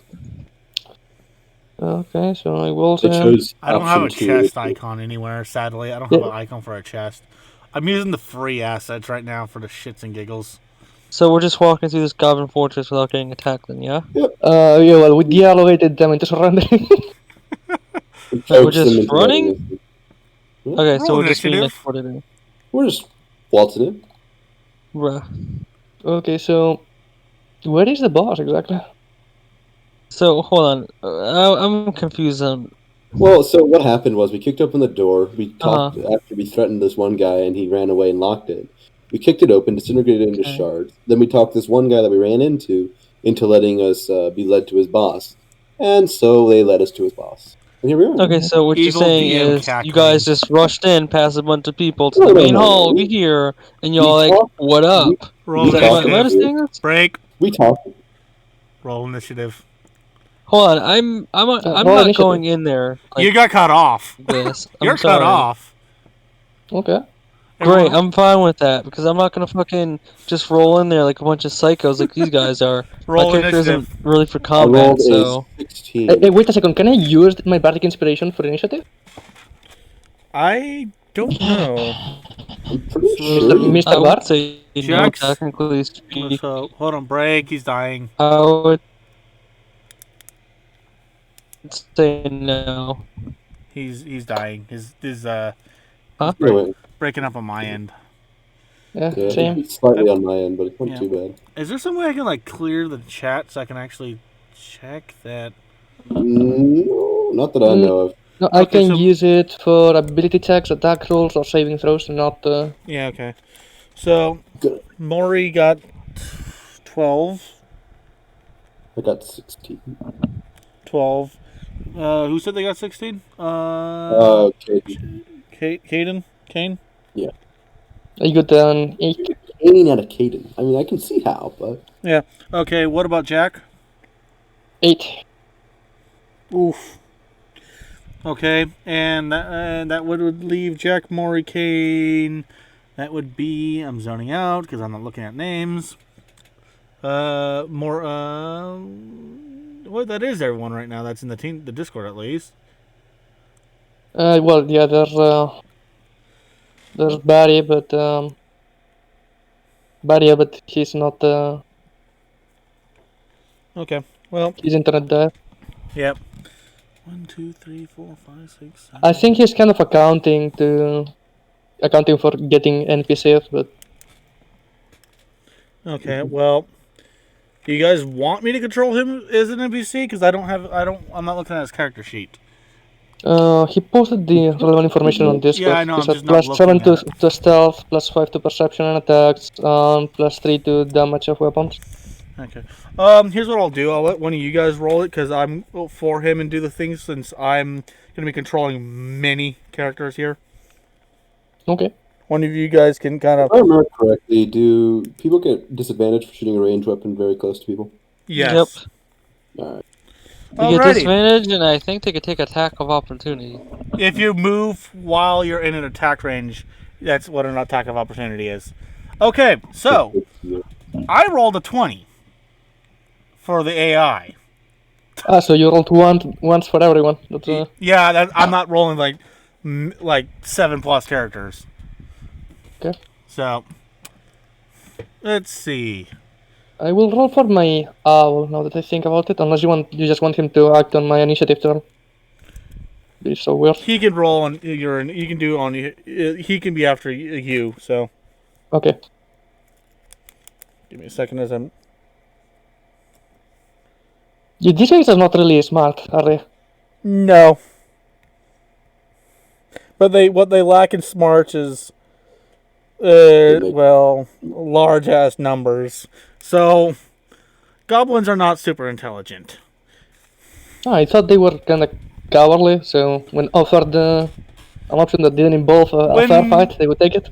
D: Okay, so I will
F: They
D: say...
F: chose
A: I don't have a
F: option
A: chest
F: 2.
A: icon anywhere, sadly. I don't have an icon for a chest. I'm using the free assets right now for the shits and giggles.
C: So we're just walking through this goblin fortress without getting attacked, then, yeah?
D: Yeah, well, we de-allocated them into surrendering.
C: We're just running? Okay, so
A: Roll
C: we're just being
A: initiative.
C: escorted in.
F: We're just waltzing in.
C: Bruh.
D: Okay, so... Where is the boss, exactly?
C: So, hold on. I'm confused on...
F: Well, so what happened was we kicked open the door. We talked after we threatened this one guy, and he ran away and locked it. We kicked it open, disintegrated it into shards. Then we talked this one guy that we ran into letting us be led to his boss, and so they led us to his boss. And here we are.
C: Okay, so what you're
A: Evil
C: saying
A: DM
C: is
A: cackling.
C: you guys just rushed in past a bunch of people to
F: No,
C: the
F: no,
C: main
F: no,
C: hall
F: no.
C: over here, and y'all
F: We
C: like,
F: talked-
C: what up?
A: Roll
C: Is that
F: talked
C: am I
F: about
C: understanding this?
A: Break.
F: We talked.
A: Roll initiative.
C: Hold on, I'm
D: roll
C: not
D: initiative.
C: going in there like
A: You got cut off.
C: this.
A: You're
C: I'm
A: cut
C: sorry.
A: off.
D: Okay.
C: Great,
A: Everyone-
C: I'm fine with that because I'm not gonna fucking just roll in there like a bunch of psychos like these guys are.
A: Roll
C: My character
A: initiative.
C: isn't really for
F: I
C: combat,
F: rolled
C: so
F: a 16.
D: Hey, wait a second, can I use my Bardic Inspiration for initiative?
A: I don't know.
F: I'm pretty
D: Mr.
F: sure.
D: Mr.
C: I would
D: Bard?
C: say no,
A: Jax?
C: technically speaking.
A: So hold on, break. He's dying.
C: I would say no.
A: He's dying. His
C: Huh?
F: Yeah, wait.
A: breaking up on my end.
D: Yeah,
F: Yeah,
D: same.
F: it's slightly on my end, but it's not
A: Yeah.
F: too bad.
A: Is there some way I can like clear the chat so I can actually check that?
F: No, not that I know of.
D: No, I
A: Okay,
D: can
A: so-
D: use it for ability checks, attack rolls, or saving throws, not...
A: Yeah. Okay. So
F: Good.
A: Maury got 12.
F: I got 16.
A: 12. Who said they got 16?
F: Okay.
A: Caden? Kane?
D: I got an 8.
F: Aiming at a Caden. I mean, I can see how, but
A: Yeah. Okay, what about Jack?
D: 8.
A: Oof. Okay, and that would leave Jack, Maury, Kane. That would be... I'm zoning out because I'm not looking at names. Well, that is everyone right now that's in the Discord at least.
D: Well, yeah, there's Barry, but he's not,
A: Okay, well,
D: his internet died.
A: yep. 1, 2, 3, 4, 5, 6, 7.
D: I think he's kind of accounting for getting NPCs, but
A: Okay, well, do you guys want me to control him as an NPC? Because I'm not looking at his character sheet.
D: he posted the relevant information on Discord.
A: Yeah, I know,
D: He
A: I'm
D: said
A: just not
D: +7
A: looking
D: to stealth, +5 to perception and attacks, +3 to damage of weapons.
A: Okay. Here's what I'll do. I'll let one of you guys roll it because I'm for him and do the things since I'm going to be controlling many characters here.
D: Okay.
A: one of you guys can kind
F: If
A: of.
F: I remember correctly, do people get disadvantage for shooting a ranged weapon very close to people?
A: Yes.
F: All right.
C: They get
A: Alrighty.
C: disadvantage, and I think they could take attack of opportunity.
A: If you move while you're in an attack range, that's what an attack of opportunity is. Okay, so I rolled a 20 for the AI.
D: So you rolled once for everyone. That's
A: Yeah, I'm not rolling like 7+ characters.
D: Okay.
A: So let's see.
D: I will roll for my owl now that I think about it. Unless you just want him to act on my initiative turn. It's so weird.
A: He can roll on your. You can do on. He can be after you. So
D: Okay.
A: give me a second as I'm.
D: These guys are not really smart, are they?
A: No. But what they lack in smarts is, large ass numbers. So, goblins are not super intelligent.
D: I thought they were kind of cowardly, so when offered an option that didn't involve a fair fight, they would take it.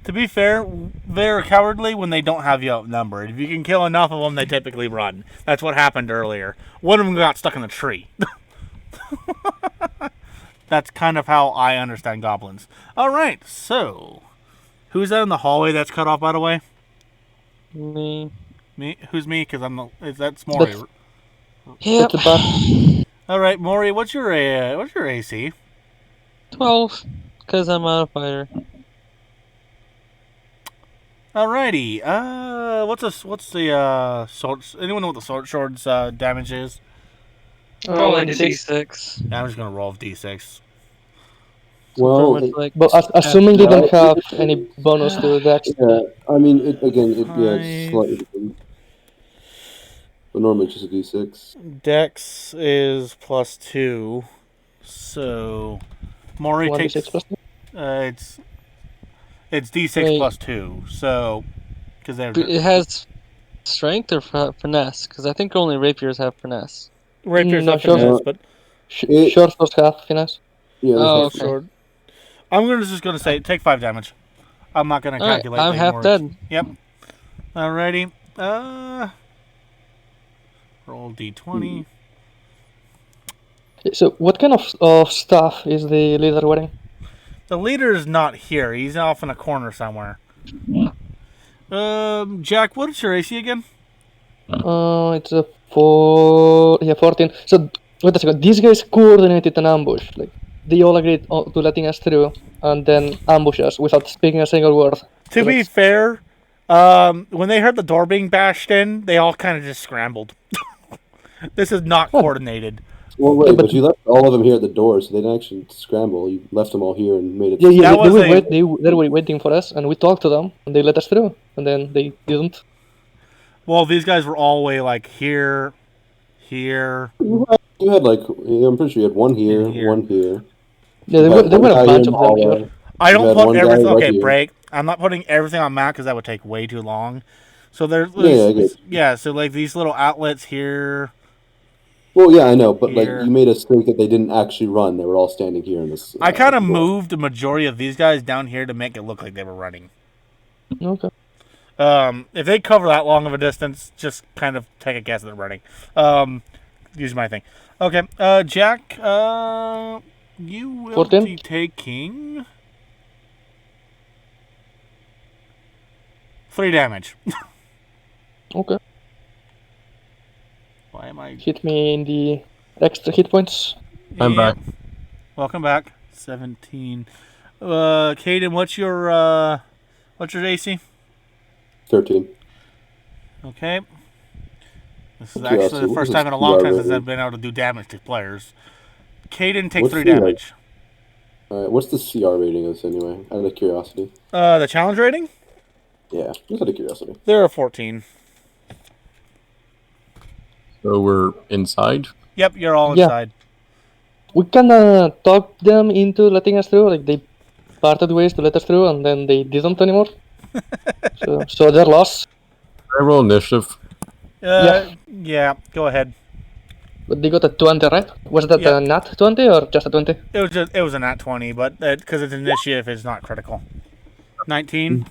A: To be fair, they're cowardly when they don't have you outnumbered. If you can kill enough of them, they typically run. That's what happened earlier. One of them got stuck in a tree. That's kind of how I understand goblins. All right, so who's that in the hallway that's cut off, by the way?
C: Me.
A: Me? Who's me? Because that's Maury.
C: Yep.
D: That's a bad.
A: All right, Maury, what's your AC?
C: 12, because I'm a fighter.
A: Alrighty. What's the swords? Anyone know what the sword's damage is?
C: Roll in D6.
A: Yeah, I'm just gonna roll with D6.
F: Well,
D: But assuming they don't have any bonus to that.
F: yeah, I mean, it's slightly different. But normally it's just a D6.
A: Dex is +2, so Maury takes.
D: 1d6 plus 2?
A: It's D6
C: Wait.
A: +2, so because they're
C: It has strength or finesse? Because I think only rapiers have finesse.
A: rapiers
D: No,
A: have
D: sure.
A: finesse, but
D: Short plus half finesse.
F: Yeah,
C: Oh,
F: that's
C: okay.
A: sword. I'm just gonna say take 5 damage. I'm not gonna
C: Alright,
A: calculate.
C: I'm
A: the
C: half
A: more-
C: dead.
A: Yep. Alrighty. Roll D20.
D: So what kind of stuff is the leader wearing?
A: The leader is not here. He's off in a corner somewhere. Jack, what is your AC again?
D: It's a 14. So wait a second. These guys coordinated an ambush. Like they all agreed to letting us through, and then ambush us without speaking a single word.
A: To be fair, when they heard the door being bashed in, they all kind of just scrambled. This is not coordinated.
F: Well, wait,
D: Yeah,
F: but
D: but-
F: you left all of them here at the door, so they didn't actually scramble. You left them all here and made it.
D: Yeah,
A: That was
D: they were waiting for us, and we talked to them, and they let us through, and then they didn't.
A: Well, these guys were all the way like here.
F: You had I'm pretty sure you had one here,
A: And here.
F: one here.
D: Yeah, there
F: You
D: were
F: had
D: a
F: one guy
D: bunch
F: in
D: of
F: the
D: them here.
F: hallway.
A: I
F: You
A: don't
F: had
A: put
F: one guy
A: everything.
F: right
A: Okay,
F: here.
A: break. I'm not putting everything on map because that would take way too long. So there's
F: Yeah, I get
A: yeah. So like these little outlets here.
F: Well, yeah, I know, but
A: Here.
F: you made us think that they didn't actually run. They were all standing here in this.
A: I kind of
F: door.
A: moved the majority of these guys down here to make it look like they were running.
D: Okay.
A: If they cover that long of a distance, just kind of take a guess at they're running. Use my thing. Okay, Jack, you will
D: 14?
A: be taking 3 damage.
D: Okay.
A: Why am I?
D: Hit me in the extra hit points.
E: I'm back.
A: Welcome back. 17. Caden, what's your AC?
F: 13.
A: Okay. This is
F: Okay,
A: actually
F: so
A: the
F: what
A: first
F: is
A: time in a
F: this
A: long
F: CR
A: time since
F: rating?
A: I've been able to do damage to players. Caden, take
F: What's
A: 3
F: the,
A: damage.
F: All right, what's the CR rating of this anyway? Out of curiosity.
A: The challenge rating?
F: Yeah, just out of curiosity.
A: They're a 14.
E: So we're inside.
A: Yep, you're all
D: Yeah.
A: inside.
D: We kinda talked them into letting us through. Like they parted ways to let us through, and then they didn't anymore. so they're lost.
E: I roll initiative.
A: Yeah, go ahead.
D: But they got a 20, right? Was that
A: Yeah.
D: a nat 20 or just a 20?
A: It was a nat 20, but because it's initiative, it's not critical. 19.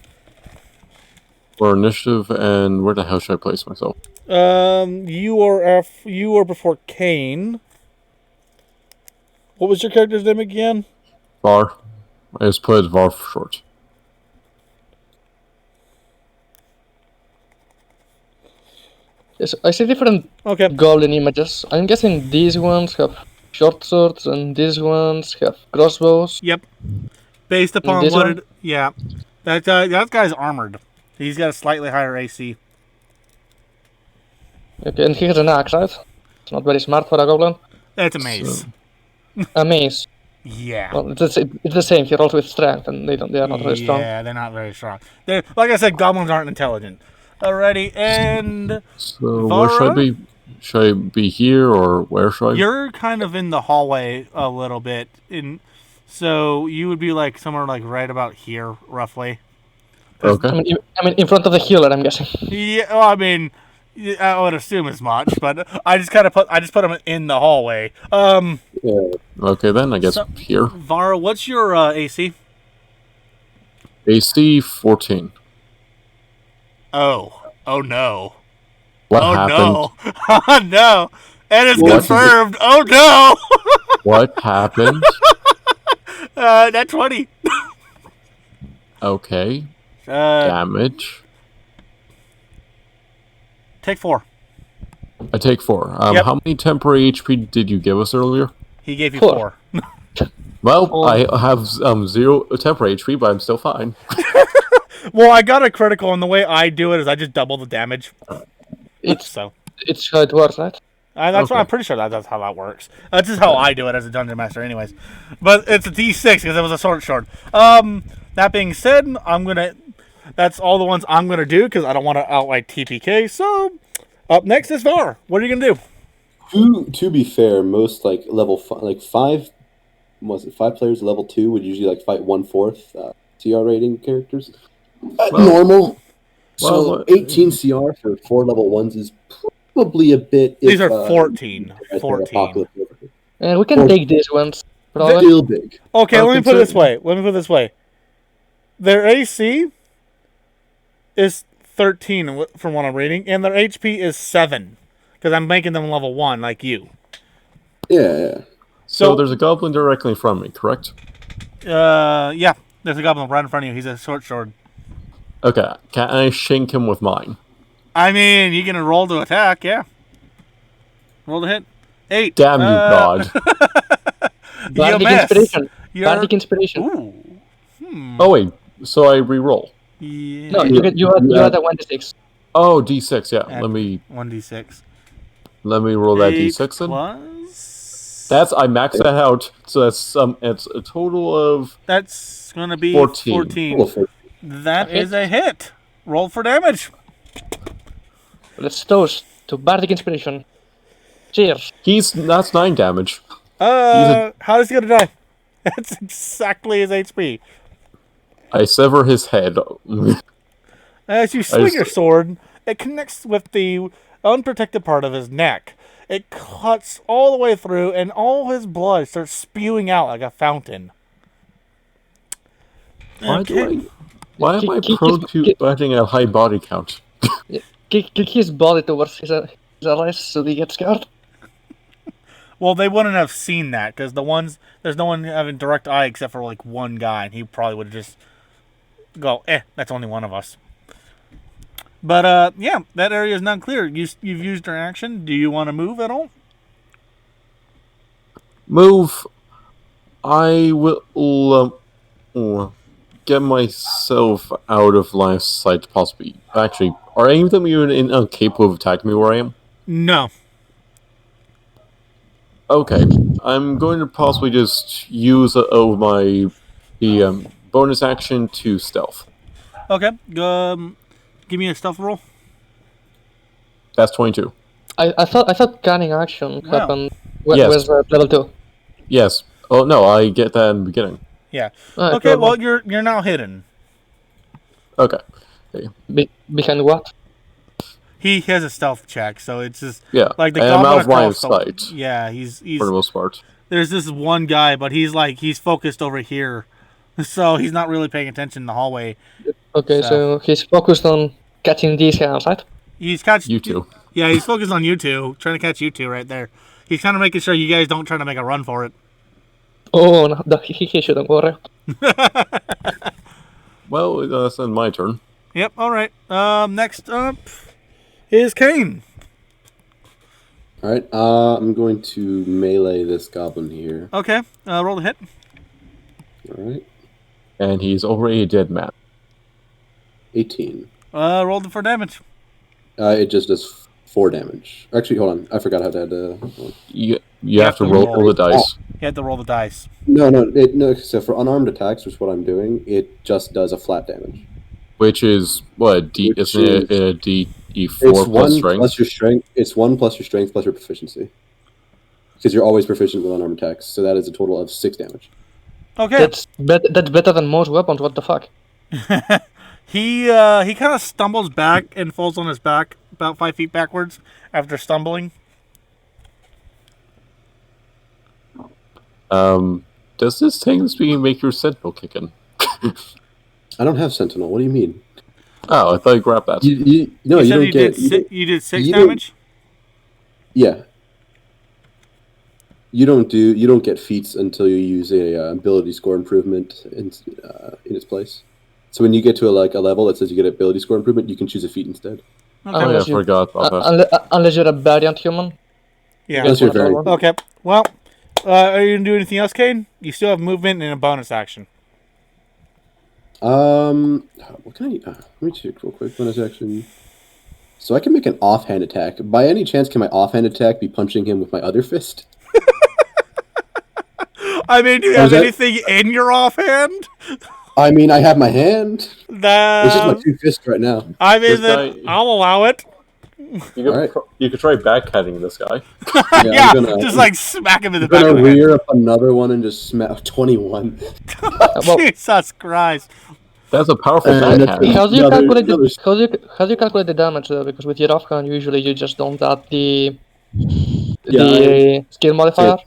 E: For initiative, and where the hell should I place myself?
A: You are before Kane. What was your character's name again?
E: Var. I just put Var for short.
D: Yes, I see different
A: Okay.
D: goblin images. I'm guessing these ones have short swords and these ones have crossbows.
A: Yep. Based upon
D: This
A: what
D: one?
A: it... Yeah. That guy's armored. He's got a slightly higher AC.
D: Okay, and he has an axe, right? It's not very smart for a goblin.
A: That's a mace.
D: A mace.
A: Yeah.
D: Well, it's the same. He rolls with strength, and they are not very strong.
A: Yeah, they're not very strong. They're, like I said, goblins aren't intelligent. Alrighty, and...
E: So where should I
A: Vara?
E: be? Should I be here, or where should I be?
A: You're kind of in the hallway a little bit. So you would be like somewhere like right about here, roughly.
E: Okay.
D: I mean, in front of the healer, I'm guessing.
A: Yeah, well, I mean, I would assume as much, but I just put them in the hallway.
E: Okay, then I guess
A: So-
E: here.
A: Vara, what's your AC?
E: AC 14.
A: Oh no.
E: What
A: Oh
E: happened?
A: no. Oh no. And it's
E: What is it?
A: confirmed. Oh no.
E: What happened?
A: That 20.
E: Okay.
A: Uh,
E: Damage.
A: take 4.
E: I take 4.
A: Yep.
E: How many temporary HP did you give us earlier?
A: He gave you
D: 4.
A: 4.
E: Well,
D: Oh.
E: I have 0 temporary HP, but I'm still fine.
A: Well, I got a critical, and the way I do it is I just double the damage.
D: It's
A: So
D: how it works, right?
A: that's
E: Okay.
A: I'm pretty sure that's how that works. That's just how I do it as a dungeon master, anyways. But it's a D6 because it was a short. That being said, that's all the ones I'm gonna do because I don't want to outright TPK. So up next is Var. What are you gonna do?
F: To be fair, most like level five players level 2 would usually like fight 1/4 CR rating characters. Normal. So
E: Well,
F: 18 CR for 4 level 1s is probably a bit.
A: These are 14.
F: right there,
A: 14.
F: Apocalypse.
D: We can take these ones. Probably.
F: Still big.
A: Okay, let me put it
E: consider-
A: this way. Their AC is 13 from what I'm reading, and their HP is 7 because I'm making them level 1 like you.
F: Yeah.
E: So
A: So-
E: there's a goblin directly in front of me, correct?
A: Yeah. There's a goblin right in front of you. He's a short sword.
E: Okay. Can I shank him with mine?
A: I mean, you can roll to attack, yeah. Roll to hit. 8.
E: Damn you, God.
D: Bardic
A: miss.
D: Inspiration.
A: You're-
D: Bardic Inspiration.
A: Ooh.
E: Oh, wait. So I re-roll.
A: Yeah.
D: No, you had a 1d6.
E: Oh, D6, yeah.
A: And-
E: Let me
A: 1d6.
E: roll that
A: 8
E: D6 then.
A: plus...
E: I maxed that out, so that's it's a total of
A: That's going to be
E: 14.
A: 14.
F: Well, for-
A: That
D: A
A: is a hit. Roll for damage.
D: Let's toast to Bardic Inspiration. Cheers.
E: that's 9 damage.
A: How is he going to die? That's exactly his HP.
E: I sever his head.
A: As you swing
E: just-
A: your sword, it connects with the unprotected part of his neck. It cuts all the way through, and all his blood starts spewing out like a fountain.
E: Why am I prone to batting a high body count?
D: Kick his body towards his eyes so he gets scared.
A: Well, they wouldn't have seen that because there's no one having direct eye except for like one guy, and he probably would just go, that's only one of us. But yeah, that area is not clear. You've used your action. Do you want to move at all?
E: Move. I will get myself out of line of sight, possibly. Actually, are any of them even incapable of attacking me where I am?
A: No.
E: Okay, I'm going to possibly just use my bonus action to stealth.
A: Okay. Give me a stealth roll.
E: That's 22.
D: I thought cunning action
A: Wow.
D: happened
E: Yes.
D: was level 2.
E: Yes. Oh no, I get that in the beginning.
A: Yeah.
D: Ah,
A: Okay.
D: cool.
A: Well, you're now hidden.
E: Okay.
D: Behind what?
A: He has a stealth check, so it's just
E: Yeah.
A: like the
E: I am
A: goblin
E: out of line of
A: across the-
E: sight
A: Yeah, he's
E: for the most part.
A: there's this one guy, but he's focused over here So he's not really paying attention in the hallway.
D: Okay, so he's focused on catching these guys, right?
A: He's catching
E: You two.
A: Yeah, he's focused on you two, trying to catch you two right there. He's kind of making sure you guys don't try to make a run for it.
D: Oh, no, he shouldn't worry.
E: Well, that's then my turn.
A: Yep, alright. Next up is Kane.
F: Alright, I'm going to melee this goblin here.
A: Okay, roll the hit.
F: Alright.
E: And he's already a dead man.
F: 18.
A: Roll for damage.
F: It just does 4 damage. Actually, hold on. I forgot how to add
E: You have to roll the dice.
A: You have to roll the dice.
F: No. So for unarmed attacks, which is what I'm doing, it just does a flat damage.
E: Which is, what, isn't it a D4
F: It's
E: plus
F: 1
E: strength?
F: plus your strength. It's 1 plus your strength plus your proficiency. Because you're always proficient with unarmed attacks, so that is a total of 6 damage.
A: Okay.
D: That's better than most weapons. What the fuck?
A: He kind of stumbles back and falls on his back about 5 feet backwards after stumbling.
E: Does this thing make your sentinel kick in?
F: I don't have sentinel. What do you mean?
E: Oh, I thought you grabbed that.
A: You
F: don't get.
A: You did 6
F: you don't-
A: damage?
F: Yeah. You don't get feats until you use a ability score improvement in its place. So when you get to a level that says you get ability score improvement, you can choose a feat instead.
A: Okay.
E: Oh, yeah, I
D: Unless you-
E: forgot about that.
D: Unless you're a variant human.
A: Yeah.
F: Unless you're very.
A: Okay. Well, are you gonna do anything else, Kane? You still have movement and a bonus action.
F: What can I? Let me check real quick. Bonus action. So I can make an offhand attack. By any chance, can my offhand attack be punching him with my other fist?
A: I mean, do you have anything in your offhand?
F: I mean, I have my hand. It's just my
A: That
F: 2 fists right now.
A: I mean,
E: This
A: then
E: guy-
A: I'll allow it.
E: You could try backhanding this guy.
A: Yeah,
F: I'm gonna,
A: just like smack him in the
F: I'm
A: back
F: gonna
A: of the head.
F: rear up another one and just smack 21.
D: Well-
A: Jesus Christ!
E: That's a powerful
F: And
E: backhand.
F: it's-
D: How do you
F: Another-
D: calculate
F: another-
D: how do you calculate the damage though? Because with your offhand, usually you just don't add the
F: Yeah,
D: skill modifier.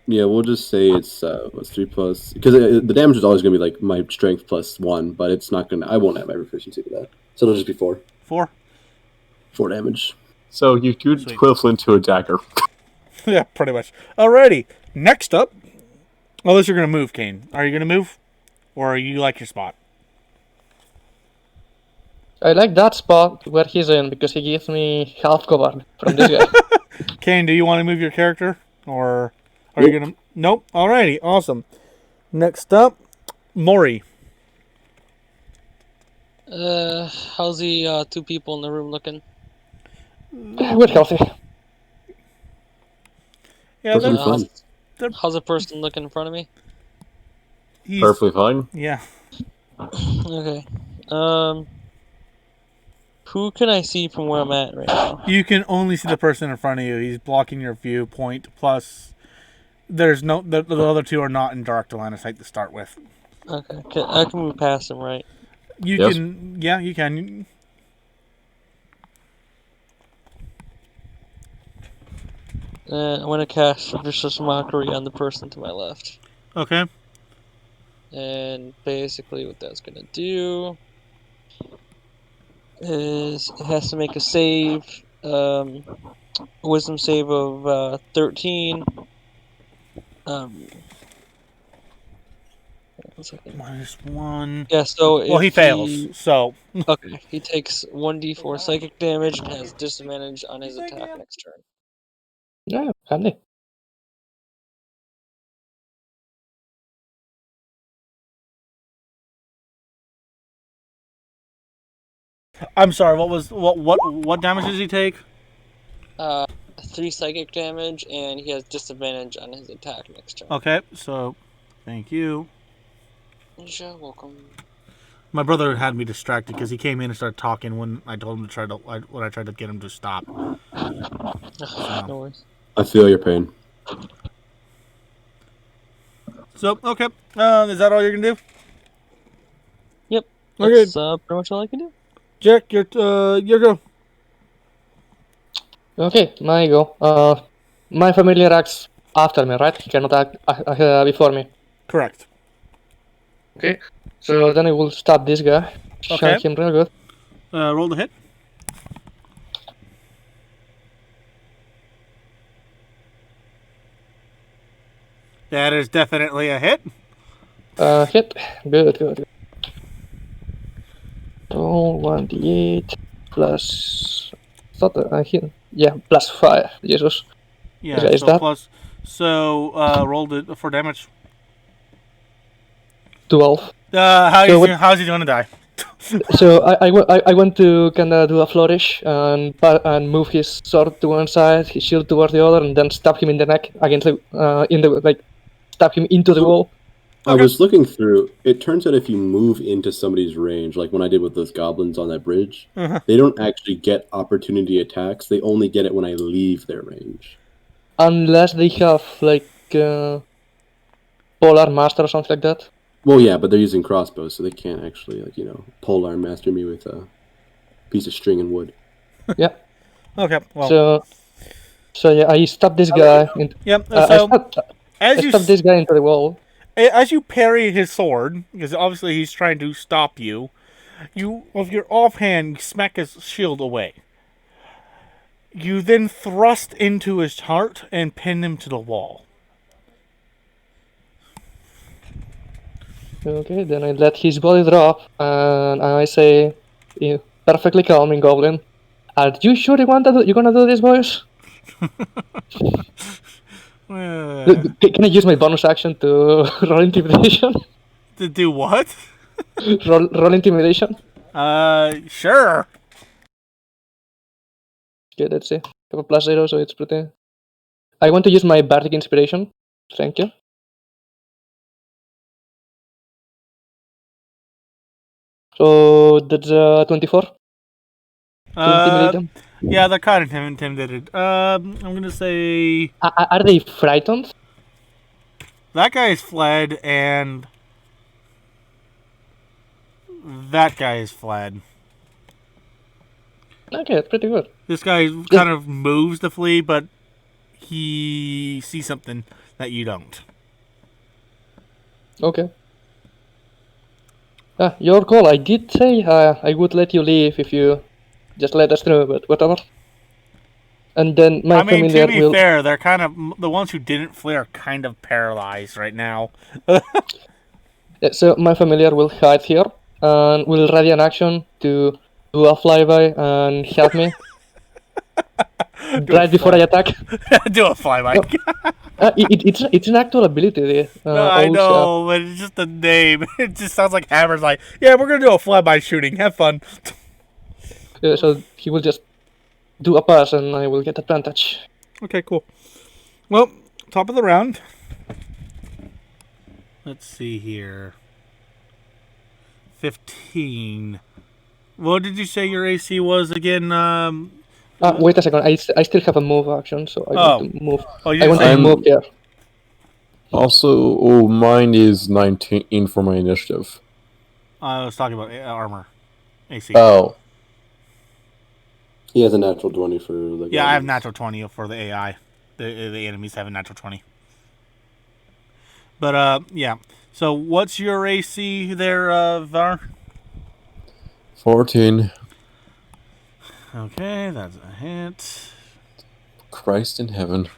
F: Yeah, we'll just say it's what's 3 plus, because the damage is always gonna be like my strength plus 1, but it's not gonna. I won't have my proficiency to that, so it'll just be 4.
A: 4.
F: 4 damage.
E: So you do
A: Sweet.
E: equivalent to a dagger.
A: Yeah, pretty much. Alrighty. Next up, unless you're gonna move, Kane. Are you gonna move, or are you like your spot?
D: I like that spot where he's in because he gives me half cover from this guy.
A: Kane, do you want to move your character, or are you gonna? Nope. Alrighty. Awesome. Next up, Maury.
C: How's the 2 people in the room looking?
D: We're healthy.
A: Yeah,
F: Perfectly
A: that's,
F: fine.
C: How's the person looking in front of me?
A: he's
E: Perfectly fine.
A: yeah.
C: Okay. Who can I see from where I'm at right now?
A: You can only see the person in front of you. He's blocking your viewpoint. Plus, there's no the other 2 are not in direct line of sight to start with.
C: Okay, I can move past him, right?
A: You
E: Yes.
A: can, yeah, you can.
C: I'm gonna cast Vicious Mockery on the person to my left.
A: Okay.
C: And basically what that's gonna do is it has to make a save, a wisdom save of 13. One second.
A: -1.
C: Yeah, so
A: Well,
C: if
A: he fails. So
C: Okay, he takes 1d4 psychic damage and has disadvantage on his attack next turn.
D: Yeah, handy.
A: I'm sorry. What damage does he take?
C: 3 psychic damage, and he has disadvantage on his attack next turn.
A: Okay. So, thank you.
C: You're welcome.
A: My brother had me distracted because he came in and started talking when I told him to when I tried to get him to stop.
C: No worries.
F: I feel your pain.
A: So okay, is that all you're gonna do?
C: Yep.
A: Okay.
C: That's pretty much all I can do.
A: Jack, your go.
D: Okay, my go. My familiar acts after me, right? He cannot act before me.
A: Correct.
D: Okay. So then I will stab this guy.
A: Okay.
D: Shank him real good.
A: Roll the hit. That is definitely a hit.
D: Hit. Good. Roll 1d8 plus. Thought I hit. Yeah, plus 5. Jesus.
A: Yeah,
D: Okay, is
A: so
D: that-
A: plus. So roll it for damage.
D: 12.
A: How's he going to die?
D: So I want to kind of do a flourish and move his sword to one side, his shield towards the other, and then stab him in the neck against stab him into the wall.
F: I
A: Okay.
F: was looking through. It turns out if you move into somebody's range, like when I did with those goblins on that bridge, they don't actually get opportunity attacks. They only get it when I leave their range.
D: Unless they have Polar Master or something like that.
F: Well, yeah, but they're using crossbows, so they can't actually, polearm master me with a piece of string and wood.
D: Yeah.
A: Okay. Well.
D: So yeah, I stab this guy.
A: Yep.
D: I stab this guy into the wall.
A: As you parry his sword, because obviously he's trying to stop you, with your offhand, smack his shield away. You then thrust into his heart and pin him to the wall.
D: Okay, then I let his body drop, and I say, perfectly calm in Goblin, "Are you sure you're gonna do this, boys?" Can I use my bonus action to roll intimidation?
A: To do what?
D: roll intimidation.
A: Sure.
D: Okay, let's see. I have a +0, so it's pretty. I want to use my Bardic Inspiration. Thank you. So that's 24. To intimidate them.
A: Yeah, they're kind of intimidated. I'm gonna say
D: Are they frightened?
A: that guy is fled, and that guy is fled.
D: Okay, that's pretty good.
A: This guy kind of moves to flee, but he sees something that you don't.
D: Okay. Your call. I did say I would let you leave if you just let us through, but whatever. And then my familiar
A: to be
D: will.
A: fair, they're kind of the ones who didn't flee are kind of paralyzed right now.
D: Yeah, so my familiar will hide here and will ready an action to do a flyby and help me right before I attack.
A: Do a flyby.
D: It's an actual ability.
A: I know, but it's just a name. It just sounds like Hammer's like, yeah, we're gonna do a flyby shooting. Have fun.
D: So he will just do a pass and I will get advantage.
A: Okay, cool. Well, top of the round. Let's see here. 15. What did you say your AC was again?
D: Wait a second. I still have a move action, so I want to move.
A: Oh,
D: I want to move here.
E: Also, mine is 19 for my initiative.
A: I was talking about armor. AC.
E: Oh.
F: He has a natural 20 for the
A: Yeah, I have
F: goblins.
A: natural 20 for the AI. The enemies have a natural 20. But, yeah. So, what's your AC there, Var?
E: 14.
A: Okay, that's a hit.
E: Christ in heaven.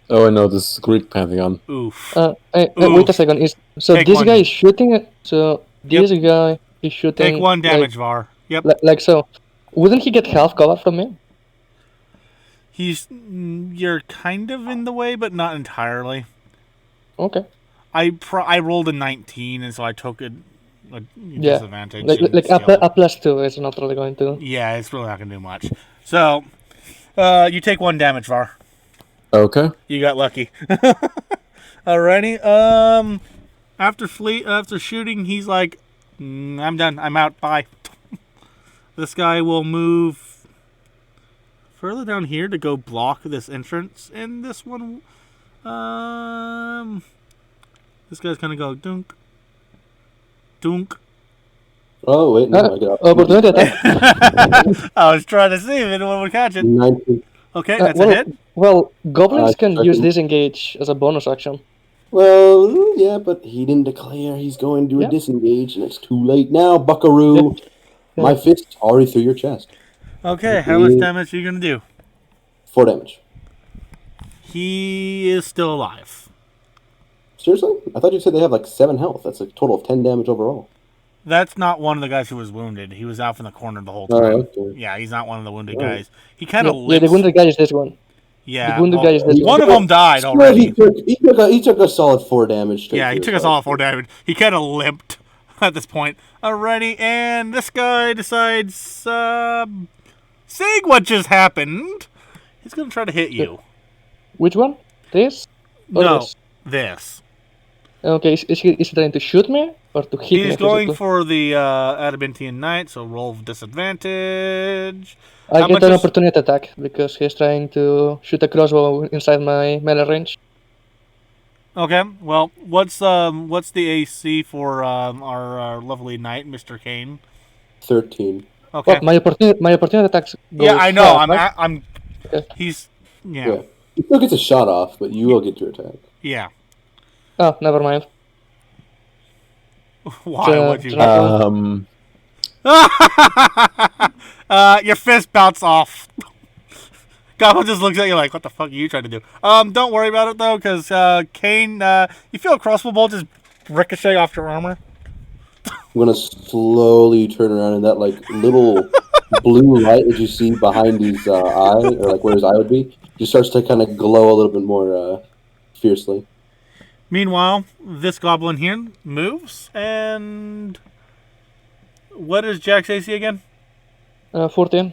E: Oh, I know, this is Greek Pantheon.
A: Oof.
D: Wait a second.
A: Take
D: This
A: one.
D: guy is shooting. So this guy is shooting.
A: Take 1 damage, Var. Yep.
D: Like so. Wouldn't he get half cover from me?
A: You're kind of in the way, but not entirely.
D: Okay.
A: I rolled a 19, and so I took a disadvantage.
D: Like
A: and
D: a +2 is not really going to.
A: Yeah, it's really not going to do much. So, you take 1 damage, Var.
E: Okay.
A: You got lucky. Alrighty. After shooting, he's like, I'm done. I'm out. Bye. This guy will move further down here to go block this entrance, and this one, this guy's gonna go dunk, dunk.
F: Oh, wait, no, I got
D: Opportunity attack.
A: I was trying to see if anyone would catch it.
F: 19.
A: Okay, that's a hit.
D: Well, goblins can use
F: second.
D: disengage as a bonus action.
F: Well, yeah, but he didn't declare he's going to disengage, and it's too late now, buckaroo.
D: Yeah.
F: My fist already through your chest.
A: Okay, how much damage are you going to do?
F: 4 damage.
A: He is still alive.
F: Seriously? I thought you said they have like 7 health. That's a total of 10 damage overall.
A: That's not one of the guys who was wounded. He was out in the corner the whole time.
F: Okay.
A: Yeah, he's not one of the wounded
F: Alright.
A: guys. He kind of
D: Yeah,
A: limps.
D: the wounded guy is this one.
A: Yeah,
D: the wounded guy is this
A: one of them died
F: Still,
A: already.
F: He took a solid 4 damage. straight
A: Yeah, he
F: through
A: took
F: his
A: us all
F: health.
A: 4 damage. He kind of limped at this point. Alrighty, and this guy decides, seeing what just happened, he's going to try to hit you.
D: Which one? This? Or
A: No,
D: this?
A: this.
D: Okay, is he trying to shoot me or to hit me?
A: He's going
D: physically?
A: for the Adamantine Knight, so roll disadvantage.
D: I
A: How
D: get
A: much
D: an
A: is-
D: opportunity attack because he's trying to shoot a crossbow inside my melee range.
A: Okay, well, what's the AC for our lovely knight, Mr. Kane?
F: 13.
A: Okay.
D: Oh, my opportunity attacks.
A: Yeah,
D: goes
A: I know.
D: half, right?
A: I'm.
D: Okay.
A: He's.
F: Yeah.
A: Yeah.
F: He still gets a shot off, but you will get your attack.
A: Yeah.
D: Oh, never mind.
A: Why would you?
D: Draco.
A: Your fist bounced off. Goblin just looks at you like, what the fuck are you trying to do? Don't worry about it though, because Kane, you feel a crossbow bolt just ricochet off your armor.
F: I'm gonna slowly turn around, and that like little blue light that you see behind his eye, or like where his eye would be, just starts to kind of glow a little bit more fiercely.
A: Meanwhile, this goblin here moves, and what is Jack's AC again?
D: 14.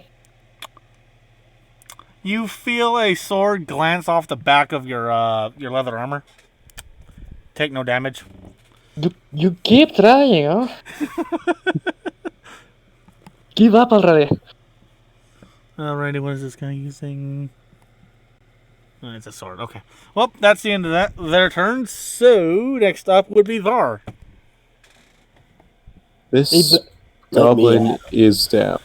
A: You feel a sword glance off the back of your leather armor. Take no damage.
D: You keep trying, huh? Give up already.
A: Alrighty, what is this guy using? Oh, it's a sword. Okay. Well, that's the end of their turn. So next up would be Var.
E: This
F: Let me
E: goblin is down.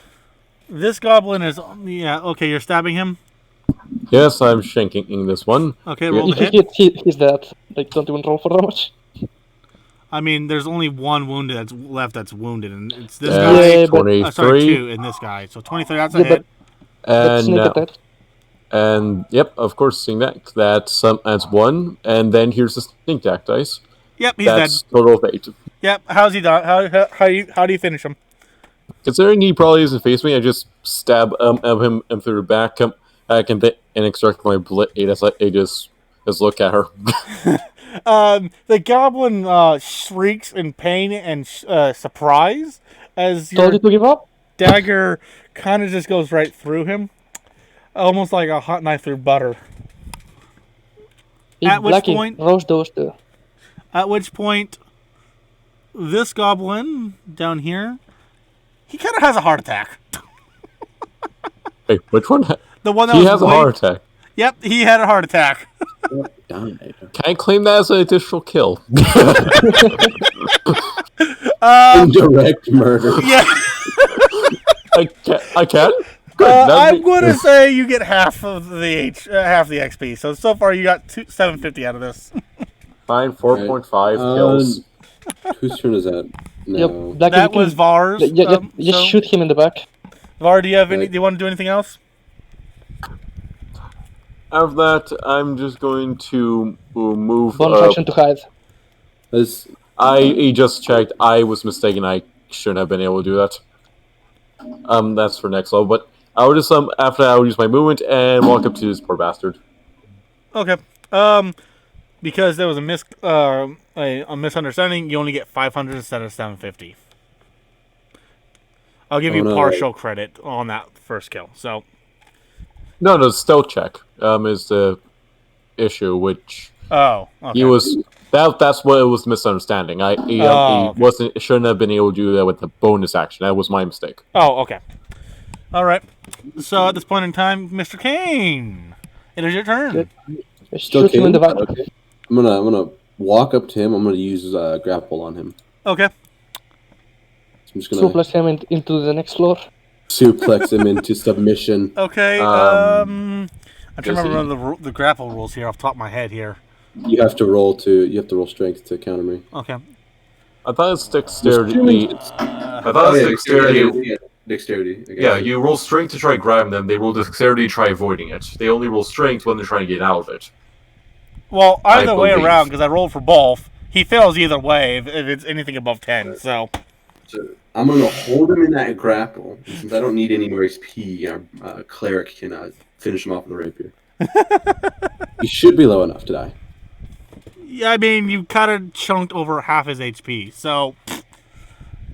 A: This goblin is okay. You're stabbing him.
E: Yes, I'm shanking this one.
A: Okay, roll the
D: If
A: hit.
D: he's dead. Like, don't even roll for damage.
A: I mean, there's only one wounded that's left that's wounded, and it's this
E: That's
A: guy.
D: Yeah, but-
E: 23.
A: Sorry, 2 and this guy. So 23. That's a
D: Yeah,
A: hit.
D: That's sneak
E: And
D: attack.
E: and yep, of course, seeing that that's 1, and then here's the sneak attack dice.
A: Yep, he's
E: That's
A: dead.
E: total of 8.
A: Yep. How's he done? How do you finish him?
E: Considering he probably isn't face me, I just stab him through the back, and extract my blade as I just look at her.
A: The goblin shrieks in pain and surprise as
D: Told
A: your
D: you to give up?
A: dagger kind of just goes right through him, almost like a hot knife through butter.
D: Hey,
A: At which
D: Blackie,
A: point-
D: roast those two.
A: At which point, this goblin down here, he kind of has a heart attack.
E: Hey, which one?
A: The one that
E: He
A: was
E: has a
A: way-
E: heart attack.
A: Yep, he had a heart attack.
F: Died.
E: Can I claim that as an additional kill?
F: Indirect murder.
A: Yeah,
E: I can. Good. that'd
A: I'm
E: be-
A: going to say you get half of the half the XP. So far you got 750 out of this.
E: Fine. 4.5
F: Um,
E: kills.
F: Whose turn is that? No.
D: Yep, Blackie,
A: That
D: you
A: was
D: can-
A: Var's.
D: Yeah, just
A: so-
D: shoot him in the back.
A: Var, do you have any?
F: Right.
A: Do you want to do anything else?
E: After that, I'm just going to move.
D: Bonus action to hide.
F: That's,
E: I just checked. I was mistaken. I shouldn't have been able to do that. That's for next level. But I'll just after that, I'll use my movement and walk up to this poor bastard.
A: Okay. Because there was a misunderstanding, you only get 500 instead of 750. I'll give you
F: no.
A: partial credit on that first kill. So,
E: No, stealth check is the issue, which
A: okay.
E: he was. That's what it was misunderstanding. He
A: okay.
E: shouldn't have been able to do that with the bonus action. That was my mistake.
A: Oh, okay. All right. So at this point in time, Mr. Kane, it is your turn.
D: Good. Just
F: still
D: shoot him in the back.
F: Okay. I'm gonna walk up to him. I'm gonna use grapple on him.
A: Okay.
F: I'm just gonna
D: Suplex him into the next floor.
F: suplex him into submission.
A: Okay.
E: Um,
A: I'm trying to
E: does he-
A: remember the grapple rules here off the top of my head here.
F: You have to roll strength to counter me.
A: Okay.
E: I thought it's dexterity.
B: Oh, yeah,
E: dexterity.
B: Dexterity.
E: Yeah, you roll strength to try grabbing them. They roll dexterity to try avoiding it. They only roll strength when they're trying to get out of it.
A: Well, either way
E: believe.
A: around, because I rolled for both. He fails either way if it's anything above 10. So
B: I'm going to hold him in that grapple. Since I don't need any more XP, our cleric can finish him off with a rapier.
F: You should be low enough to die.
A: yeah, I mean, you kind of chunked over half his HP. So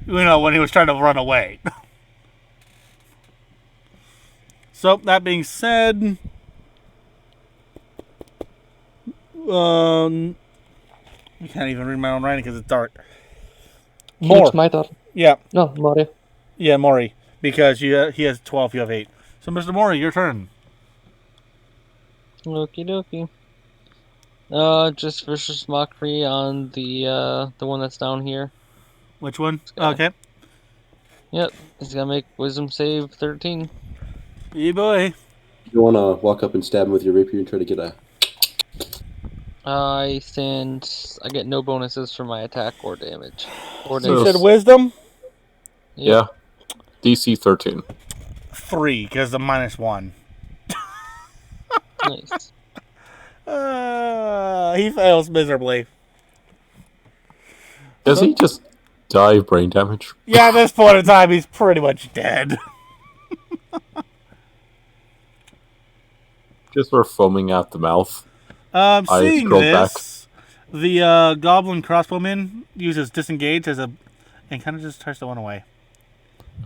A: when he was trying to run away. So that being said, you can't even read my own writing because it's dark.
D: It's my turn.
A: Yeah.
D: No, Mori.
A: Yeah, Mori. Because he has 12, you have 8. So, Mr. Mori, your turn.
C: Okie dokie. Just vicious mockery on the one that's down here.
A: Which one?
C: guy.
A: Okay.
C: Yep, he's gonna make wisdom save 13.
A: Yeah, boy.
F: You want to walk up and stab him with your rapier and try to get a...
C: I get no bonuses for my attack or damage. Or
A: You
C: damage.
A: said wisdom?
E: Yeah. DC 13.
A: 3, because the -1.
C: Nice.
A: He fails miserably.
E: Does he just die of brain damage?
A: Yeah, at this point in time, he's pretty much dead.
E: Just sort of foaming out the mouth.
A: Seeing
E: scrolled
A: this, the goblin crossbowman uses disengage as and kind of just tries to run away.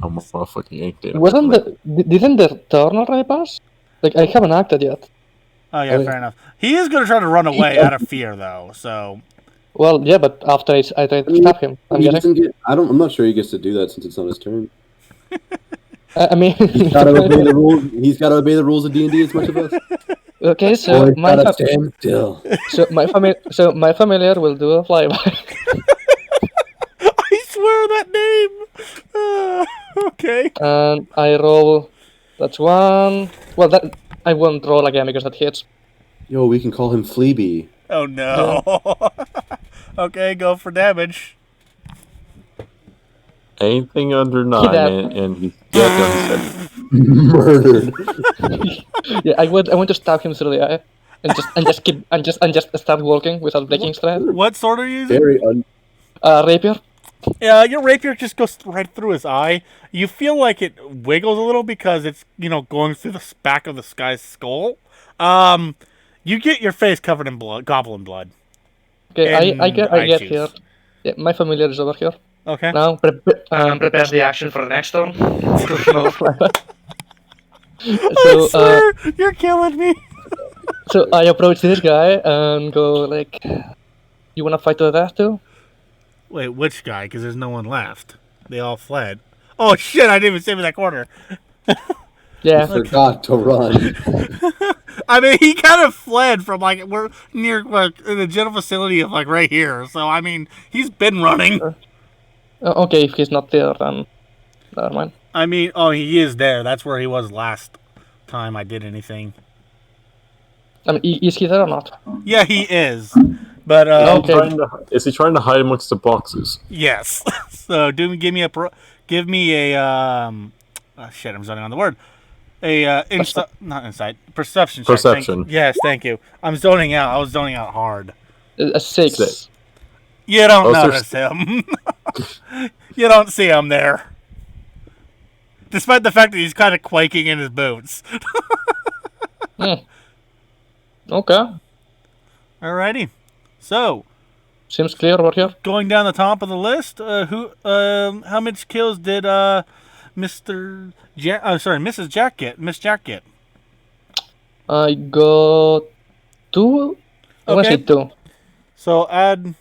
E: I'm fucking yanked it.
D: Didn't the turn already pass? Like, I haven't acted yet.
A: Oh yeah, fair enough. He is going to try to run away out of fear, though. So.
D: Well, yeah, but after I try to stab him,
F: I'm not sure he gets to do that since it's on his turn.
D: I mean,
F: He's got to obey the rules. He's got to obey the rules of D&D as much as us.
D: okay, so
F: stand still.
D: so my familiar will do a flyby.
A: I swear that name. Okay.
D: And I roll. That's 1. Well, that I won't roll again because that hits.
F: Yo, we can call him Fleabee.
A: Oh no. Okay, go for damage.
E: Anything under 9 and he's dead.
F: Murdered.
D: Yeah, I want to stab him through the eye, and just start walking without breaking stride.
A: What sword are you using?
F: Very
D: Rapier.
A: Yeah, your rapier just goes right through his eye. You feel like it wiggles a little because it's, going through the back of this guy's skull. You get your face covered in blood, goblin blood.
D: Okay, I get
A: juice.
D: here. Yeah, my familiar is over here.
A: Okay.
D: Now prepare the action for the next turn.
A: I swear, you're killing me.
D: So I approach this guy and go like, "You wanna fight to the death too?"
A: Wait, which guy? Because there's no one left. They all fled. Oh shit! I didn't even save that corner.
D: Yeah.
F: forgot to run.
A: I mean, he kind of fled from we're near the general facility of right here. So I mean, he's been running.
D: Okay, if he's not there, then never mind.
A: I mean, he is there. That's where he was last time I did anything.
D: I mean, is he there or not?
A: Yeah, he is. But
D: Okay.
E: Is he trying to hide amongst the boxes?
A: yes. So give me a shit. I'm zoning on the word. Not insight. Perception check.
E: Perception.
A: Yes, thank you. I'm zoning out. I was zoning out hard.
D: A 6.
E: Six.
A: You don't notice him. You don't see him there. Despite the fact that he's kind of quaking in his boots.
D: Okay.
A: Alrighty. So,
D: Seems clear over here.
A: going down the top of the list, how much kills did Mrs. Jack get? Miss Jack get?
D: I got 2. I'm gonna say 2.
A: So add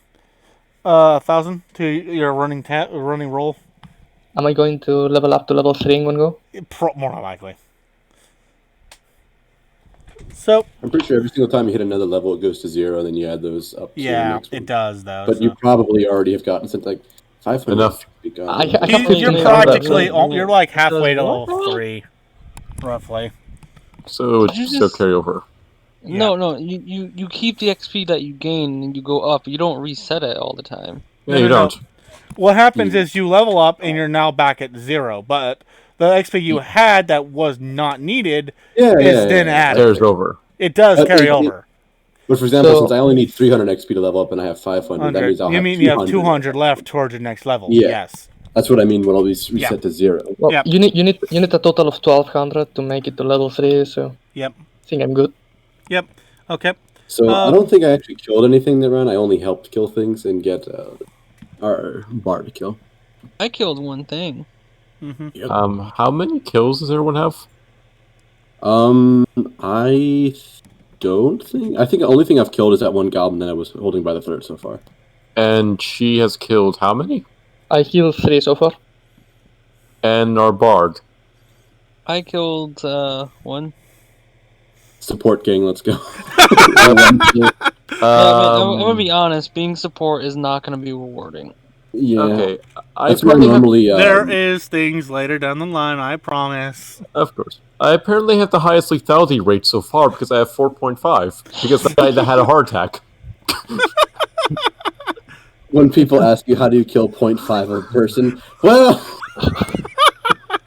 A: 1,000 to your running roll.
D: Am I going to level up to level 3 in one go?
A: More than likely. So
F: I'm pretty sure every single time you hit another level, it goes to 0, and then you add those up. To the
A: yeah,
F: next one.
A: it does though.
F: But you probably already have gotten something like 500.
E: Enough.
A: You're practically you're like halfway to level 3, roughly.
E: So it's still carry over.
C: No. You keep the XP that you gain and you go up. You don't reset it all the time.
E: Yeah,
A: No,
E: you
A: no, no.
E: don't.
A: What happens is you level up and you're now back at 0, but the XP you had that was not needed is then added.
E: Carries over.
A: It does carry over.
F: But for example,
D: So-
F: since I only need 300 XP to level up and I have 500, that means I'll have 200.
A: You have 200 left towards your next level.
F: Yeah.
A: Yes.
F: That's what I mean when I'll be reset to 0.
D: Well,
A: Yep.
D: you need a total of 1200 to make it to level 3. So
A: Yep.
D: I think I'm good.
A: Yep. Okay.
F: So I don't think I actually killed anything that round. I only helped kill things and get our bar to kill.
C: I killed one thing.
E: How many kills does everyone have?
F: I don't think. I think the only thing I've killed is that one goblin that I was holding by the throat so far.
E: And she has killed how many?
D: I healed 3 so far.
E: And our bard.
C: I killed one.
F: Support gang, let's go.
C: I'm gonna be honest. Being support is not gonna be rewarding.
F: Yeah.
E: Okay.
F: That's where normally.
A: There is things later down the line, I promise.
E: Of course. I apparently have the highest lethality rate so far because I have 4.5. Because the guy that had a heart attack.
F: When people ask you how do you kill 0.5 of a person, well,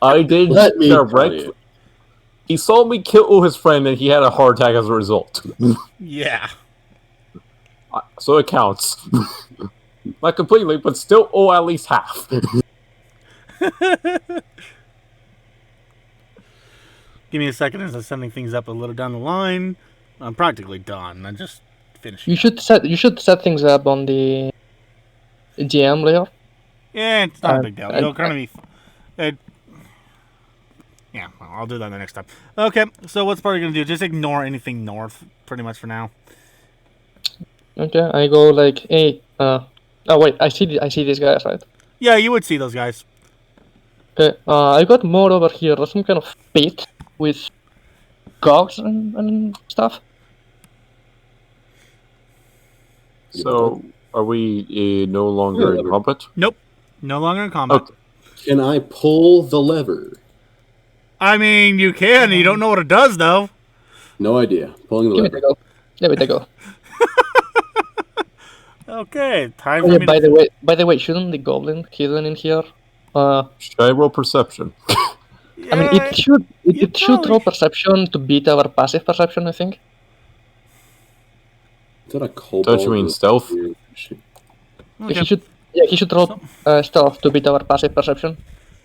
E: I did
F: let me tell
E: direct.
F: you.
E: He saw me kill his friend and he had a heart attack as a result.
A: Yeah.
E: So it counts. Not completely, but still, at least half.
A: Give me a second as I'm sending things up a little down the line. I'm practically done. I just finished.
D: You should set things up on the GM layer.
A: Yeah, it's not a big deal. It'll kind of be. Yeah, well, I'll do that the next time. Okay, so what's Bardic gonna do? Just ignore anything north, pretty much for now.
D: Okay, I go like, hey, oh wait, I see these guys, right?
A: Yeah, you would see those guys.
D: Okay, I got more over here. There's some kind of pit with cogs and stuff.
E: So, are we no longer in combat?
A: Nope, no longer in combat.
E: Okay.
F: Can I pull the lever?
A: I mean, you can. You don't know what it does, though.
F: No idea. Pulling the
D: Give
F: lever.
D: it a go. Give it a go.
A: Okay, time
D: Oh,
A: for
D: yeah,
A: me.
D: by the way, shouldn't the goblin hidden in here?
E: Should I roll perception?
D: I mean, it should roll perception to beat our passive perception, I think.
F: Is that a kobold?
E: Don't you mean stealth?
A: Okay.
D: He should roll stealth to beat our passive perception.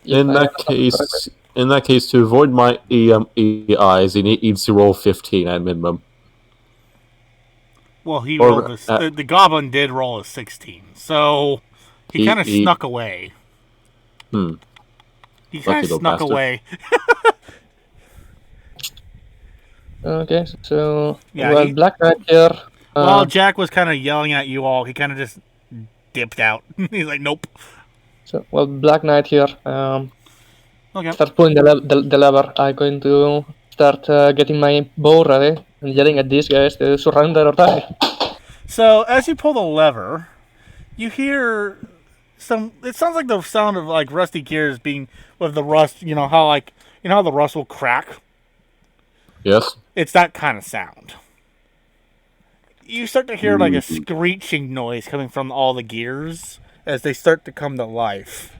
E: In that case, to avoid my EIs, he needs to roll 15 at minimum.
A: Well, he rolled the goblin did roll a 16, so he kind of snuck away. He kind of snuck away.
D: Okay, so
A: Yeah,
D: Black Knight here.
A: While Jack was kind of yelling at you all, he kind of just dipped out. He's like, "Nope."
D: So Black Knight here.
A: Okay.
D: Start pulling the lever. I'm going to start getting my bow ready and yelling at these guys to surrender or die.
A: So as you pull the lever, you hear some. It sounds like the sound of like rusty gears being with the rust. You know how the rust will crack.
E: Yes.
A: It's that kind of sound. You start to hear like a screeching noise coming from all the gears as they start to come to life.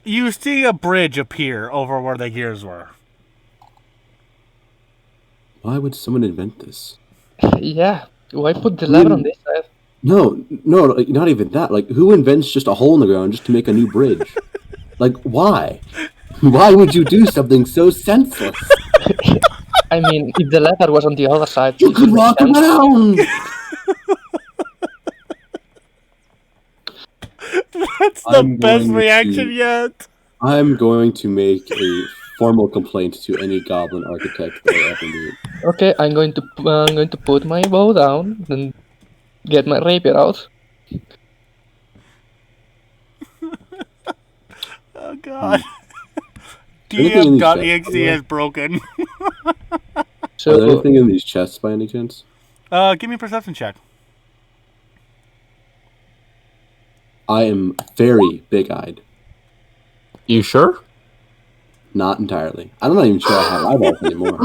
A: You see a bridge appear over where the gears were.
F: Why would someone invent this?
D: Yeah. Why put the lever on this side?
F: No, like, not even that. Like, who invents just a hole in the ground just to make a new bridge? Like, why? Why would you do something so senseless?
D: I mean, if the lever was on the other side,
F: You could walk around!
A: That's the best reaction yet.
F: I'm going to make a formal complaint to any goblin architect that I ever meet.
D: Okay, I'm going to put my bow down and get my rapier out.
A: Oh god.
F: Anything in these
A: DM.exe
F: chests?
A: is broken.
F: Are there
D: So
F: anything in these chests by any chance?
A: Give me a perception check.
F: I am very big-eyed.
E: You sure?
F: Not entirely. I'm not even sure I have eyeballs anymore.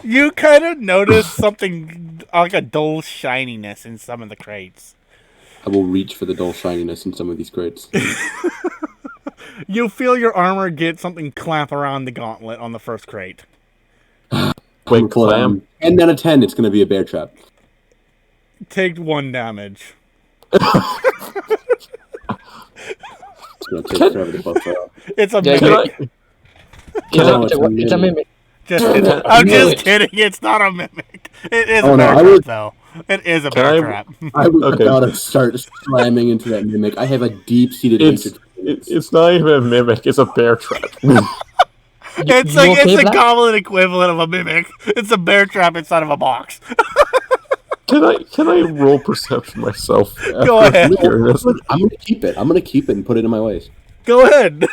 A: You kind of notice something like a dull shininess in some of the crates.
F: I will reach for the dull shininess in some of these crates.
A: You feel your armor get something clamp around the gauntlet on the first crate.
E: Quick clam.
F: And then a 10, it's going to be a bear trap.
A: Take 1 damage.
F: It's going to take forever to buff up.
A: It's a
C: Yeah,
A: mimic.
D: It's a mimic.
A: Just kidding. I'm just kidding. It's not a mimic. It is a bear trap, though. It is a bear trap.
F: I was about to start slamming into that mimic. I have a deep-seated hatred.
E: It's not even a mimic. It's a bear trap.
A: It's a goblin equivalent of a mimic. It's a bear trap inside of a box.
E: Can I roll perception myself?
A: Go ahead.
F: I'm gonna keep it. I'm gonna keep it and put it in my waist.
A: Go ahead.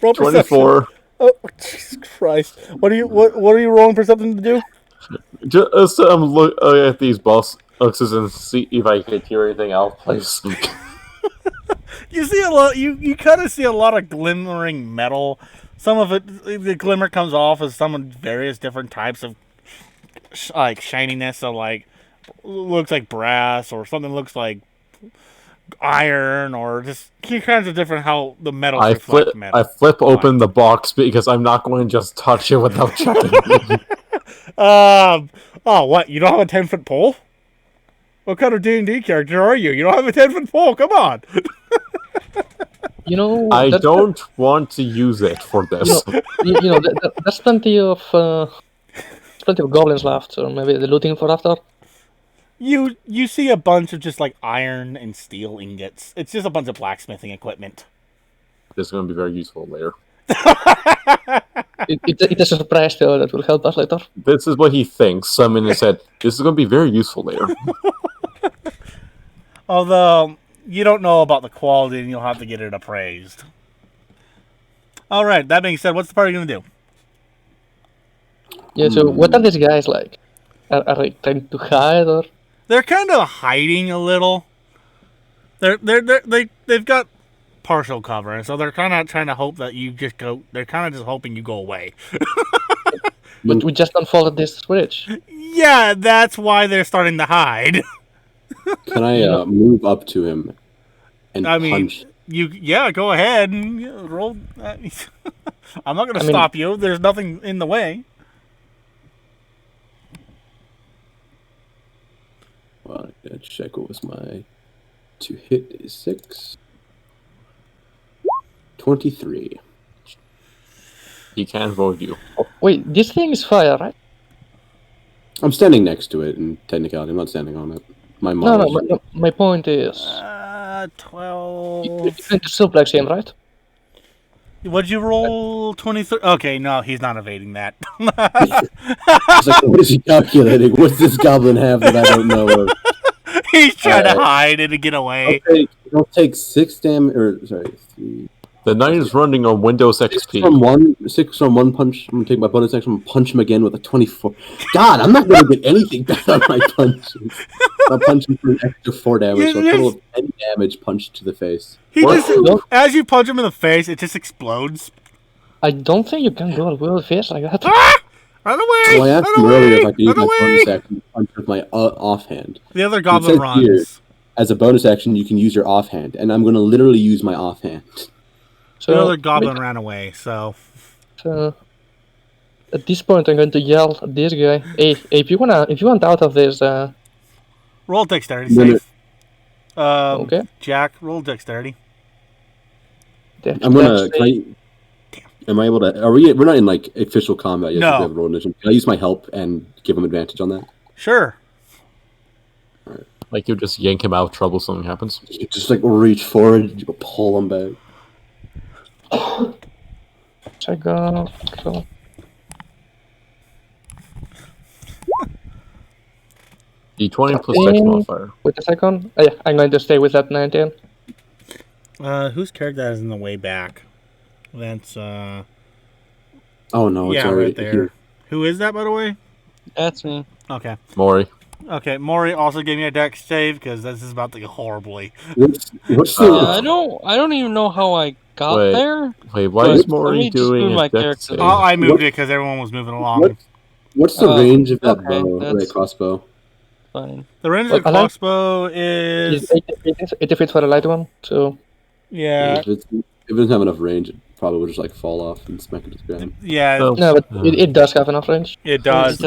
A: Roll perception.
E: 24.
A: Oh Jesus Christ! What are you rolling perception to do?
E: Just look at these boxes and see if I can hear anything out of place.
A: You see a lot. You kind of see a lot of glimmering metal. Some of it, the glimmer comes off as some various different types of like shininess. So like, looks like brass, or something looks like iron, or just kinds of different how the metal reflects metal.
E: I flip open the box because I'm not going to just touch it without checking.
A: Oh, what? You don't have a 10-foot pole? What kind of D&D character are you? You don't have a 10-foot pole. Come on.
E: I don't want to use it for this.
D: There's plenty of goblins left, so maybe they're looting for after.
A: You see a bunch of just like iron and steel ingots. It's just a bunch of blacksmithing equipment.
E: This is going to be very useful later.
D: It's a surprise though that will help us later.
E: This is what he thinks. Someone has said, this is going to be very useful later.
A: Although, you don't know about the quality and you'll have to get it appraised. Alright, that being said, what's the party going to do?
D: Yeah, so what are these guys like? Are they trying to hide or?
A: They're kind of hiding a little. They've got partial cover, so they're kind of trying to hope that you just go. They're kind of just hoping you go away.
D: But we just don't follow this switch.
A: Yeah, that's why they're starting to hide.
F: Can I move up to him and punch?
A: Go ahead and roll. I'm not going to stop you. There's nothing in the way.
F: Well, I gotta check what was my to hit is 6. 23.
E: He can't avoid you.
D: Oh, wait, this thing is fire, right?
F: I'm standing next to it in technicality. I'm not standing on it. My
D: point is
A: 12.
D: You're trying to suplex him, right?
A: What'd you roll? 23? Okay, no, he's not evading that.
F: It's like, what is he calculating? What's this goblin have that I don't know of?
A: He's trying to hide and to get away.
F: I'll take 6 damage, or sorry, 3.
E: The knight is running on Windows XP.
F: 6 from one punch. I'm gonna take my bonus action and punch him again with a 24. God, I'm not gonna get anything back on my punches. I'll punch him for an extra 4 damage, so a total of 10 damage punched to the face.
A: As you punch him in the face, it just explodes.
D: I don't think you can go with face like that.
A: Ah! Run away!
F: Well, I asked him earlier if I could use my bonus action to punch with my offhand.
A: The other goblin runs.
F: Here, as a bonus action, you can use your offhand, and I'm going to literally use my offhand.
A: So the other goblin ran away, so
D: at this point, I'm going to yell at this guy. Hey, if you want out of this,
A: roll dexterity save.
D: Okay.
A: Jack, roll dexterity.
F: I'm gonna. Am I able to? We're not in like official combat yet.
A: No.
F: So roll initiative. Can I use my help and give him advantage on that?
A: Sure.
F: All right.
E: Like you just yank him out of trouble, something happens.
F: You just like reach forward, you pull him back.
D: Check out.
E: D20 plus Dex modifier.
D: Wait a second. Oh, yeah, I'm going to stay with that 19.
A: Whose character is in the way back? That's
F: Oh no, it's
A: right there.
F: Here.
A: Who is that, by the way?
C: That's me.
A: Okay.
E: Maury.
A: Okay, Maury also gave me a dex save because this is about to go horribly.
F: What's
C: I don't even know how I got there.
E: Wait, why is Maury doing a dex save?
A: I moved it because everyone was moving along.
F: What's the range of that
G: okay,
F: bow?
G: that's-
F: That crossbow?
G: Fine.
A: The range
D: Well,
A: of the
D: I like-
A: crossbow is
D: 80 feet for a light one, so
A: yeah,
F: If it doesn't have enough range, it probably would just like fall off and smack into the ground.
A: yeah.
E: So,
D: no, but it does have enough range.
A: It does.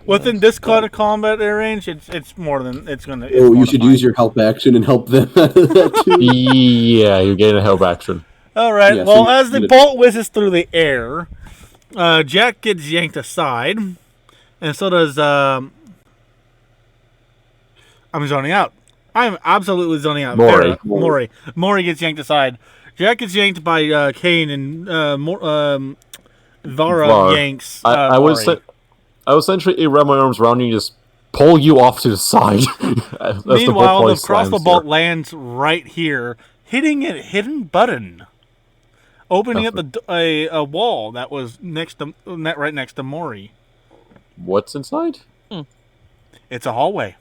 A: Within
G: Yes.
A: this kind of combat range, it's more than it's gonna. It's
F: Oh, you
A: more
F: should
A: than
F: use your help action and help them. Too.
E: yeah, you're getting a help action.
A: All right.
F: Yeah, so
A: well,
F: you-
A: as the bolt whizzes through the air, Jack gets yanked aside, and so does I'm zoning out. I'm absolutely zoning out.
E: Maury.
A: Vera- Maury gets yanked aside. Jack gets yanked by Kane, and Vara
E: Var.
A: yanks.
E: I was
A: Maury.
E: I was essentially wrap my arms around you and just pull you off to the side. That's
A: Meanwhile,
E: the
A: the crossbow bolt lands right here, hitting a hidden button, opening up a wall that was right next to Maury.
E: What's inside?
A: It's a hallway.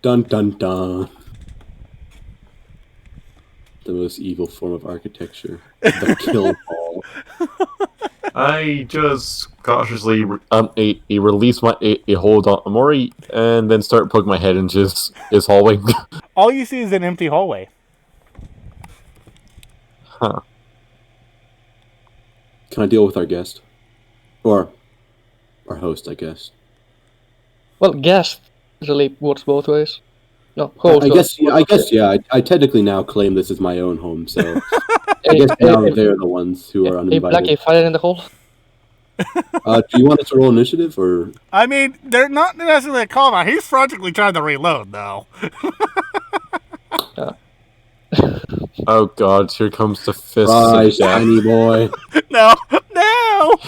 F: Dun dun dun. The most evil form of architecture. The kill hall.
E: I just cautiously release my hold on Mori and then start poking my head into his hallway.
A: All you see is an empty hallway.
E: Huh.
F: Can I deal with our guest? Or our host, I guess.
D: Well, guest really works both ways. No, host.
F: I guess, yeah. I technically now claim this as my own home, so I guess now they're the ones who are
D: Hey, Blackie,
F: uninvited.
D: fire in the hole.
F: Do you want us to roll initiative, or
A: I mean, they're not necessarily a callback. He's frantically trying to reload, though.
E: Oh god, here comes the fist
F: rise,
E: of death.
F: tiny boy?
A: No!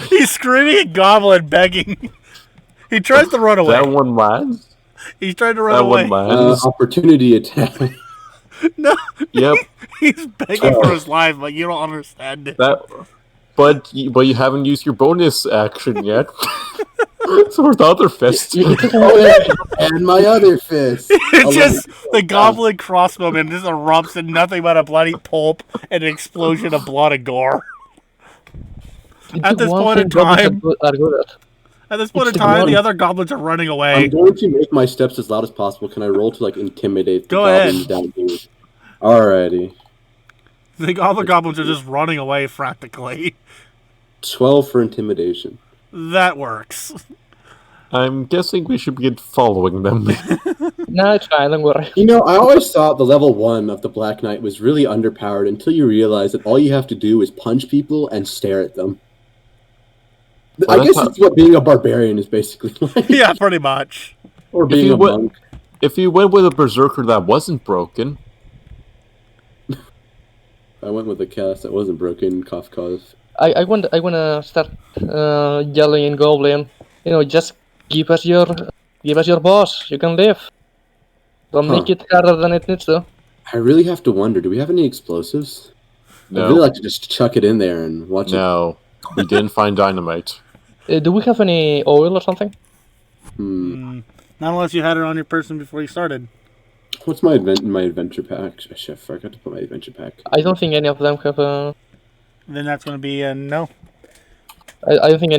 A: He's screaming at Goblin, begging. He tries to run away.
E: That one lands?
A: He's trying to run
E: That
A: away.
E: one lands?
F: Opportunity attack.
A: No,
E: Yep.
A: he's begging for his life, but you don't understand it.
E: But you haven't used your bonus action yet. So where's the other fist?
F: And my other fist.
A: It's just the Goblin crossbowman just erupts in nothing but a bloody pulp and an explosion of blood and gore. At this point in time, At this point in
D: It's the
A: time,
D: one-
A: the other goblins are running away.
F: I'm going to make my steps as loud as possible. Can I roll to like intimidate the
A: Go
F: goblins
A: ahead.
F: down here? Alrighty.
A: The other goblins are just running away frantically.
F: 12 for intimidation.
A: That works.
E: I'm guessing we should begin following them.
D: No, it's fine, don't worry.
F: You know, I always thought the level 1 of the Black Knight was really underpowered until you realize that all you have to do is punch people and stare at them.
E: Well,
F: I guess
E: that's
F: it's what being a barbarian is basically like.
A: Yeah, pretty much.
F: Or
E: If
F: being
E: you
F: a
E: would-
F: monk.
E: If you went with a berserker that wasn't broken,
F: I went with a cast that wasn't broken, cough cough.
D: I wanna start yelling in Goblin. You know, just give us your boss. You can live. Don't make it harder than it needs to.
F: I really have to wonder, do we have any explosives? I'd really
E: no.
F: like to just chuck it in there and watch it.
E: No. We didn't find dynamite.
D: Do we have any oil or something?
A: Not unless you had it on your person before you started.
F: What's my adventure pack? Shit, I forgot to put my adventure pack.
D: I don't think any of them have a.
A: Then that's going to be a no.
D: I don't think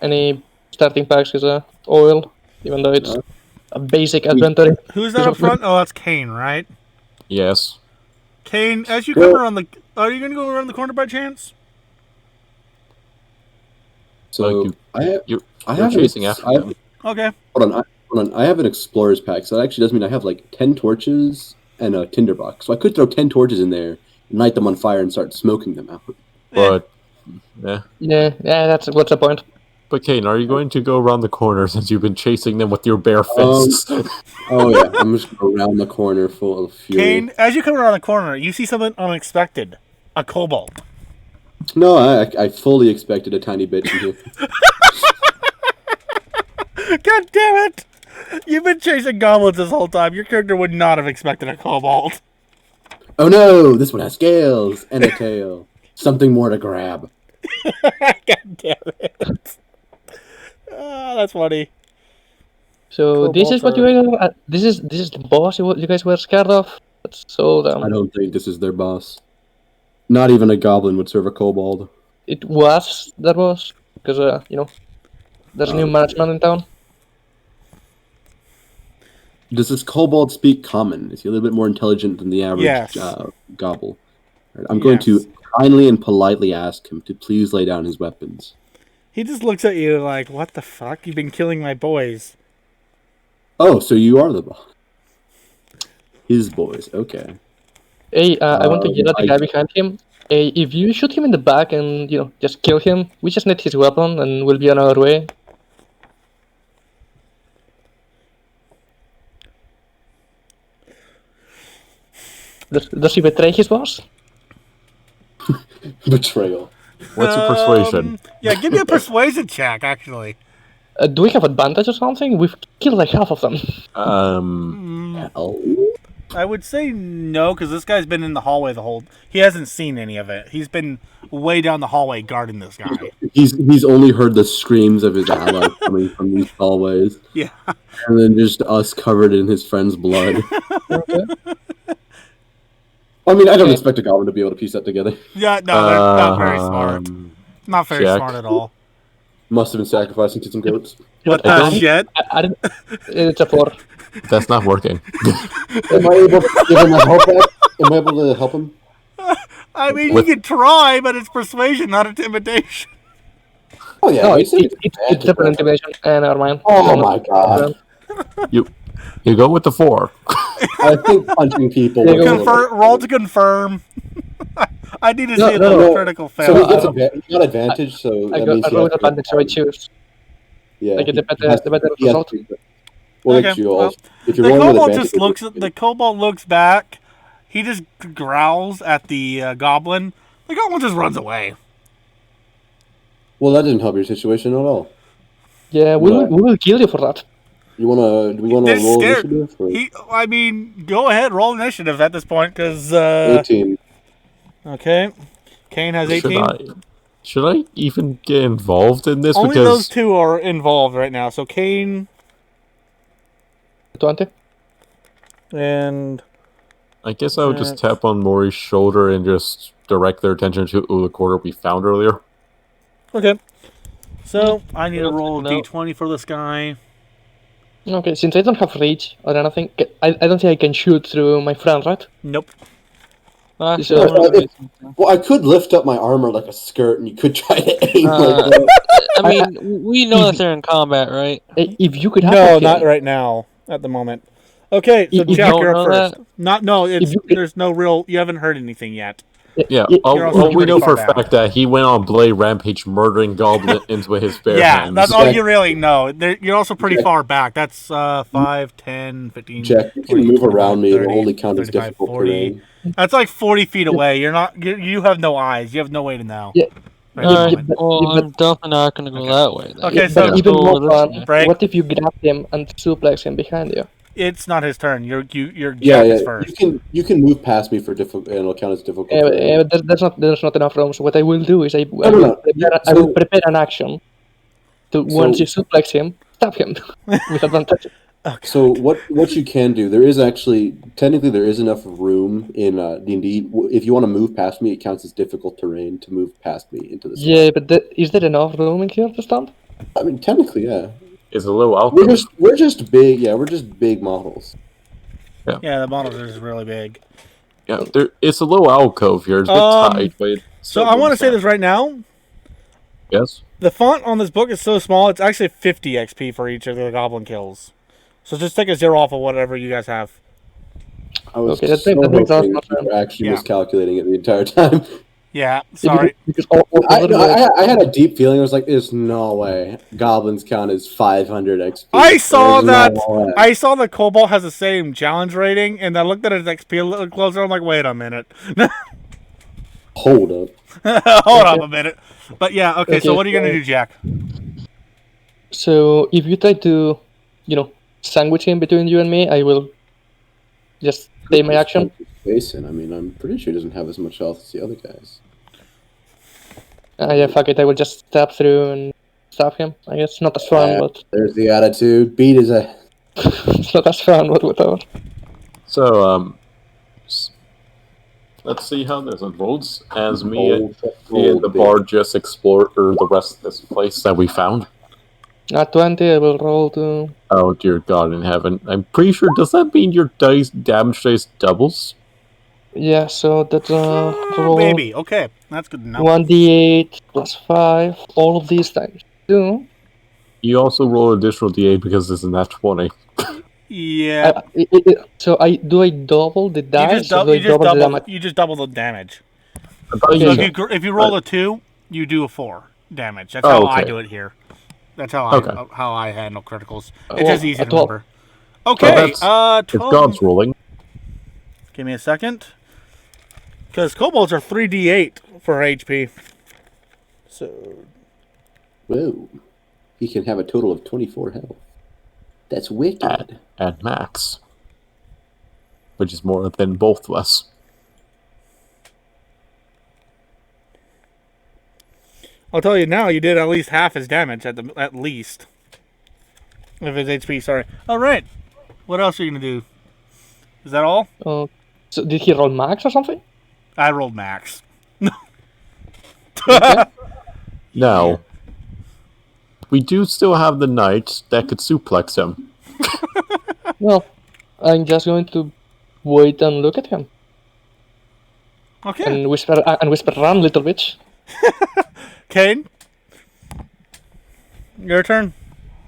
D: any starting packs is a oil, even though it's a basic adventure.
A: Who's that up front? Oh, that's Kane, right?
E: Yes.
A: Kane, as you come around the... Are you going to go around the corner by chance?
F: So
E: Like
F: I
E: You're
F: have
E: chasing after them.
A: Okay.
F: Hold on. I have an explorer's pack, so that actually does mean I have like 10 torches and a tinderbox. So I could throw 10 torches in there, light them on fire, and start smoking them out.
E: But yeah.
D: Yeah, what's the point?
E: But Kane, are you going to go around the corner since you've been chasing them with your bare fists?
F: Oh yeah, I'm just going around the corner full of fury.
A: Kane, as you come around the corner, you see something unexpected. A kobold.
F: No, I fully expected a tiny bitch in here.
A: God damn it! You've been chasing goblins this whole time. Your character would not have expected a kobold.
F: Oh no, this one has scales and a tail. Something more to grab.
A: God damn it. That's funny.
D: So this is what you guys. This is the boss you guys were scared of. That's so
F: I don't think this is their boss. Not even a goblin would serve a kobold.
D: It was their boss because you know. There's new management in town.
F: Does this kobold speak common? Is he a little bit more intelligent than the average
A: Yes.
F: gobble? Right, I'm going to kindly and politely ask him to please lay down his weapons.
A: He just looks at you like, what the fuck? You've been killing my boys.
F: Oh, so you are the boss. His boys, okay.
D: Hey, I want to get at the guy behind him. Hey, if you shoot him in the back and, just kill him, we just need his weapon and we'll be on our way. Does he betray his boss?
F: Betrayal.
E: What's your persuasion?
A: Yeah, give me a persuasion check, actually.
D: Do we have advantage or something? We've killed like half of them.
F: Hell.
A: I would say no, because this guy's been in the hallway the whole... He hasn't seen any of it. He's been way down the hallway guarding this guy.
F: He's only heard the screams of his ally coming from these hallways.
A: Yeah.
F: And then just us covered in his friend's blood.
D: Okay.
F: I mean, I don't expect a goblin to be able to piece that together.
A: Yeah, no, they're not very smart. Not very
E: Jack.
A: smart at all.
F: Must have been sacrificing to some goats.
A: What the shit?
D: I didn't... It's a 4.
E: That's not working.
F: Am I able to give him a help? Am I able to help him?
A: I mean, you can try, but it's persuasion, not intimidation.
F: Oh yeah,
D: No,
F: it's
D: it's different intimidation. Never mind.
F: Oh my god!
E: You go with the 4.
F: I think punching people.
A: Roll to confirm. I need to see
F: no.
A: a critical fail.
F: So he got advantage. So
D: I
F: that
D: got
F: means
D: a roll advantage, so I choose.
F: Yeah,
D: I get the better result.
F: Well,
A: Okay,
F: if you're
A: the
F: rolling with
A: kobold
F: advantage,
A: just looks. The kobold looks back. He just growls at the goblin. The goblin just runs away.
F: Well, that didn't help your situation at all.
D: Yeah, we will kill you for that.
F: Do we want to roll
A: scared.
F: initiative? Or?
A: I mean, go ahead, roll initiative at this point, because
F: 18.
A: Okay, Kane has 18.
E: Should I even get involved in this?
A: Only
E: because
A: those two are involved right now. So Kane
D: 20.
A: and
E: I guess I would just tap on Maury's shoulder and just direct their attention to the quarter we found earlier.
A: okay. So I need to roll a d20 for this guy.
D: Okay, since I don't have reach or anything, I don't think I can shoot through my friend, right?
A: Nope.
D: So,
F: Well, I could lift up my armor like a skirt, and you could try to aim like that.
C: I mean, we know that they're in combat, right?
D: if you could have
A: No,
D: a
A: not
D: kill,
A: right now. At the moment. Okay, so
D: You
A: Jack,
C: don't
A: you're up
C: know
A: first.
C: that?
A: There's no real. You haven't heard anything yet.
E: Yeah,
A: You're also
E: we know
A: pretty
E: for a
A: far down.
E: fact that he went on Blade Rampage murdering goblins with his bare
A: Yeah,
E: hands.
A: that's all
F: Jack-
A: you really know. You're also pretty
F: Jack-
A: far back. That's 5, 10, 15.
F: Jack, you can
A: 20,
F: move around me.
A: 30,
F: It'll only count as
A: 35,
F: difficult
A: 40.
F: terrain.
A: That's like 40 feet away. You're not. You have no eyes. You have no way to know.
D: Yeah.
A: Right at the
C: Alright,
A: moment.
C: well, I'm definitely not going to go that way. Then.
A: Okay,
D: but
A: so-
C: Let's
D: even
C: go
D: more
C: this
D: fun,
C: way.
A: Break.
D: what if you grab him and suplex him behind you?
A: It's not his turn. Your
F: Yeah,
A: Jack is first.
F: you can move past me for difficult, and it'll count as difficult.
D: Yeah,
F: terrain.
D: but there's not enough room. So what I will do is I
F: no.
D: will prepare an action to once you suplex him, stab him with advantage.
F: So what you can do, there is actually technically there is enough room in D&D. If you want to move past me, it counts as difficult terrain to move past me into the.
D: Yeah, but is there enough room in here to stand?
F: I mean, technically, yeah.
E: It's a little out.
F: We're just big. Yeah, we're just big models.
A: Yeah, the model is really big.
E: Yeah, it's a little alcove here. It's a bit tight, but it's
A: So I want to say this right now.
E: Yes.
A: The font on this book is so small, it's actually 50 XP for each of the goblin kills. So just take a 0 off of whatever you guys have.
F: I was
D: Okay, that
F: so
D: makes
F: hoping
D: sense.
F: you were actually
A: Yeah.
F: miscalculating it the entire time.
A: Yeah, sorry.
D: Because
F: I had a deep feeling. I was like, "There's no way goblins count as 500 XP."
A: I saw
F: There's
A: that.
F: no way.
A: I saw the Cobalt has the same challenge rating, and I looked at his XP a little closer. I'm like, wait a minute.
F: Hold up.
A: Hold on a minute. But yeah, okay, so
D: Okay,
A: what are you going to do, Jack?
D: So if you try to, sandwich him between you and me, I will just take my action.
F: Jason, I mean, I'm pretty sure he doesn't have as much health as the other guys.
D: Yeah, fuck it. I will just stab through and stab him. I guess not as fun, but
F: There's the attitude. Beat his ass.
D: it's not as fun, but whatever.
E: So, let's see how this unfolds as me and the bard just explore the rest of this place that we found.
D: At 20, I will roll to.
E: Oh dear God in heaven! I'm pretty sure. Does that mean your damage dice doubles?
D: Yeah, so that's roll
A: Baby. Okay, that's good to know.
D: 1d8 plus 5, all of these times 2.
E: You also roll additional d8 because this is nat 20.
A: Yeah.
D: So I double the dice, or do I double the damage?
A: You just double the damage.
E: I thought
A: So
E: you-
A: if you roll a 2, you do a 4 damage. That's
E: Oh,
A: how
E: okay.
A: I do it here. That's how I handle criticals. It's
D: Well,
A: just easy to
D: 12.
A: remember. Okay,
E: It's
A: 12.
E: God's rolling.
A: Give me a second. Because kobolds are 3d8 for HP. So
F: Whoa. He can have a total of 24 health. That's wicked.
E: At max. Which is more than both of us.
A: I'll tell you now, you did at least half his damage at least. If his HP, sorry. All right. What else are you gonna do? Is that all?
D: So did he roll max or something?
A: I rolled max.
E: Now, we do still have the knight that could suplex him.
D: Well, I'm just going to wait and look at him
A: Okay.
D: and whisper, run, little bitch.
A: Kane, your turn.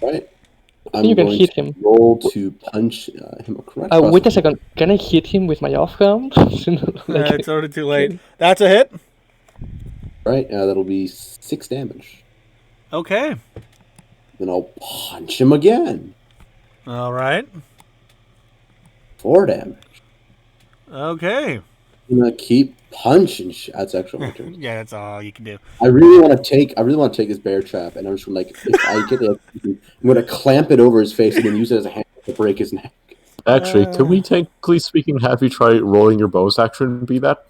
F: Right? I'm
D: You can
F: going
D: hit
F: to
D: him.
F: roll to punch him across.
D: Wait a second. Can I hit him with my offhand?
A: It's already too late. That's a hit.
F: Right? That'll be 6 damage.
A: Okay.
F: Then I'll punch him again.
A: All right.
F: 4 damage.
A: Okay.
F: I'm gonna keep punching. That's actually my turn.
A: Yeah, that's all you can do.
F: I really want to take this bear trap, and I'm just gonna, like, if I get it, I'm gonna clamp it over his face and then use it as a hand to break his neck.
E: Actually, could we, technically speaking, have you try rolling your bonus action and be that?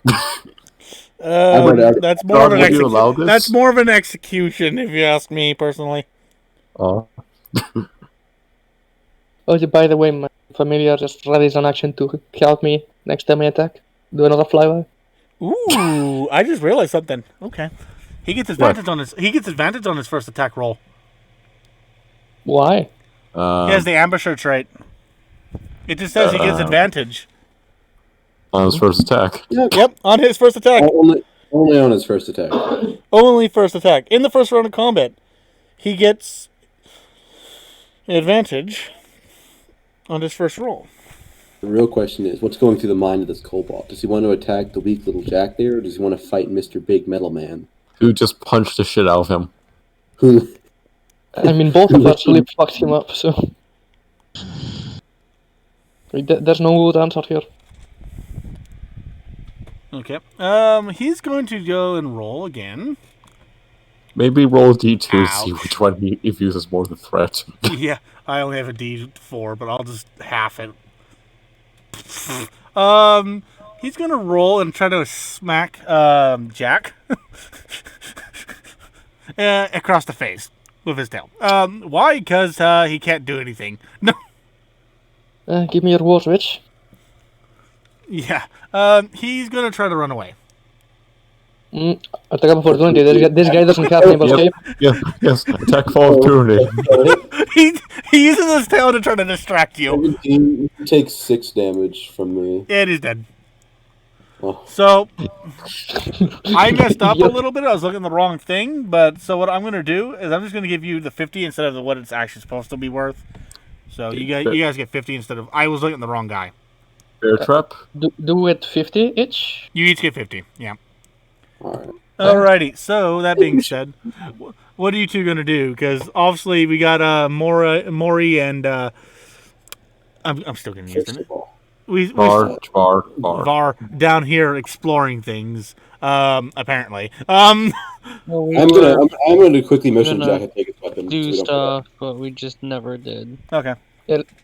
A: That's more of an
E: would you allow this?
A: That's more of an execution, if you ask me personally.
E: Oh.
D: Oh, by the way, my familiar just readies an action to help me next time I attack. Do another flyby.
A: Ooh, I just realized something. Okay. He gets advantage on his first attack roll.
D: Why?
A: He has the ambusher trait. It just says he gets advantage.
E: On his first attack.
A: Yep, on his first attack.
F: Only on his first attack.
A: Only first attack. In the first round of combat, he gets advantage on his first roll.
F: The real question is, what's going through the mind of this kobold? Does he want to attack the weak little Jack there, or does he want to fight Mr. Big Metal Man?
E: Who just punched the shit out of him.
F: Who?
D: I mean, both of us really fucked him up, so... There's no good answer here.
A: Okay. He's going to go and roll again.
E: Maybe roll a d2 to see
A: Ouch.
E: which one he views more the threat.
A: Yeah, I only have a D4, but I'll just half it. He's gonna roll and try to smack Jack across the face with his tail. Why? Because he can't do anything. No.
D: Give me your words, bitch.
A: Yeah. He's gonna try to run away.
D: Attack of opportunity. This guy doesn't have nimble escape.
E: Yes, attack of opportunity.
A: he uses his tail to try to distract you.
F: 17, he takes 6 damage from me.
A: And he's dead.
F: Oh.
A: So, I messed up a little bit. I was looking at the wrong thing. But so what I'm going to do is I'm just going to give you the 50 instead of what it's actually supposed to be worth. So you guys get 50 instead of... I was looking at the wrong guy.
E: Bear trap?
D: Do it 50 each?
A: You each get 50. Yeah.
F: Alright.
A: Alrighty. So, that being said, what are you two going to do? Because obviously we got Maury and... I'm still going to use
F: First
A: it.
F: of all,
E: Var
A: Down here exploring things. Apparently.
F: I'm gonna quickly motion Jack and take his weapon.
C: Do
F: so we don't
C: stuff, but we just never did.
A: Okay.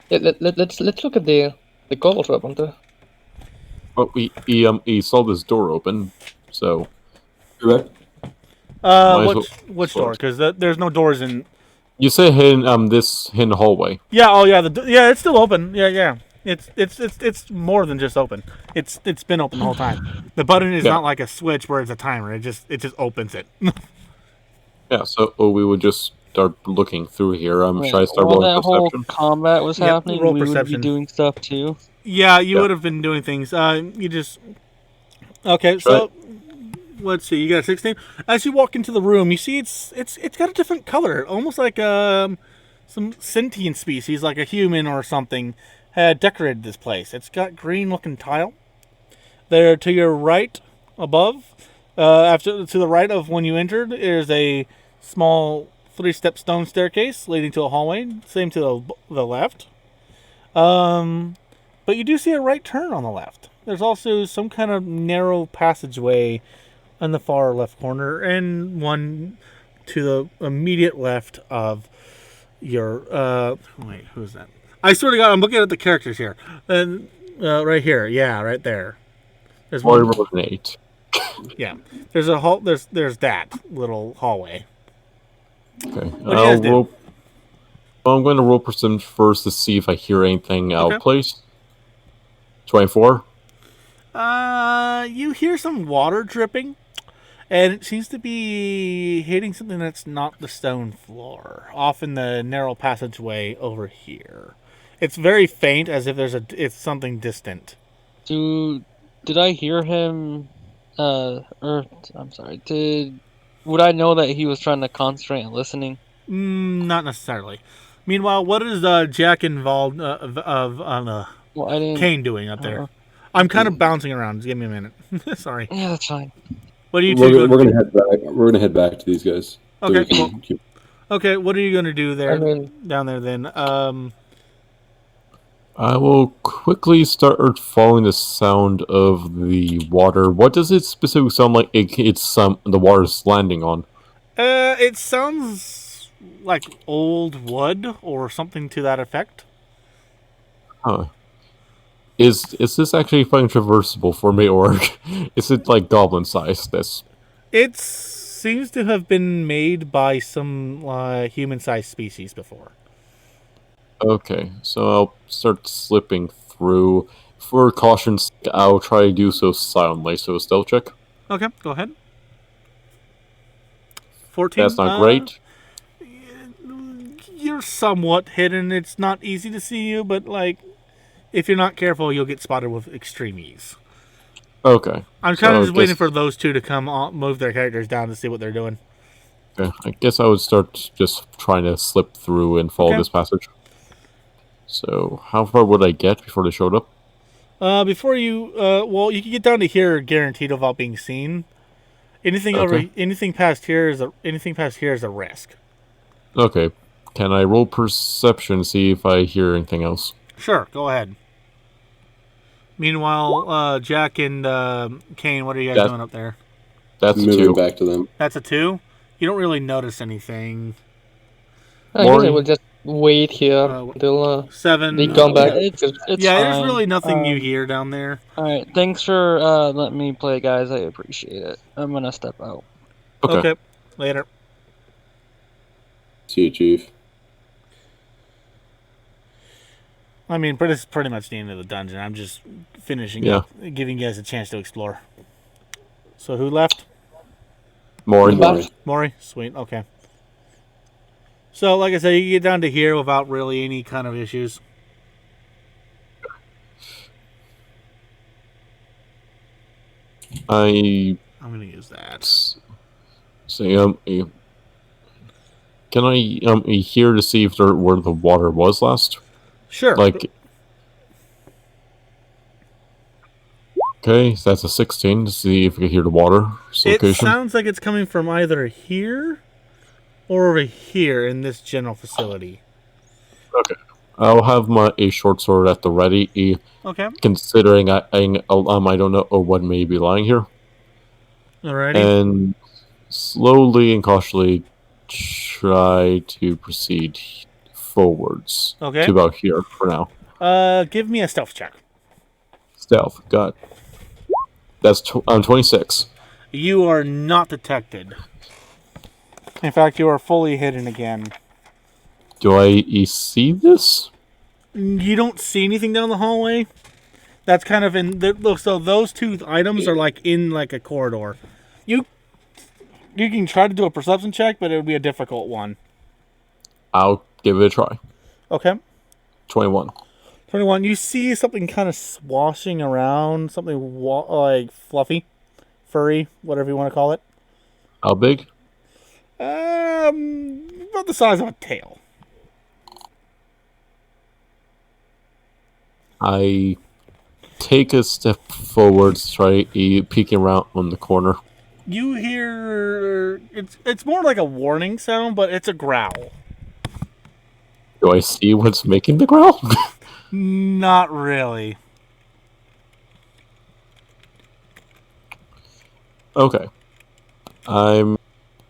D: Let's look at the goggles weapon too.
E: But he saw this door open, so...
F: Correct.
A: Which door? Because there's no doors in...
E: You say hidden, this hidden hallway.
A: Yeah, oh yeah, it's still open. Yeah. It's more than just open. It's been open the whole time. The button is not like a switch where it's a timer. It just opens it.
E: Yeah, so we would just start looking through here.
C: Wait,
E: Should I start
C: while
E: rolling
C: that whole
E: perception?
C: combat was
A: Yep,
C: happening,
A: roll
C: we would be
A: perception.
C: doing stuff too.
A: Yeah, you
E: Yeah.
A: would have been doing things. You just okay.
E: Should
A: So let's see. You got a 16. As you walk into the room, you see it's got a different color, almost like some sentient species, like a human or something, had decorated this place. It's got green-looking tile. There to your right, above, to the right of when you entered, there's a small 3-step stone staircase leading to a hallway. Same to the left. But you do see a right turn on the left. There's also some kind of narrow passageway on the far left corner, and one to the immediate left of your. Wait, who's that? I swear to God, I'm looking at the characters here. And right here, yeah, right there. There's
E: Well, I
A: one.
E: rolled an 8.
A: Yeah, there's a hall. There's that little hallway.
E: Okay.
A: What do you guys do?
E: I'm going to roll perception first to see if I hear anything out
A: Okay.
E: of place. 24.
A: You hear some water dripping, and it seems to be hitting something that's not the stone floor, off in the narrow passageway over here. It's very faint, as if it's something distant.
C: Did I hear him? I'm sorry. Would I know that he was trying to concentrate on listening?
A: Not necessarily. Meanwhile, what is Jack involved
C: Well, I didn't.
A: Kane doing up there? I'm kind of bouncing around. Just give me a minute. Sorry.
C: Yeah, that's fine.
A: What are you
F: We're
A: two
F: gonna head back. We're gonna head back to these guys. So
A: Okay,
F: we can
A: cool.
F: keep-
A: Okay, what are you going to do there,
D: I mean,
A: down there then?
E: I will quickly start following the sound of the water. What does it specifically sound like? It's the water's landing on.
A: It sounds like old wood or something to that effect.
E: Huh. Is this actually fucking traversable for me, or is it like goblin size?
A: It seems to have been made by some human-sized species before.
E: Okay, so I'll start slipping through. For caution's sake, I'll try to do so silently. So a stealth check.
A: Okay, go ahead. 14.
E: That's not great.
A: You're somewhat hidden. It's not easy to see you, but like, if you're not careful, you'll get spotted with extreme ease.
E: Okay.
A: I'm kind of
E: So
A: just waiting for those two to come move their characters down to see what they're doing.
E: Okay, I guess I would start just trying to slip through and follow
A: Okay.
E: this passage. So, how far would I get before they showed up?
A: Before you, well, you can get down to here guaranteed without being seen. Anything past here is a risk.
E: Okay. Can I roll perception to see if I hear anything else?
A: Sure, go ahead. Meanwhile, Jack and Kane, what are you guys doing up there?
E: That's a
F: moving
E: 2.
F: back to them.
A: That's a 2? You don't really notice anything.
D: I guess I
E: Maury?
D: will just wait here until
A: 7.
D: they come back.
C: It's
A: Yeah,
C: fine.
A: there's really nothing you hear down there.
C: All right, thanks for letting me play, guys. I appreciate it. I'm gonna step out.
E: Okay.
A: Later.
F: See you, Chief.
A: I mean, this is pretty much the end of the dungeon. I'm just finishing up, giving you guys a chance to explore. So who left?
E: Maury.
F: Maury.
A: Maury? Sweet, okay. So, like I said, you can get down to here without really any kind of issues.
E: I'm
A: going to use that.
E: So, can I hear to see if where the water was last?
A: Sure.
E: Like, okay, so that's a 16 to see if I can hear the water
A: It
E: location.
A: sounds like it's coming from either here or over here in this general facility.
E: Okay. I'll have a short sword at the ready.
A: Okay.
E: Considering I don't know what may be lying here.
A: Alrighty.
E: And slowly and cautiously try to proceed forwards.
A: Okay.
E: To about here for now.
A: Give me a stealth check.
E: Stealth. Got. That's 26.
A: You are not detected. In fact, you are fully hidden again.
E: Do I see this?
A: You don't see anything down the hallway. That's kind of in. Look, so those two items are like in like a corridor. You can try to do a perception check, but it would be a difficult one.
E: I'll give it a try.
A: Okay.
E: 21.
A: 21. You see something kind of swashing around, something like fluffy, furry, whatever you want to call it.
E: How big?
A: About the size of a tail.
E: I take a step forward, try peeking around on the corner.
A: You hear it's more like a warning sound, but it's a growl.
E: Do I see what's making the growl?
A: Not really.
E: Okay. I'm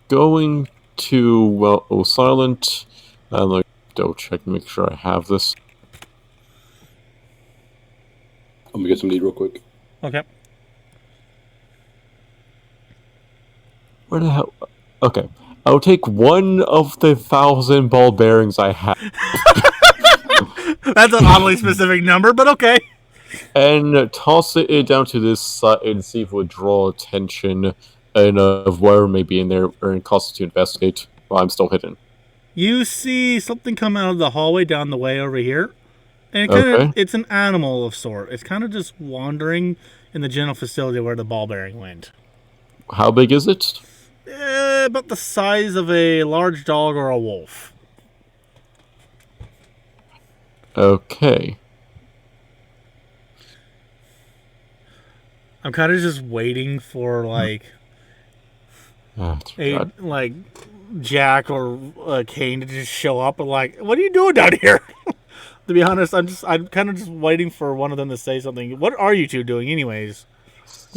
E: going to silent. Like double check, make sure I have this.
F: I'm gonna get some meat real quick.
A: Okay.
E: Where the hell? Okay. I'll take one of the 1,000 ball bearings I have.
A: That's an oddly specific number, but okay.
E: And toss it down to this side and see if it would draw attention and of whatever may be in there or cause us to investigate while I'm still hidden.
A: You see something come out of the hallway down the way over here. And it's an animal of sort. It's kind of just wandering in the general facility where the ball bearing went.
E: How big is it?
A: About the size of a large dog or a wolf.
E: Okay.
A: I'm kind of just waiting for Jack or Kane to just show up and what are you doing down here? To be honest, I'm kind of just waiting for one of them to say something. What are you two doing, anyways?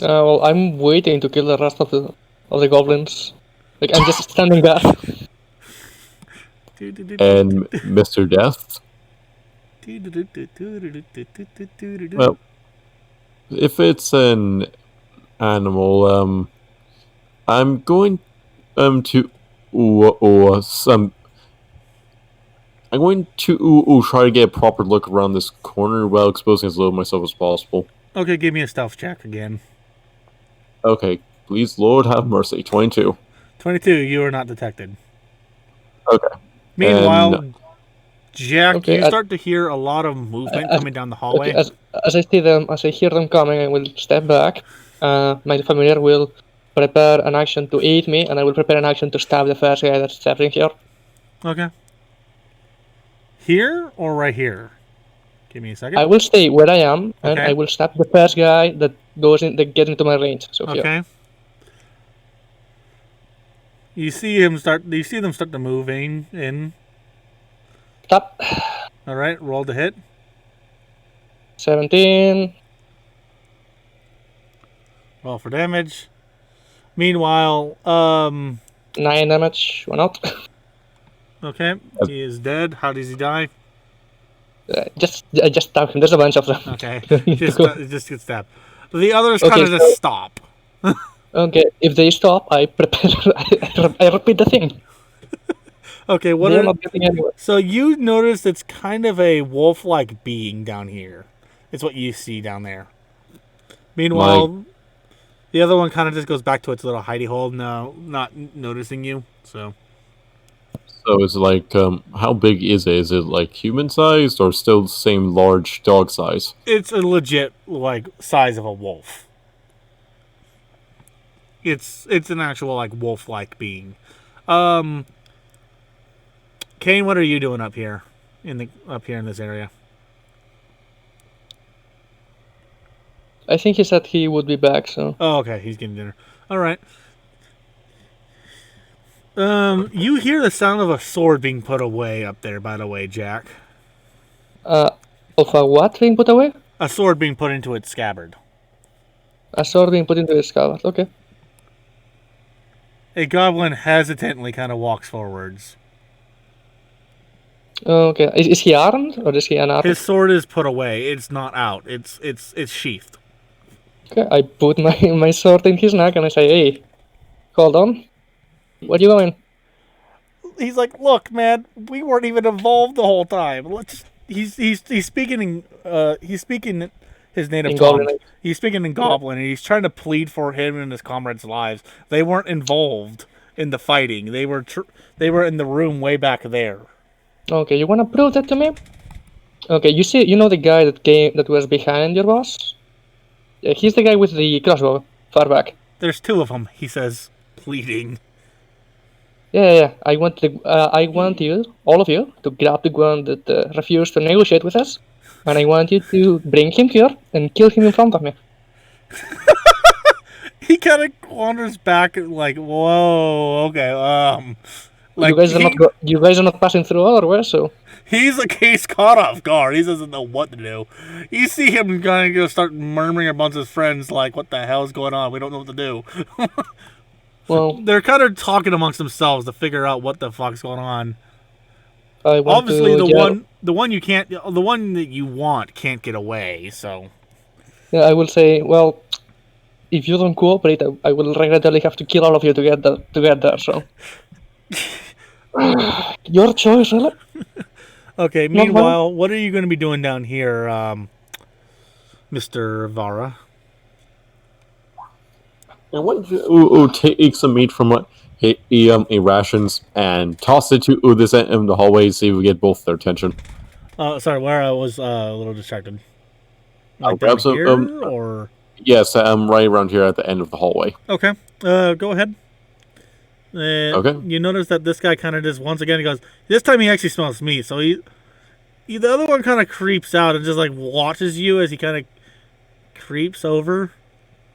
D: Well, I'm waiting to kill the rest of the goblins. I'm just standing there.
E: And Mr. Death? Well, if it's an animal, I'm going to I'm going to try to get a proper look around this corner while exposing as little of myself as possible.
A: Okay, give me a stealth check again.
E: Okay, please, Lord have mercy. 22.
A: 22, you are not detected.
E: Okay.
A: Meanwhile, Jack, you start to hear a lot of movement coming down the hallway.
D: Okay, as I hear them coming, I will step back. My familiar will prepare an action to aid me, and I will prepare an action to stab the first guy that's stepping here.
A: Okay. Here or right here? Give me a second.
D: I will stay where I am, and I will stab the first guy that gets into my range. So
A: okay.
D: Here.
A: You see them start to move in.
D: Stop.
A: All right, roll to hit.
D: 17.
A: Roll for damage. Meanwhile,
D: 9 damage. One out.
A: Okay, he is dead. How does he die?
D: Just stab him. There's a bunch of them.
A: Okay, just get stabbed. The others kind of just stop.
D: Okay, if they stop, I prepare. I repeat the thing.
A: Okay,
D: not getting anywhere.
A: So you notice it's kind of a wolf-like being down here. It's what you see down there. Meanwhile, the other one kind of just goes back to its little hidey hole. No, not noticing you. So
E: it's how big is it? Is it human-sized or still the same large dog size?
A: It's a legit size of a wolf. It's an actual wolf-like being. Kane, what are you doing up here in this area?
D: I think he said he would be back, so.
A: Oh, okay, he's getting dinner. All right. You hear the sound of a sword being put away up there, by the way, Jack.
D: Of a what being put away?
A: A sword being put into its scabbard.
D: A sword being put into its scabbard, okay.
A: A goblin hesitantly kind of walks forwards.
D: Okay, is he armed or is he unarmed?
A: His sword is put away. It's not out. It's sheathed.
D: Okay, I put my sword in his neck and I say, "Hey, hold on. Where you going?"
A: He's like, "Look, man, we weren't even involved the whole time. He's speaking his native tongue. He's speaking in Goblin, and he's trying to plead for him and his comrades' lives. They weren't involved in the fighting. They were in the room way back there."
D: Okay, you wanna prove that to me? Okay, you know the guy that was behind your boss? Yeah, he's the guy with the crossbow, far back.
A: There's two of them, he says, pleading.
D: Yeah. I want you, all of you, to grab the one that refused to negotiate with us, and I want you to bring him here and kill him in front of me.
A: He kind of wanders back like, whoa, okay, like
D: You guys are not passing through otherwise, so.
A: he's a case caught off guard. He doesn't know what to do. You see him kind of start murmuring amongst his friends, like, what the hell is going on? We don't know what to do.
D: Well,
A: they're kind of talking amongst themselves to figure out what the fuck's going on.
D: Obviously,
A: the one you can't, the one that you want can't get away. So
D: yeah, I will say, well, if you don't cooperate, I will regrettably have to kill all of you to get there. So, your choice, really.
A: okay. Meanwhile, what are you going to be doing down here, Mr. Vara?
E: I want to take some meat from a rations and toss it to this end of the hallway, see if we get both their attention.
A: Sorry, where I was a little distracted.
E: Like down here,
A: or
E: yes, I'm right around here at the end of the hallway.
A: Okay, go ahead.
E: Okay.
A: You notice that this guy kind of just once again he goes. This time he actually smells meat, so the other one kind of creeps out and just like watches you as he kind of creeps over.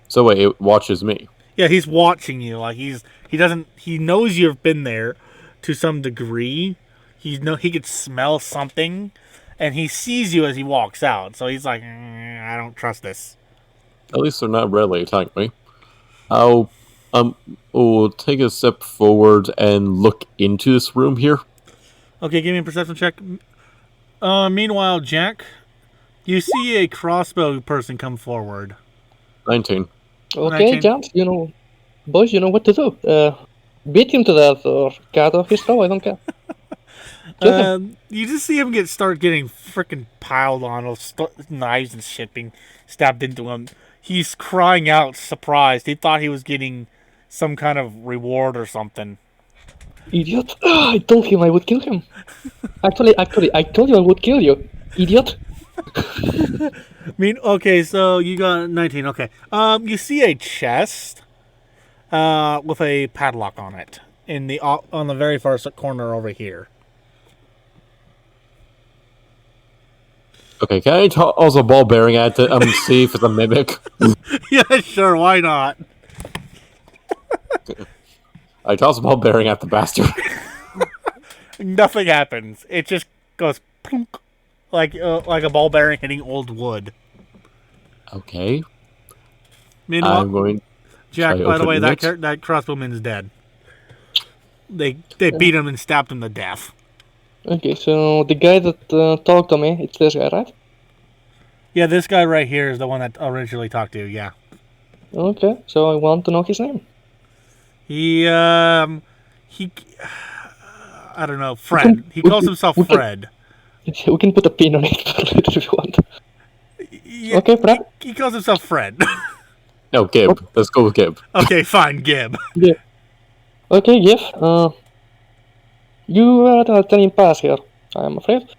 E: So wait, it watches me.
A: Yeah, he's watching you. Like he knows you've been there to some degree. He could smell something, and he sees you as he walks out. So he's like, I don't trust this.
E: At least they're not readily attacking me. I'll take a step forward and look into this room here.
A: Okay, give me a perception check. Meanwhile, Jack, you see a crossbow person come forward.
E: 19.
D: Okay, Jack, boys, you know what to do. Beat him to death or cut off his toe, I don't care.
A: You just see him start getting freaking piled on, knives and shit being stabbed into him. He's crying out, surprised. He thought he was getting some kind of reward or something.
D: Idiot! I told him I would kill him. Actually, I told you I would kill you, idiot.
A: Okay, so you got 19. Okay. You see a chest, with a padlock on it on the very far corner over here.
E: Okay, can I toss a ball bearing at it? See if it's a mimic.
A: Yeah, sure. Why not?
E: I toss a ball bearing at the bastard.
A: Nothing happens. It just goes plunk, like a ball bearing hitting old wood.
E: Okay.
A: Meanwhile,
E: I'm going.
A: Jack, by the way, that crossbowman is dead. They beat him and stabbed him to death.
D: Okay, so the guy that talked to me, it's this guy, right?
A: Yeah, this guy right here is the one that originally talked to you, yeah.
D: Okay, so I want to know his name.
A: He I don't know, Fred. He calls himself Fred.
D: We can put a pin on it if you want.
A: Yeah,
D: okay, Fred.
A: He calls himself Fred.
E: No, Gib. Let's go with Gib.
A: Okay, fine, Gib.
D: Yeah. Okay, Gib. You are turning pass here, I'm afraid.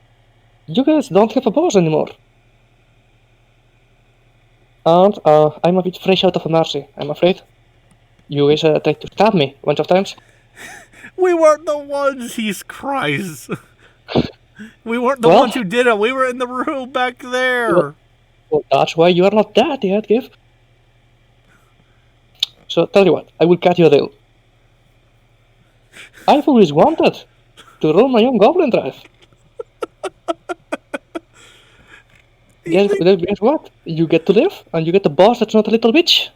D: You guys don't have a boss anymore. And I'm a bit fresh out of mercy, I'm afraid. You guys tried to stab me a bunch of times.
A: We weren't the ones, he cries. We weren't the ones who did it. We were in the room back there.
D: Well, that's why you are not dead yet, Gib. So, tell you what, I will cut you a deal. I've always wanted to run my own goblin drive. Guess what? You get to live, and you get a boss that's not a little bitch.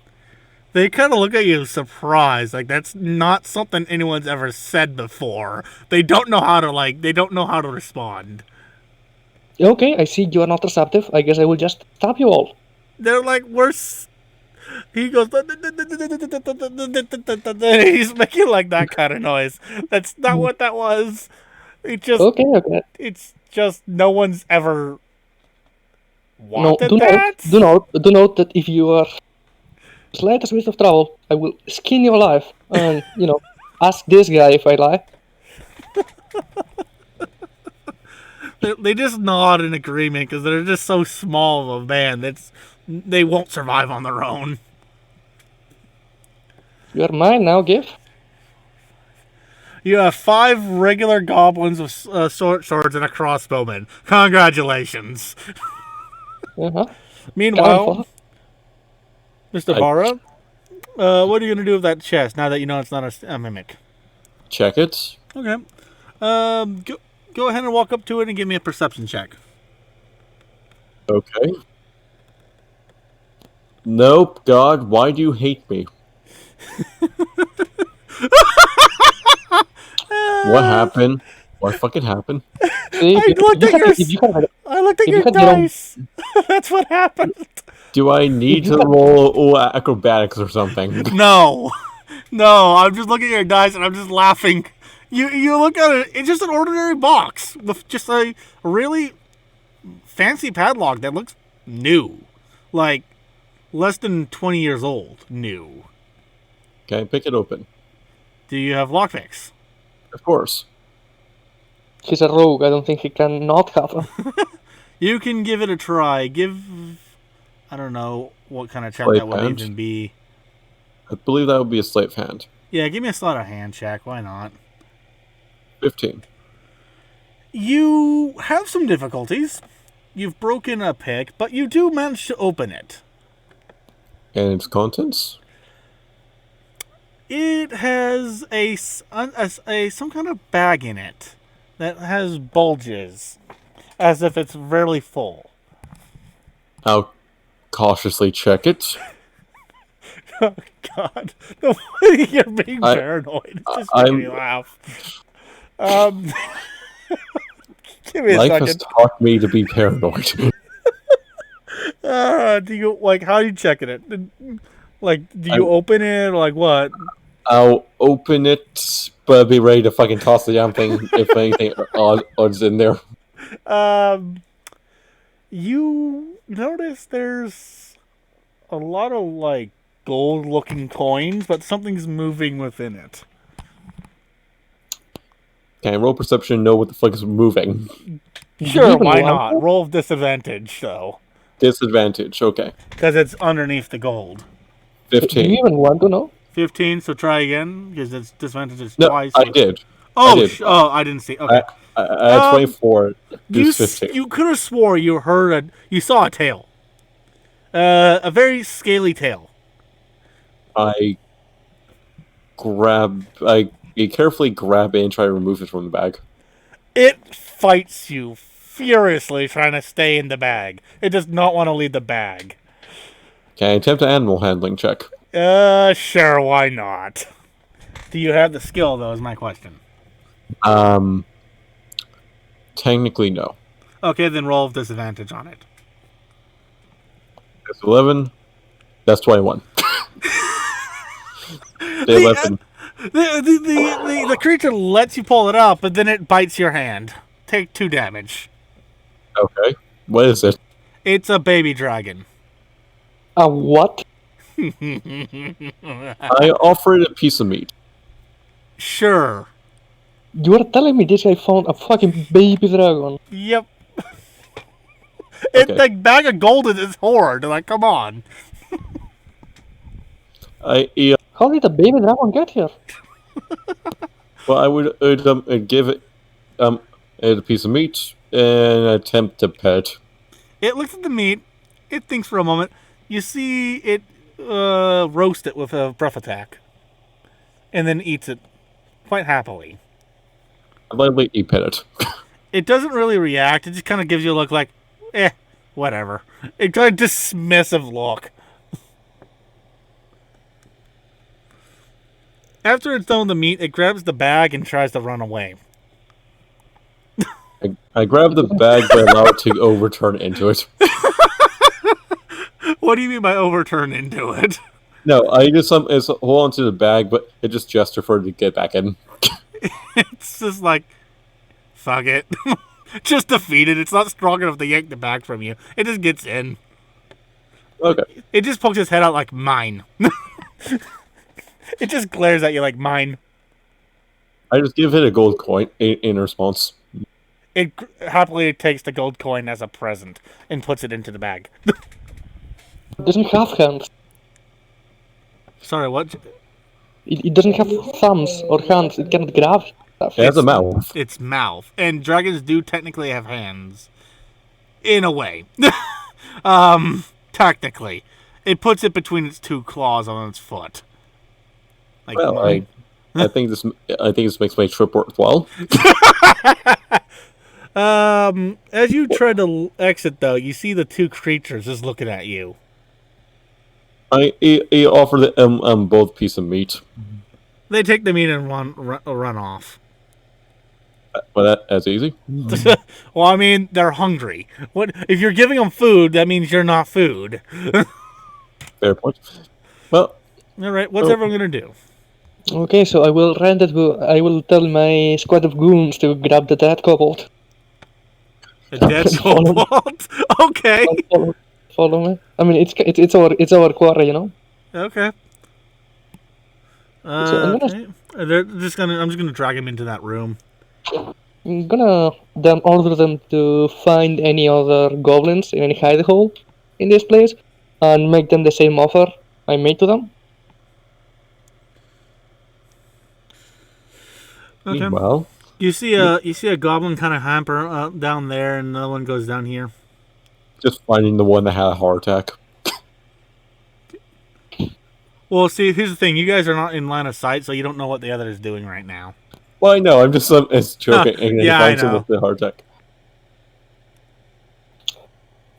A: They kind of look at you surprised, like that's not something anyone's ever said before. They don't know how to respond.
D: Okay, I see you are not receptive. I guess I will just stab you all.
A: They're like, he goes, he's making like that kind of noise. That's not what that was.
D: Okay.
A: It's just no one's ever wanted that.
D: Do note that if you are slightest bit of trouble, I will skin you alive. And, ask this guy if I lie.
A: They just nod in agreement because they're just so small of a band they won't survive on their own.
D: You're mine now, give.
A: You have 5 regular goblins with swords and a crossbowman. Congratulations.
D: Uh-huh.
A: Meanwhile, Mr. Vara, what are you going to do with that chest now that you know it's not a mimic?
E: Check it.
A: Okay. Go ahead and walk up to it and give me a perception check.
E: Okay. Nope. God, why do you hate me? What happened? What fucking happened?
D: See,
A: I looked at your dice. That's what happened.
E: Do I need to roll acrobatics or something?
A: No. I'm just looking at your dice and I'm just laughing. You look at it. It's just an ordinary box with just a really fancy padlock that looks new, like less than 20 years old. New.
E: Okay, pick it open.
A: Do you have lockpicks?
E: Of course.
D: He's a rogue. I don't think he can not have them.
A: You can give it a try. I don't know what kind of check
E: Sleight
A: that would
E: hand?
A: even be.
E: I believe that would be a sleight of hand.
A: Yeah, give me a sleight of hand check. Why not?
E: 15.
A: You have some difficulties. You've broken a pick, but you do manage to open it.
E: And its contents?
A: It has some kind of bag in it that has bulges, as if it's really full.
E: I'll cautiously check it.
A: Oh God, the way you're being paranoid. It's just making me laugh. Give me a
E: Life
A: second.
E: has taught me to be paranoid.
A: Do you how are you checking it? Do you open it or what?
E: I'll open it, but I'll be ready to fucking toss the damn thing if anything odd's in there.
A: You notice there's a lot of gold-looking coins, but something's moving within it.
E: Can I roll perception and know what the fuck is moving?
A: Sure, why not? Roll of disadvantage, though.
E: Disadvantage, okay.
A: Because it's underneath the gold.
E: 15.
D: Do you even want to know?
A: 15, so try again, because it's disadvantage is
E: No,
A: twice.
E: I did.
A: Oh,
E: I did.
A: I didn't see. Okay.
E: I had 24.
A: You
E: 15.
A: you could have swore you saw a tail. A very scaly tail.
E: I carefully grab it and try to remove it from the bag.
A: It fights you furiously, trying to stay in the bag. It does not want to leave the bag.
E: Can I attempt an animal handling check?
A: Sure, why not? Do you have the skill, though, is my question.
E: Technically, no.
A: Okay, then roll with disadvantage on it.
E: That's 11. That's 21. The 11.
A: The creature lets you pull it up, but then it bites your hand. Take 2 damage.
E: Okay. What is it?
A: It's a baby dragon.
D: A what?
E: I offer it a piece of meat.
A: Sure.
D: You are telling me this guy found a fucking baby dragon?
A: Yep. It's
E: Okay.
A: the bag of gold in his hoard. Come on.
D: How did a baby dragon get here?
E: Well, I would give it a piece of meat and attempt to pet.
A: It looks at the meat. It thinks for a moment. You see it roast it with a breath attack. And then eats it quite happily.
E: I lightly pet it.
A: It doesn't really react. It just kind of gives you a look like, whatever. It kind of dismissive look. After it's done with the meat, it grabs the bag and tries to run away.
E: I grab the bag but allow it to overturn into it.
A: What do you mean by overturn into it?
E: No, I just hold on to the bag, but it just gesture for it to get back in.
A: It's just fuck it. Just defeat it. It's not strong enough to yank the bag from you. It just gets in.
E: Okay.
A: It just pokes its head out like mine. It just glares at you like mine.
E: I just give it a gold coin in response.
A: it happily takes the gold coin as a present and puts it into the bag.
D: It doesn't have hands.
A: Sorry, what?
D: It doesn't have thumbs or hands. It cannot grab stuff.
E: It has a mouth.
A: Its mouth. And dragons do technically have hands. In a way. Technically. It puts it between its two claws on its foot. Like
E: Well,
A: mine.
E: I think this makes my trip worthwhile.
A: As you try to exit, though, you see the two creatures just looking at you.
E: I offer them both piece of meat,
A: They take the meat and run off.
E: but that's easy.
A: Well, I mean, they're hungry. What if you're giving them food? That means you're not food.
E: Fair point. Well,
A: All right, what's everyone gonna do?
D: Okay, so I will tell my squad of goons to grab the dead kobold.
A: A dead kobold? Okay.
D: Follow me. I mean, it's our quarry, you know.
A: Okay.
D: I'm
A: Okay. I'm just gonna drag him into that room.
D: I'm gonna order them to find any other goblins in any hide hole in this place and make them the same offer I made to them.
A: Okay.
E: well,
A: You see a goblin kind of hamper down there, and another one goes down here.
E: just finding the one that had a heart attack.
A: Well, see, here's the thing: you guys are not in line of sight, so you don't know what the other is doing right now.
E: Well, I know. I'm just it's joking. And
A: Yeah,
E: find
A: I
E: someone
A: know.
E: with a heart attack.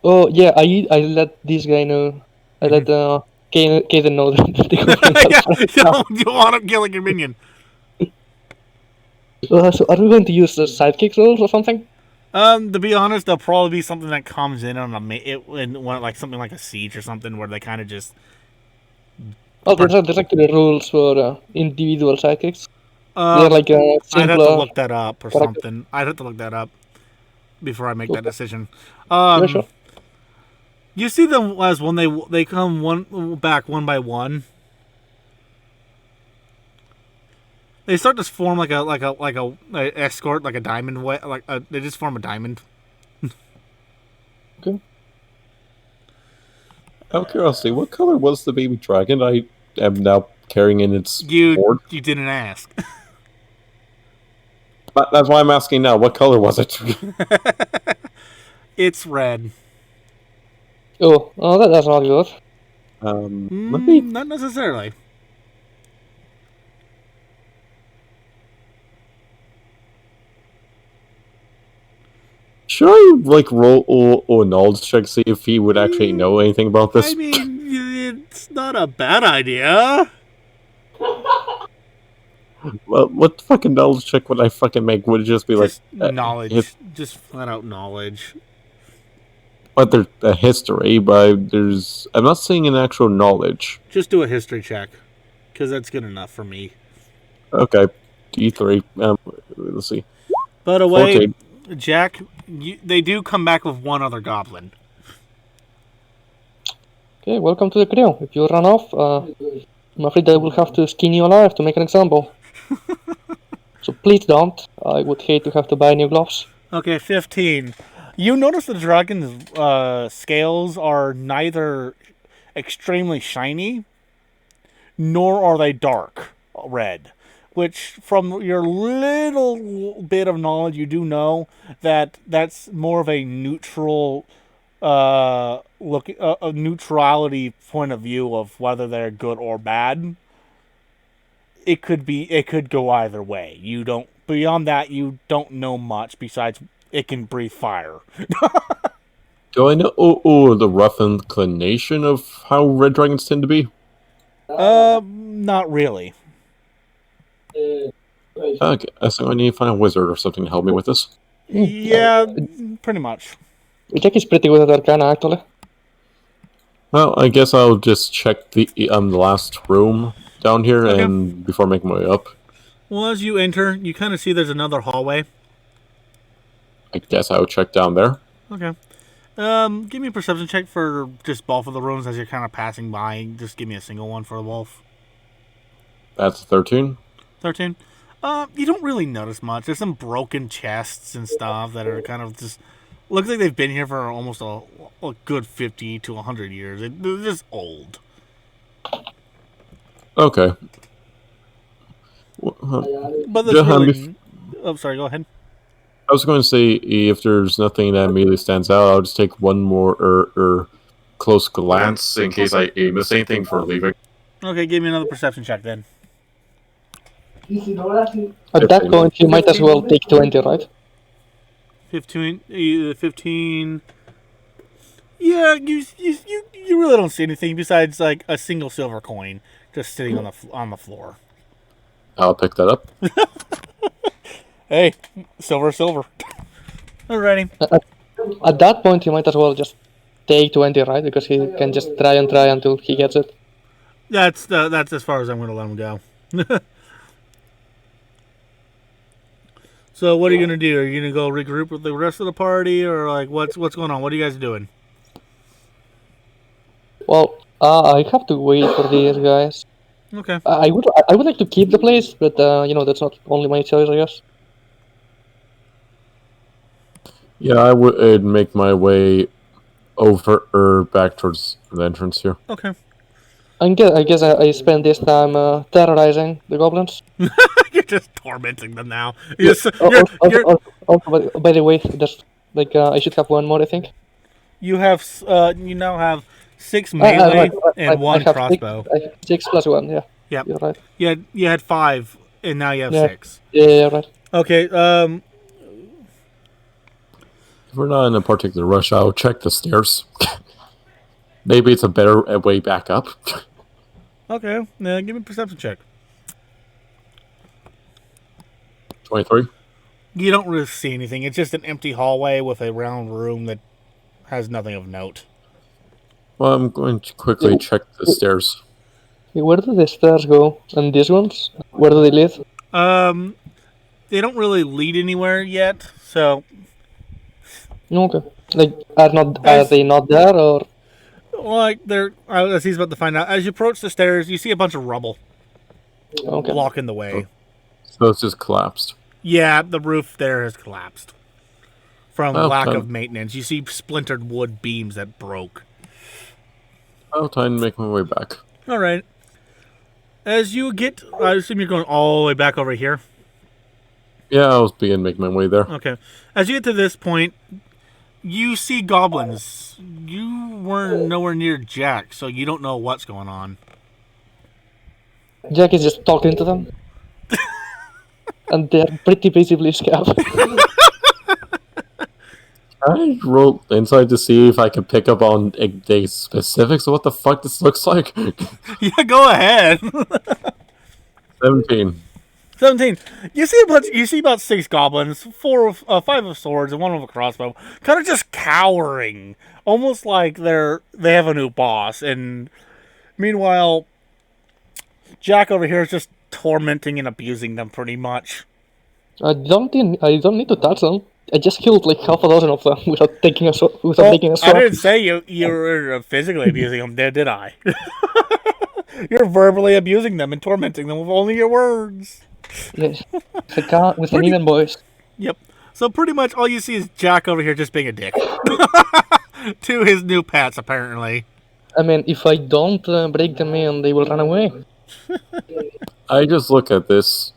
D: Oh yeah, I let this guy know. I let Kaden know that the goblins
A: You want him killing your minion.
D: So are we going to use the sidekick rolls or something?
A: To be honest, there'll probably be something that comes in on like something like a siege or something where they kind of just.
D: Oh, there's actually rules for individual sidekicks. They're
A: Um,
D: like
A: I'd have to
D: simpler.
A: look that up or
D: character.
A: something. I'd have to look that up before I make that decision.
D: Yeah, sure.
A: You see them as when they come one by one. They start to form like a escort, like a diamond way. They just form a diamond.
D: Okay.
E: Out of curiosity, what color was the baby dragon I am now carrying in its
A: You
E: board?
A: didn't ask.
E: That's why I'm asking now. What color was it?
A: It's red.
D: Oh, that's not good.
E: Let me.
A: Not necessarily.
E: Should I roll a knowledge check to see if he would actually know anything about this?
A: I mean, it's not a bad idea.
E: Well, what fucking knowledge check would I fucking make? Would it just be
A: Just
E: like
A: knowledge, just flat out knowledge.
E: But there's a history, but I'm not seeing an actual knowledge.
A: Just do a history check, because that's good enough for me.
E: Okay, D3. Let's see.
A: By the way,
E: 14.
A: Jack, they do come back with one other goblin.
D: Okay, welcome to the crew. If you run off, I'm afraid I will have to skin you alive to make an example. So please don't. I would hate to have to buy new gloves.
A: Okay, 15. You notice the dragon's scales are neither extremely shiny, nor are they dark red. Which, from your little bit of knowledge, you do know that that's more of a neutral a neutrality point of view of whether they're good or bad. It could go either way. Beyond that, you don't know much besides it can breathe fire.
E: Do I know the rough inclination of how red dragons tend to be?
A: Not really.
E: Okay, so I need to find a wizard or something to help me with this.
A: Yeah, pretty much.
D: Jack is pretty good at Arcana, actually.
E: Well, I guess I'll just check the last room down here
A: Okay.
E: and before making my way up.
A: Well, as you enter, you kind of see there's another hallway.
E: I guess I'll check down there.
A: Okay. Give me a perception check for just both of the rooms as you're kind of passing by. Just give me a single one for the wolf.
E: That's 13.
A: 13. You don't really notice much. There's some broken chests and stuff that are kind of just looks like they've been here for almost a good 50 to 100 years. They're just old.
E: Okay.
A: But there's really... Oh, sorry, go ahead.
E: I was going to say, if there's nothing that immediately stands out, I'll just take one more close glance in case I miss anything for leaving.
A: Okay, give me another perception check then.
D: At that point, you might as well take 20, right?
A: 15. Yeah, you really don't see anything besides like a single silver coin just sitting on the floor.
E: I'll pick that up.
A: Hey, silver. Alrighty.
D: At that point, you might as well just take 20, right? Because he can just try until he gets it.
A: That's as far as I'm going to let him go. So what are you going to do? Are you going to go regroup with the rest of the party, or like what's going on? What are you guys doing?
D: Well, I have to wait for these guys.
A: Okay.
D: I would like to keep the place, but that's not only my choice, I guess.
E: Yeah, I would make my way over or back towards the entrance here.
A: Okay.
D: I guess I spend this time terrorizing the goblins.
A: You're just tormenting them now.
D: By the way, just like I should have one more, I think.
A: You now have 6 melee and 1 crossbow.
D: 6 plus 1, yeah.
A: Yep.
D: You're right.
A: You had 5, and now you have 6.
D: Yeah, right.
A: Okay.
E: If we're not in a particular rush, I'll check the stairs. Maybe it's a better way back up.
A: Okay. Now give me a perception check.
E: 23.
A: You don't really see anything. It's just an empty hallway with a round room that has nothing of note.
E: Well, I'm going to quickly check the stairs.
D: Where do the stairs go? And these ones? Where do they lead?
A: They don't really lead anywhere yet, so...
D: Okay. Like, are they not there, or...?
A: Like, they're... As he's about to find out. As you approach the stairs, you see a bunch of rubble.
D: Okay.
A: Blocking the way.
E: So it's just collapsed.
A: Yeah, the roof there has collapsed. From lack of maintenance. You see splintered wood beams that broke.
E: I'll try and make my way back.
A: Alright. As you get... I assume you're going all the way back over here.
E: Yeah, I'll begin making my way there.
A: Okay. As you get to this point, you see goblins. You were nowhere near Jack, so you don't know what's going on.
D: Jack is just talking to them. And they're pretty visibly scared.
E: I roll inside to see if I can pick up on the specifics of what the fuck this looks like.
A: Yeah, go ahead.
E: 17.
A: 17. You see about 6 goblins, 5 of swords and 1 with a crossbow, kind of just cowering, almost like they have a new boss. And meanwhile, Jack over here is just tormenting and abusing them pretty much.
D: I don't need to touch them. I just killed like half a dozen of them without taking a sword.
A: I didn't say you were physically abusing them, did I? You're verbally abusing them and tormenting them with only your words.
D: Yes, with an even voice.
A: Yep. So pretty much all you see is Jack over here just being a dick to his new pets, apparently.
D: I mean, if I don't break them in, they will run away.
E: I just look at this.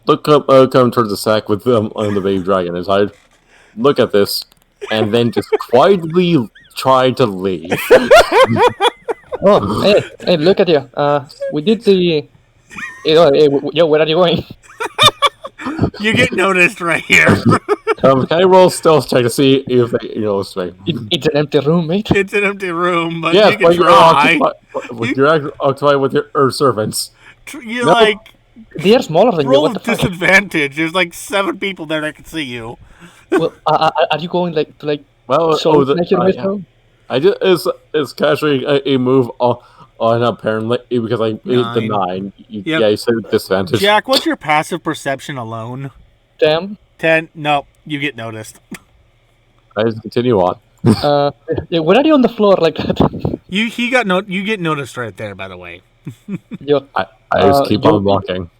E: Come towards the sack with them on the baby dragon inside. Look at this, and then just quietly try to leave.
D: Oh, hey, look at you. We did the... Yo, where are you going?
A: You get noticed right here.
E: Can I roll stealth check to see if they notice me?
D: It's an empty room, mate.
A: It's an empty room, but
E: Yeah,
A: you can try.
E: You're occupied with your servants.
A: You're like...
D: They are smaller than you.
A: Roll
D: What
A: with
D: the fuck?
A: disadvantage. There's like 7 people there that can see you.
D: Well, are you going to
E: Well, I just it's casually a move on apparently because I hit the 9. Yeah, you said disadvantage.
A: Jack, what's your passive perception alone?
D: 10.
A: 10. No, you get noticed.
E: I just continue on.
D: Where are you on the floor like that?
A: You get noticed right there. By the way.
E: I just keep on walking.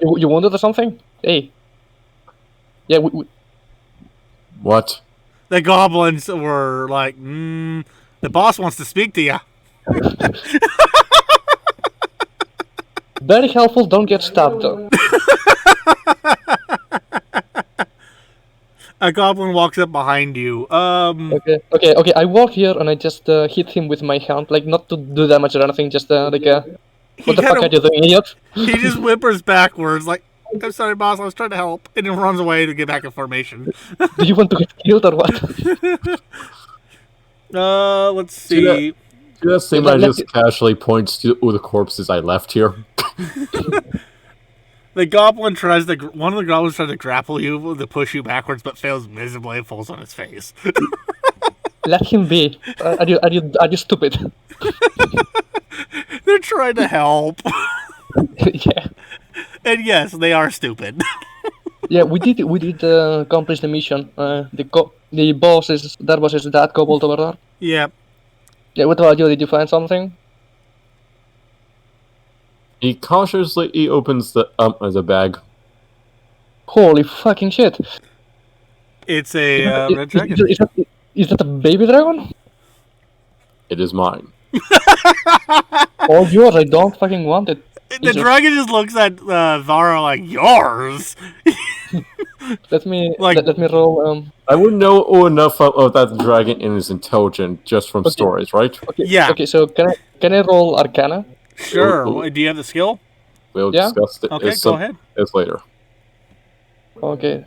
D: You wanted or something? Hey. Yeah,
E: What?
A: The goblins were like, the boss wants to speak to you.
D: very helpful, don't get stabbed though.
A: A goblin walks up behind you.
D: Okay, I walk here and I just hit him with my hand, like not to do damage or anything, just what the fuck are you doing, idiot?
A: He just whimpers backwards, like, I'm sorry, boss, I was trying to help, and then runs away to get back in formation.
D: Do you want to get killed or what?
A: Let's see.
E: That same I just casually points to the corpses I left here.
A: The goblin one of the goblins tries to grapple you to push you backwards, but fails miserably and falls on his face.
D: Let him be. Are you stupid?
A: They're trying to help.
D: Yeah.
A: And yes, they are stupid.
D: Yeah, we did accomplish the mission. The boss is that kobold over there.
A: Yeah.
D: Yeah, what about you? Did you find something?
E: He cautiously opens the bag.
D: Holy fucking shit!
A: It's a red dragon.
D: Is that a baby dragon?
E: It is mine.
D: All yours. I don't fucking want it.
A: The dragon just looks at Vara like, yours?
D: Let me roll.
E: I wouldn't know enough of that dragon and is intelligent just from stories, right?
D: Okay,
A: yeah.
D: Okay, so can I roll Arcana?
A: Sure. Do you have the skill?
E: We'll discuss it.
A: Okay, go ahead.
E: It's later.
D: Okay.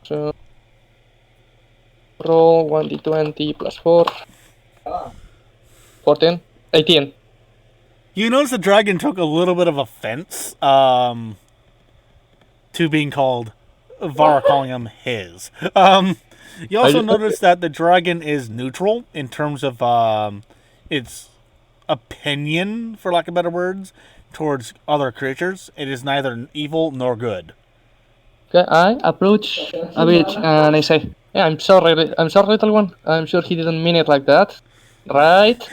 D: So roll 1d20 plus 4. 14. 18.
A: You notice the dragon took a little bit of offense to being called Vara calling him his. You also notice that the dragon is neutral in terms of its opinion, for lack of better words, towards other creatures. It is neither evil nor good.
D: Okay, I approach a bit and I say, "Yeah, I'm sorry, little one. I'm sure he didn't mean it like that, right?"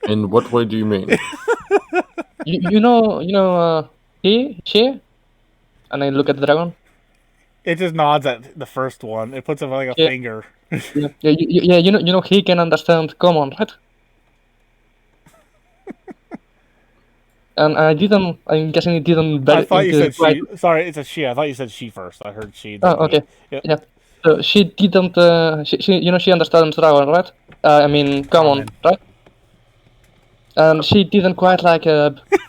E: In what way do you mean?
D: you know, she, and I look at the dragon.
A: It just nods at the first one. It puts up like a finger.
D: Yeah, you know, he can understand common, right? And I'm guessing it didn't.
A: I thought you said she. Sorry, it's a she. I thought you said she first. I heard she.
D: Oh, okay.
A: Yep.
D: Yeah. So she didn't. She understands dragon, right? I mean, common, right? And she didn't quite like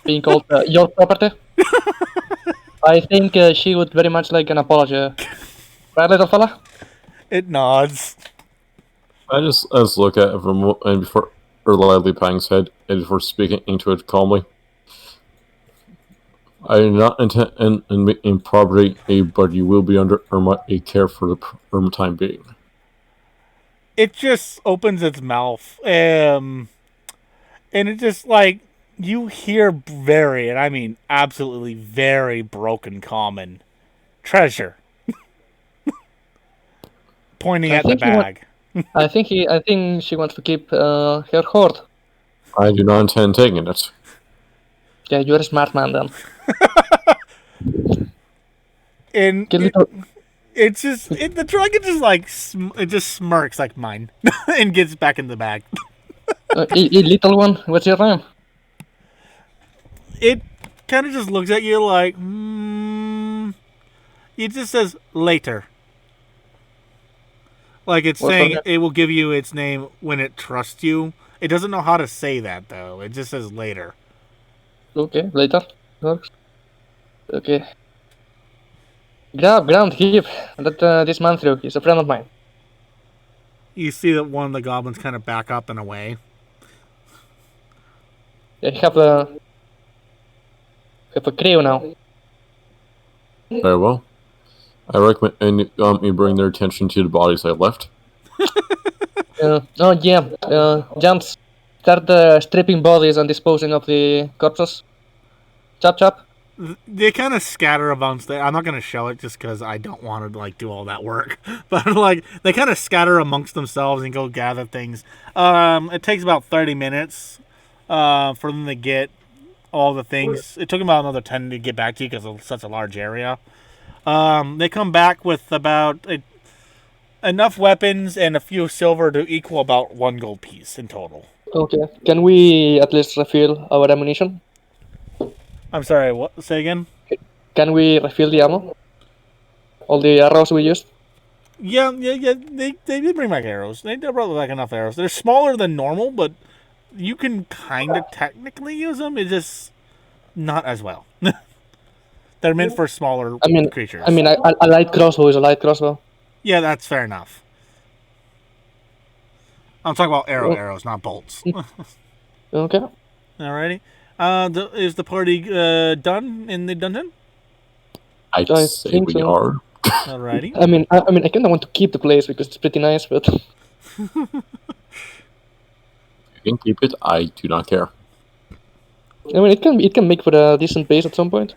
D: being called your property. I think she would very much like an apology. Right, little fella?
A: It nods.
E: I just look at it and before lightly patting his head and before speaking into it calmly. I do not intend in making property, but you will be under a care for the time being.
A: It just opens its mouth, and it just like you hear very, and I mean absolutely very broken common treasure. Pointing at the bag.
D: I think she wants to keep her hoard.
E: I do not intend taking it.
D: Yeah, you're a smart man then.
A: And it's just the dragon just like it just smirks like mine and gets back in the bag.
D: Little one, what's your name?
A: It kind of just looks at you like, It just says later. Like it's saying it will give you its name when it trusts you. It doesn't know how to say that though. It just says later.
D: Okay, later. Works. Okay. Ground, give. That this man through. He's a friend of mine.
A: You see that one of the goblins kind of back up and away.
D: I have a crew now.
E: Very well. I recommend you bring their attention to the bodies I left.
D: Jumps. Start stripping bodies and disposing of the corpses. Chop.
A: They kind of scatter amongst it. I'm not going to show it just because I don't want to like do all that work. But like they kind of scatter amongst themselves and go gather things. It takes about 30 minutes for them to get all the things. It took them about another 10 to get back to you because it's such a large area. They come back with about enough weapons and a few silver to equal about 1 gold piece in total.
D: Okay. Can we at least refill our ammunition?
A: I'm sorry, what? Say again?
D: Can we refill the ammo? All the arrows we used?
A: Yeah. They did bring back arrows. They brought back enough arrows. They're smaller than normal, but you can kind of technically use them. It's just not as well. They're meant for smaller creatures.
D: I mean, a light crossbow is a light crossbow.
A: Yeah, that's fair enough. I'm talking about arrows, not bolts.
D: Okay.
A: Alrighty. Is the party done in the dungeon?
E: I'd
D: I
E: say
D: think
E: we
D: so.
E: are.
A: Alrighty.
D: I mean, I kind of want to keep the place because it's pretty nice, but
E: You can keep it. I do not care.
D: I mean, it can make for a decent base at some point.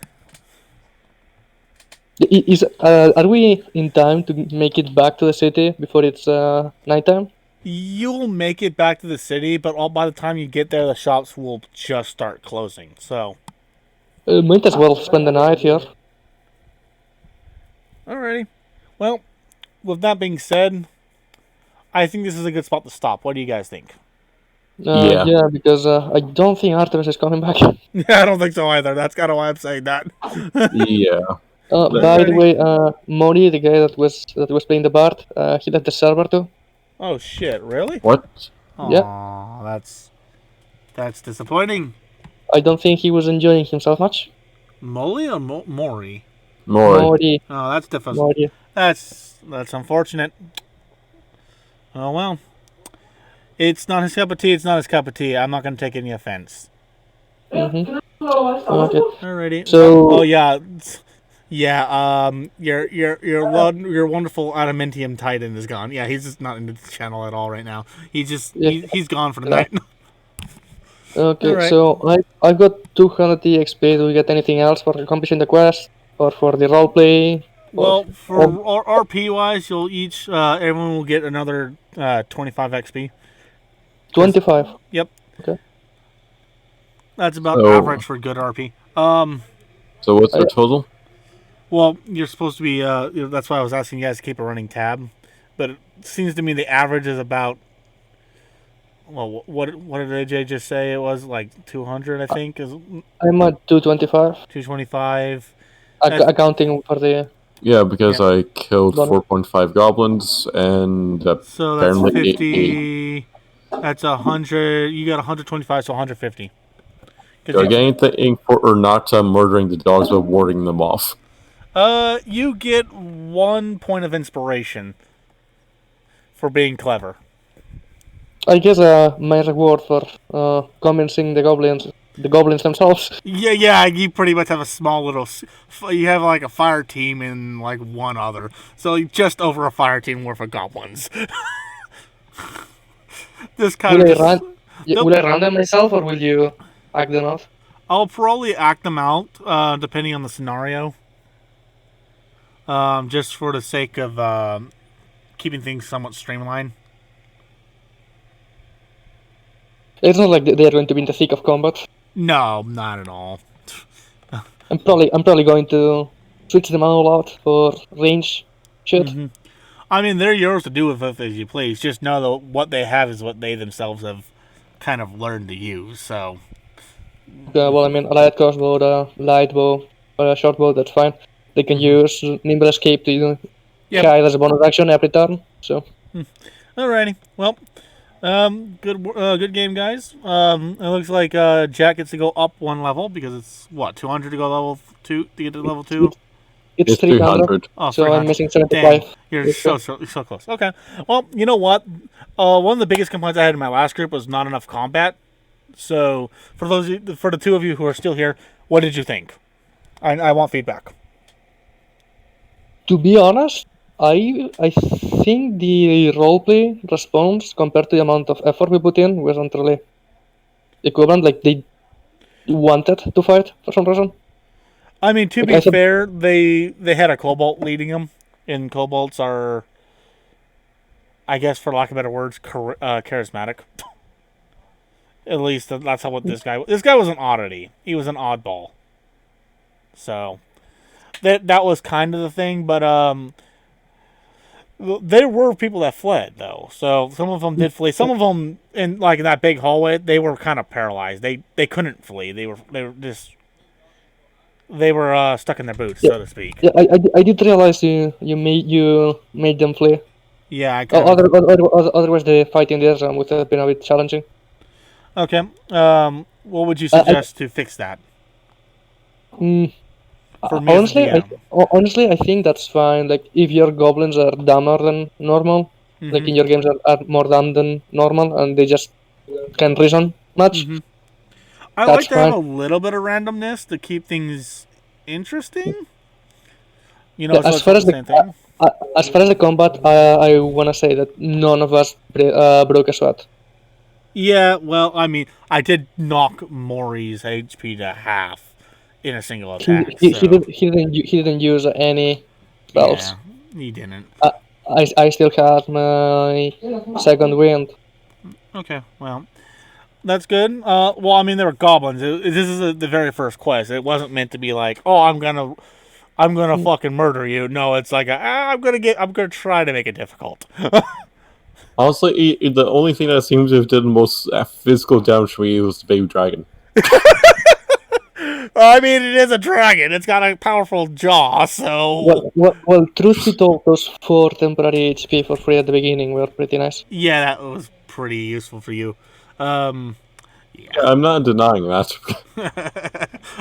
D: Are we in time to make it back to the city before it's nighttime?
A: You'll make it back to the city, but by the time you get there, the shops will just start closing. So,
D: Might as well spend the night here.
A: alrighty. Well, with that being said, I think this is a good spot to stop. What do you guys think?
E: Yeah.
D: Yeah, because I don't think Artemis is coming back.
A: Yeah, I don't think so either. That's kind of why I'm saying that.
E: Yeah.
D: By the way, Moni, the guy that was playing the bard, he left the server too.
A: Oh shit! Really?
E: What?
A: Aw, that's disappointing.
D: I don't think he was enjoying himself much.
A: Molly or Mori?
D: Mori.
A: Oh, that's difficult.
D: Mori.
A: That's unfortunate. Oh well. It's not his cup of tea. It's not his cup of tea. I'm not going to take any offense.
D: Mm-hmm. Okay.
A: Alrighty.
D: So.
A: Oh yeah. Yeah. Your wonderful adamantium titan is gone. Yeah, he's just not in the channel at all right now. He's gone for the night.
D: Okay.
A: Right.
D: So I've got 200 EXP. Do we get anything else for accomplishing the quest or for the roleplay?
A: Well, for RP wise, you'll each everyone will get another 25 XP.
D: 25.
A: Yep.
D: Okay.
A: That's about average for good RP.
E: So what's the total?
A: Well, you're supposed to be. That's why I was asking you guys to keep a running tab, but it seems to me the average is about. Well, what did AJ just say? It was like 200, I think. Is
D: I'm at 225.
A: 225.
D: Accounting for the.
E: Yeah, because I killed 4.5 goblins and
A: so that's
E: apparently
A: 50. That's 100. You got 125, so 150.
E: Do I get anything for not murdering the dogs but warding them off?
A: You get 1 point of inspiration for being clever.
D: I guess my reward for convincing the goblins themselves.
A: Yeah, you pretty much have a small little. You have like a fire team and like one other, so just over a fire team worth of goblins. This kind
D: will
A: of.
D: Will I run them myself, or will you act them out?
A: I'll probably act them out, depending on the scenario. Just for the sake of keeping things somewhat streamlined.
D: It's not like they're going to be in the thick of combat.
A: No, not at all.
D: I'm probably going to switch them all out for range shit.
A: Mm-hmm. I mean, they're yours to do with it as you please. Just know that what they have is what they themselves have kind of learned to use. So.
D: Well, I mean, a light crossbow, a light bow, or a short bow. That's fine. They can use nimble escape to hide as a bonus action every turn. So.
A: Alrighty. Well. Good game, guys. It looks like Jack gets to go up 1 level because it's 200 to go level 2 to get to level 2.
D: It's 300.
A: Oh,
D: so
A: 300.
D: I'm missing 75.
A: Dang, you're so close. Okay. Well, you know what? One of the biggest complaints I had in my last group was not enough combat. So for the two of you who are still here, what did you think? I want feedback.
D: To be honest, I think the roleplay response compared to the amount of effort we put in wasn't really equivalent. Like they wanted to fight for some reason.
A: I mean, to be fair, they had a kobold leading them, and kobolds are, I guess, for lack of better words, charismatic. At least that's how what this guy. This guy was an oddity. He was an oddball. So that was kind of the thing, but there were people that fled though. So some of them did flee. Some of them in like that big hallway, they were kind of paralyzed. They couldn't flee. They were stuck in their boots, so to speak.
D: Yeah, I did realize you made them flee.
A: Yeah, I
D: Otherwise, the fight in the air would have been a bit challenging.
A: Okay. What would you suggest to fix that? For me as
D: Honestly,
A: a DM?
D: I think that's fine. Like, if your goblins are dumber than normal, like in your games are more dumb than normal, and they just can't reason much,
A: I
D: that's
A: like to have
D: fine.
A: a little bit of randomness to keep things interesting. You
D: Yeah,
A: know, so it's not the same thing.
D: as far as the combat, I want to say that none of us broke a sweat.
A: Yeah, well, I mean, I did knock Maury's HP to half in a single attack.
D: He didn't use any spells.
A: Yeah, he didn't.
D: I still had my second wind.
A: Okay, well, that's good. Well, I mean, there were goblins. This is the very first quest. It wasn't meant to be like, oh, I'm gonna fucking murder you. No, it's like I'm gonna try to make it difficult.
E: Honestly, the only thing that seems to have done the most physical damage to me was the baby dragon.
A: I mean, it is a dragon. It's got a powerful jaw, so...
D: Well, truth be told, those 4 temporary HP for free at the beginning were pretty nice.
A: Yeah, that was pretty useful for you.
E: Yeah, I'm not denying that.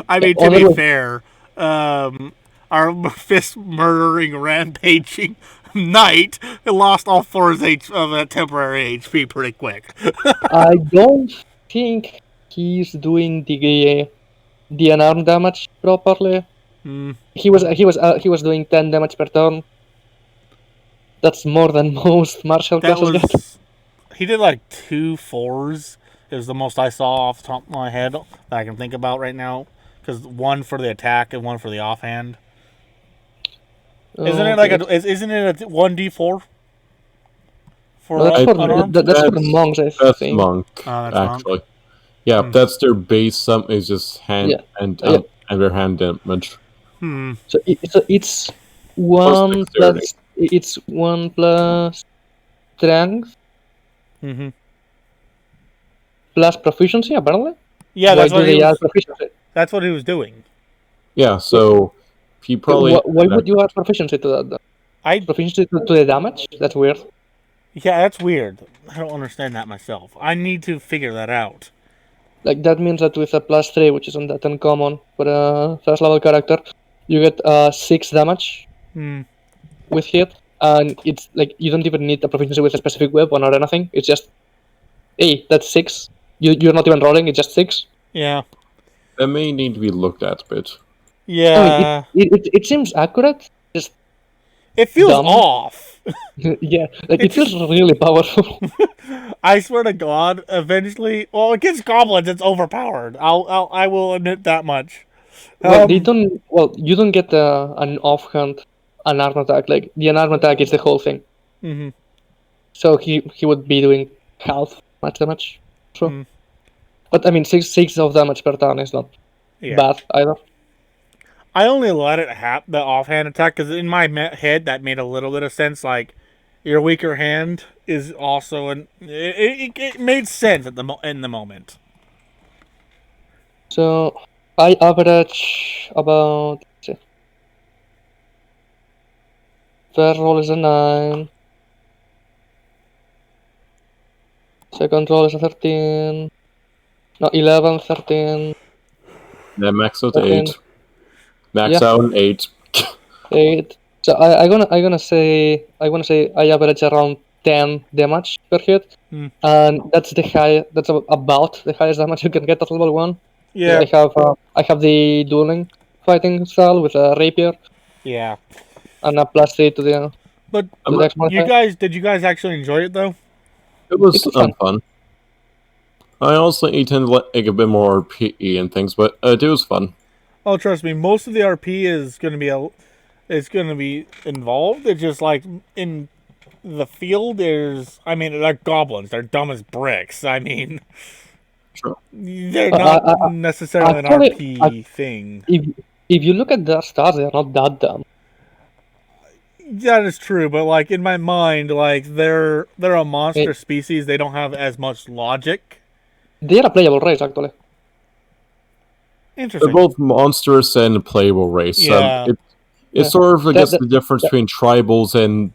A: I mean, to be fair, our fist-murdering, rampaging knight lost all 4 of that temporary HP pretty quick.
D: I don't think he's doing the unarmed damage properly. He was doing 10 damage per turn. That's more than most martial classes get.
A: He did like 2 4s. It was the most I saw off the top of my head that I can think about right now. Because 1 for the attack and 1 for the offhand. Isn't it like isn't it a 1d4?
D: That's for the monks, I
E: that's
D: think.
E: Monk, actually. Monk. Yeah, that's their base. Some is just hand and their hand damage.
D: So it's 1 plus it's 1 plus strength. Plus proficiency, apparently.
A: Yeah, that's what he was doing.
E: Yeah, so he probably.
D: Why would you add proficiency to that? Proficiency to the damage? That's weird.
A: Yeah, that's weird. I don't understand that myself. I need to figure that out.
D: Like, that means that with a +3, which isn't that uncommon for a first level character, you get 6 damage with hit, and it's like you don't even need a proficiency with a specific weapon or anything. It's just, hey, that's 6. You're not even rolling. It's just 6.
A: Yeah.
E: That may need to be looked at a bit.
A: Yeah.
D: I mean, it seems accurate. Just
A: it feels off.
D: Yeah, like it feels really powerful.
A: I swear to God, eventually, well, against goblins, it's overpowered. I will admit that much.
D: Well, you don't get an offhand unarmed attack. Like, the unarmed attack is the whole thing. So he would be doing half much damage. So, but I mean, 6 of damage per turn is not bad either.
A: I only let it have the offhand attack because in my head that made a little bit of sense. Like, your weaker hand is also it made sense in the moment.
D: So I average about. First roll is a 9. Second roll is a 13. No, 11, 13.
E: Then max out 8. Max out an 8.
D: 8. So I wanna say I average around 10 damage per hit, and that's about the highest damage you can get at level 1.
A: Yeah.
D: I have the dueling fighting style with a rapier.
A: Yeah.
D: And a +3 to the.
A: But did you guys actually enjoy it though?
E: It was fun. I also tend to like a bit more RP and things, but it was fun.
A: Oh, trust me, most of the RP is going to be involved. It's just like in the field. They're goblins. They're dumb as bricks. I mean,
E: Sure.
A: They're not necessarily
D: actually,
A: an RP thing.
D: If you look at their stats, they're not that dumb.
A: That is true, but like in my mind, like they're a monster species. They don't have as much logic.
D: They're a playable race, actually.
A: Interesting.
E: They're both monstrous and playable race.
A: Yeah.
E: It's sort of, I guess, the difference between tribals and,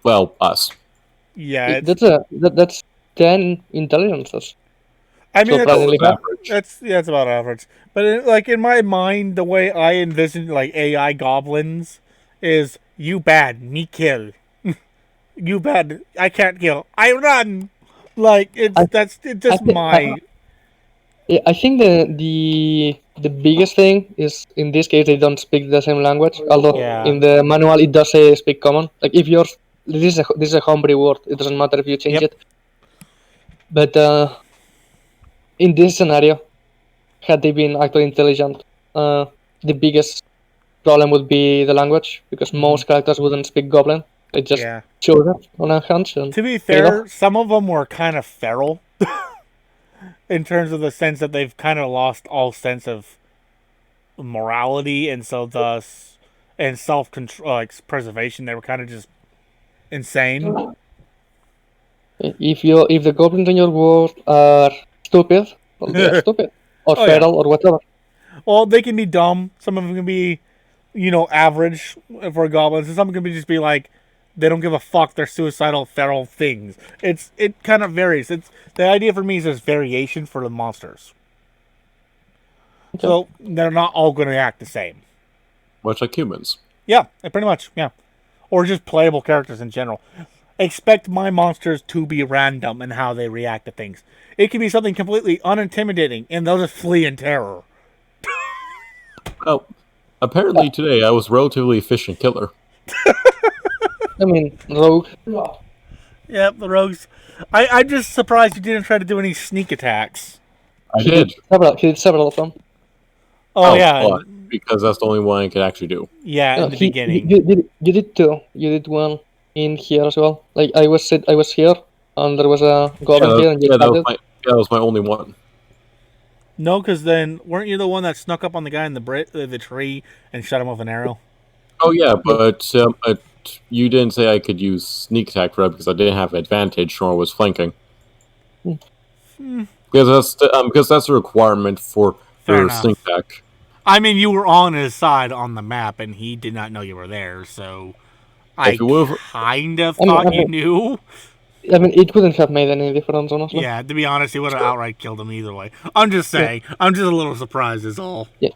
E: well, us.
A: Yeah,
D: that's 10 intelligences.
A: I mean,
E: average.
A: That's about average. But in my mind, the way I envision like AI goblins is you bad, me kill. You bad, I can't kill. I run. Like it's just my.
D: I think the biggest thing is in this case they don't speak the same language. Although in the manual it does say speak common. Like if you're this is a homebrew word, it doesn't matter if you change it. But in this scenario, had they been actually intelligent, the biggest problem would be the language because most characters wouldn't speak Goblin. They just chose it on a hunch. And,
A: to be fair, some of them were kind of feral. In terms of the sense that they've kind of lost all sense of morality, and so thus, and self-control, like preservation, they were kind of just insane.
D: If the goblins in your world are stupid, well, they're stupid, or feral, or whatever.
A: Well, they can be dumb. Some of them can be, average for goblins, and some can just be like, they don't give a fuck. They're suicidal, feral things. It kind of varies. The idea for me is there's variation for the monsters. Okay. So they're not all going to act the same.
E: Much like humans.
A: Yeah, pretty much. Yeah, or just playable characters in general. Expect my monsters to be random in how they react to things. It can be something completely unintimidating, and they'll just flee in terror.
E: Oh, apparently today I was relatively efficient killer.
D: I mean, rogue.
A: Yeah, the rogues. I'm just surprised you didn't try to do any sneak attacks.
E: He did
D: several of them.
A: Oh yeah.
E: Because that's the only one I could actually do.
A: Yeah, in the beginning.
D: You did two. You did one in here as well. Like I was here, and there was a goblin here, and
E: that was my only one.
A: No, because then weren't you the one that snuck up on the guy in the tree and shot him with an arrow?
E: Oh yeah, but you didn't say I could use sneak attack for that because I didn't have advantage nor was flanking. Because that's a requirement for sneak attack.
A: I mean, you were on his side on the map, and he did not know you were there, so I kind of thought you knew.
D: I mean, it wouldn't have made any difference, honestly.
A: Yeah, to be honest, he would have outright killed him either way. I'm just saying. Yeah. I'm just a little surprised is all.
D: Yeah.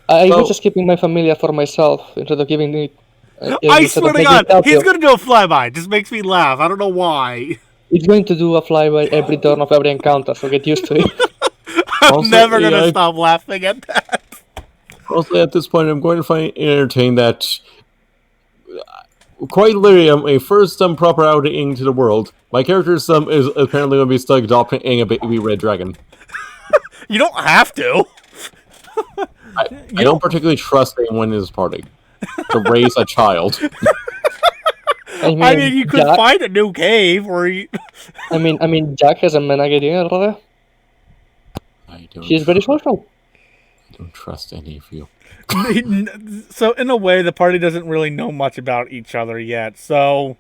D: I was just keeping my familiar for myself instead of giving it...
A: I swear to God, he's going to do a flyby. It just makes me laugh. I don't know why.
D: It's going to do a flyby every turn of every encounter, so get used to it.
A: I'm never going to stop laughing at that.
E: Also, at this point, I'm going to find entertaining that... Quite literally, I'm a first proper outing into the world. My character is apparently going to be stuck adopting a baby red dragon.
A: You don't have to.
E: I don't particularly trust anyone in this party to raise a child.
A: I mean, you could find a new cave, or you...
D: I mean, Jack has a Menagadier brother. She's very social.
E: I don't trust any of you.
A: So, in a way, the party doesn't really know much about each other yet, so...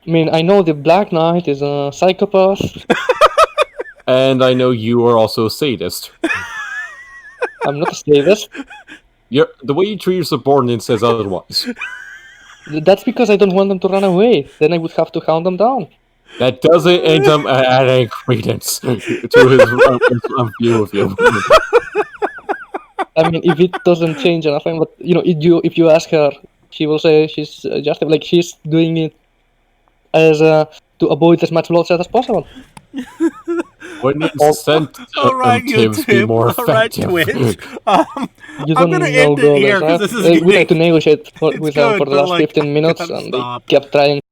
D: I mean, I know the Black Knight is a psychopath.
E: And I know you are also a sadist.
D: I'm not a sadist.
E: The way you treat your subordinates says otherwise.
D: That's because I don't want them to run away. Then I would have to hound them down.
E: That doesn't end up adding credence to his view of you.
D: I mean, if it doesn't change anything, but if you ask her, she will say she's just like she's doing it as to avoid as much bloodshed as possible.
E: Wouldn't incentives be more effective?
A: Twitch.
D: You don't
A: I'm gonna end it here because this is
D: we had to negotiate with them for the last 15 minutes, and they kept trying.